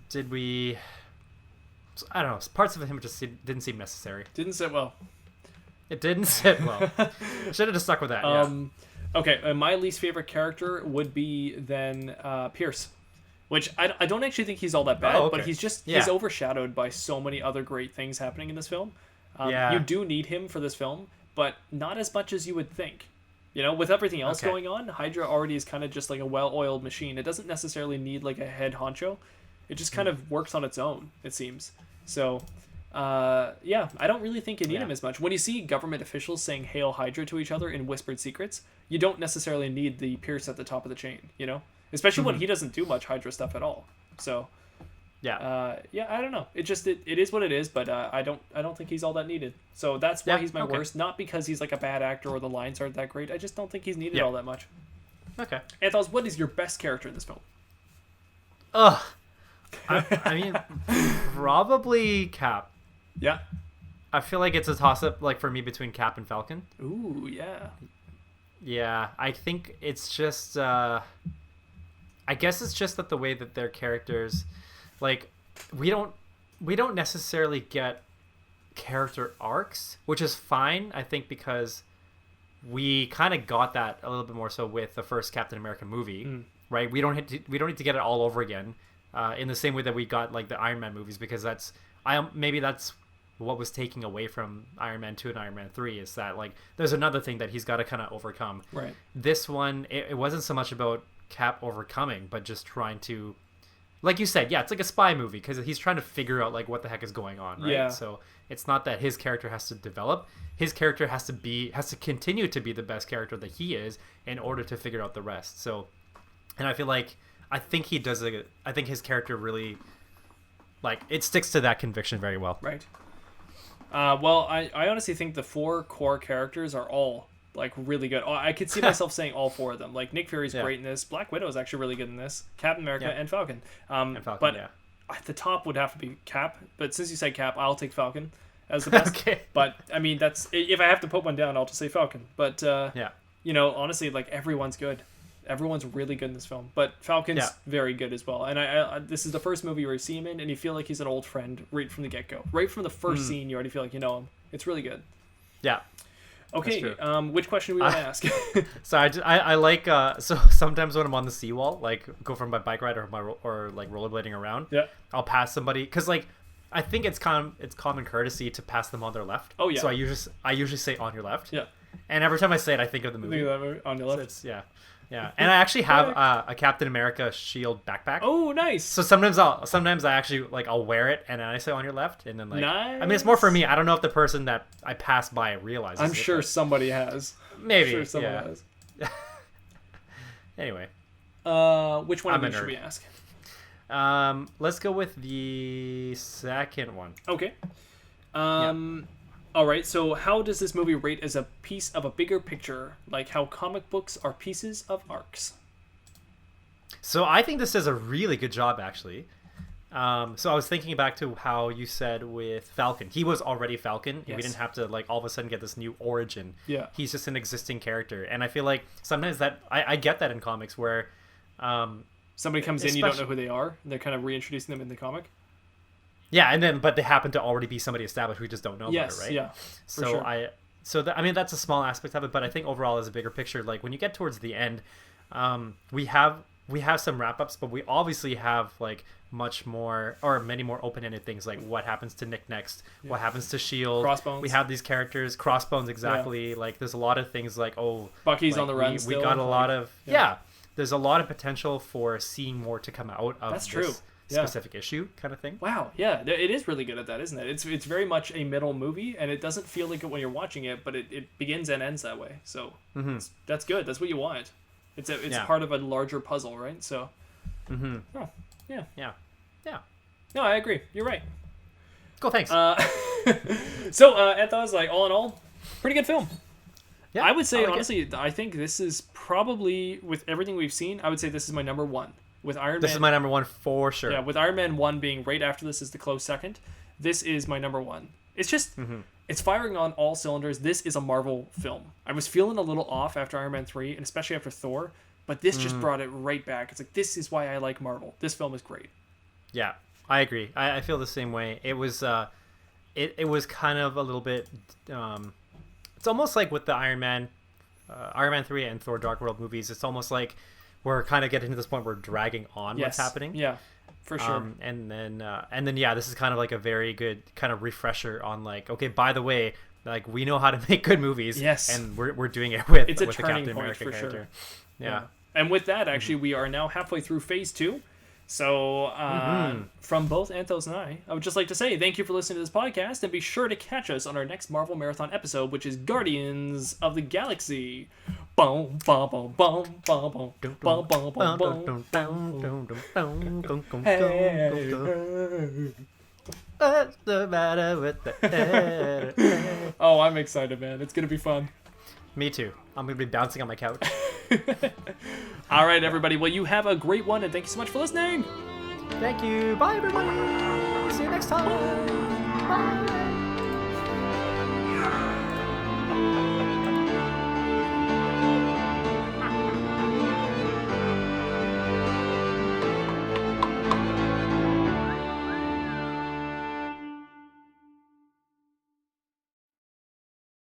I don't know. Parts of him just didn't seem necessary. Didn't sit well. It didn't sit well. Should have just stuck with that. Yeah. Okay, my least favorite character would be then Pierce, which I don't actually think he's all that bad, okay. but he's overshadowed by so many other great things happening in this film. You do need him for this film, but not as much as you would think. You know, with everything else going on, Hydra already is kind of just like a well-oiled machine. It doesn't necessarily need like a head honcho. It just kind of works on its own, it seems. So, I don't really think you need him as much. When you see government officials saying "Hail Hydra" to each other in whispered secrets, you don't necessarily need the Pierce at the top of the chain, you know? Especially when he doesn't do much Hydra stuff at all. So, I don't know. It is what it is, but I don't think he's all that needed. So that's why he's my worst. Not because he's like a bad actor or the lines aren't that great. I just don't think he's needed all that much. Okay. Anth0z, what is your best character in this film? Ugh. I mean, probably Cap. Yeah. I feel like it's a toss-up, like for me, between Cap and Falcon. Ooh, yeah. Yeah, I think it's just. I guess it's just that the way that their characters, like, we don't necessarily get character arcs, which is fine. I think because we kind of got that a little bit more so with the first Captain America movie, right? We don't need to get it all over again. In the same way that we got like the Iron Man movies, because maybe that's what was taking away from Iron Man 2 and Iron Man 3 is that like there's another thing that he's got to kind of overcome. Right. This one, it wasn't so much about Cap overcoming, but just trying to, like you said, it's like a spy movie because he's trying to figure out like what the heck is going on, right? Yeah. So it's not that his character has to develop. His character has to continue to be the best character that he is in order to figure out the rest. So, and I feel like I think his character really, like, it sticks to that conviction very well. Right. Well, I honestly think the 4 core characters are all, like, really good. I could see myself saying all 4 of them. Like, Nick Fury's great in this. Black Widow is actually really good in this. Captain America and Falcon. At the top would have to be Cap. But since you said Cap, I'll take Falcon as the best. Okay. But, I mean, if I have to put one down, I'll just say Falcon. But, you know, honestly, like, everyone's good. Everyone's really good in this film, but Falcon's very good as well. And I this is the first movie where you see him in, and you feel like he's an old friend right from the get-go. Right from the first scene, you already feel like you know him. It's really good. Yeah. Okay, which question do we want to ask? So I like, so sometimes when I'm on the seawall, like go from my bike ride or like rollerblading around, I'll pass somebody, because like, I think it's common courtesy to pass them on their left. Oh, yeah. So I usually say on your left. Yeah. And every time I say it, I think of the movie. Think of that movie on your left. So Yeah, and I actually have a Captain America shield backpack. Oh, nice. So sometimes I actually like I'll wear it and then I say on your left and then like nice. I mean it's more for me. I don't know if the person that I pass by realizes. I'm sure somebody has. Maybe. I'm sure someone has. Anyway. Which one of these should we ask? Let's go with the second one. Okay. All right, so how does this movie rate as a piece of a bigger picture, like how comic books are pieces of arcs? So I think this does a really good job, actually. So I was thinking back to how you said with Falcon. He was already Falcon. Yes. We didn't have to, like, all of a sudden get this new origin. Yeah. He's just an existing character. And I feel like sometimes that... I get that in comics where... somebody comes in, you don't know who they are, and they're kind of reintroducing them in the comic. Yeah, and then but they happen to already be somebody established. We just don't know about it, right? Yeah. So sure. I mean that's a small aspect of it, but I think overall as a bigger picture, like when you get towards the end, we have some wrap ups, but we obviously have like much more or many more open ended things like what happens to Nick next, what happens to S.H.I.E.L.D. Crossbones. We have these characters, Crossbones exactly. Like there's a lot of things like Bucky's like, on the run. We got a lot of there's a lot of potential for seeing more to come out of this specific issue kind of thing. Wow, yeah, it is really good at that, isn't it? It's very much a middle movie, and it doesn't feel like it when you're watching it, but it begins and ends that way. So that's good. That's what you want. It's part of a larger puzzle, right? So, oh, yeah. No, I agree. You're right. Cool, thanks. So, Anth0z, like all in all, pretty good film. Yeah, I would say honestly, I think this is probably with everything we've seen. I would say this is my number one. With Iron Man, this is my number one for sure. Yeah, with Iron Man 1 being right after this is the close second. This is my number one. It's just, it's firing on all cylinders. This is a Marvel film. I was feeling a little off after Iron Man 3, and especially after Thor, but this just brought it right back. It's like, this is why I like Marvel. This film is great. Yeah, I agree. I feel the same way. It was, it was kind of a little bit, it's almost like with the Iron Man 3 and Thor Dark World movies, it's almost like we're kind of getting to this point where we're dragging on what's happening. Yeah, for sure. And then this is kind of like a very good kind of refresher on like, okay, by the way, like we know how to make good movies. Yes. And we're doing it with the Captain point America for character. Sure. Yeah. And with that, actually, we are now halfway through phase 2. So from both Anth0z and I would just like to say thank you for listening to this podcast, and be sure to catch us on our next Marvel Marathon episode, which is Guardians of the Galaxy. Boom, boom, boom, boom, boom, boom, boom, boom, boom, boom. What's the matter with the head? Oh, I'm excited, man. It's gonna be fun. Me too. I'm gonna be bouncing on my couch. All right, everybody. Well, you have a great one, and thank you so much for listening. Thank you. Bye, everybody. See you next time. Bye.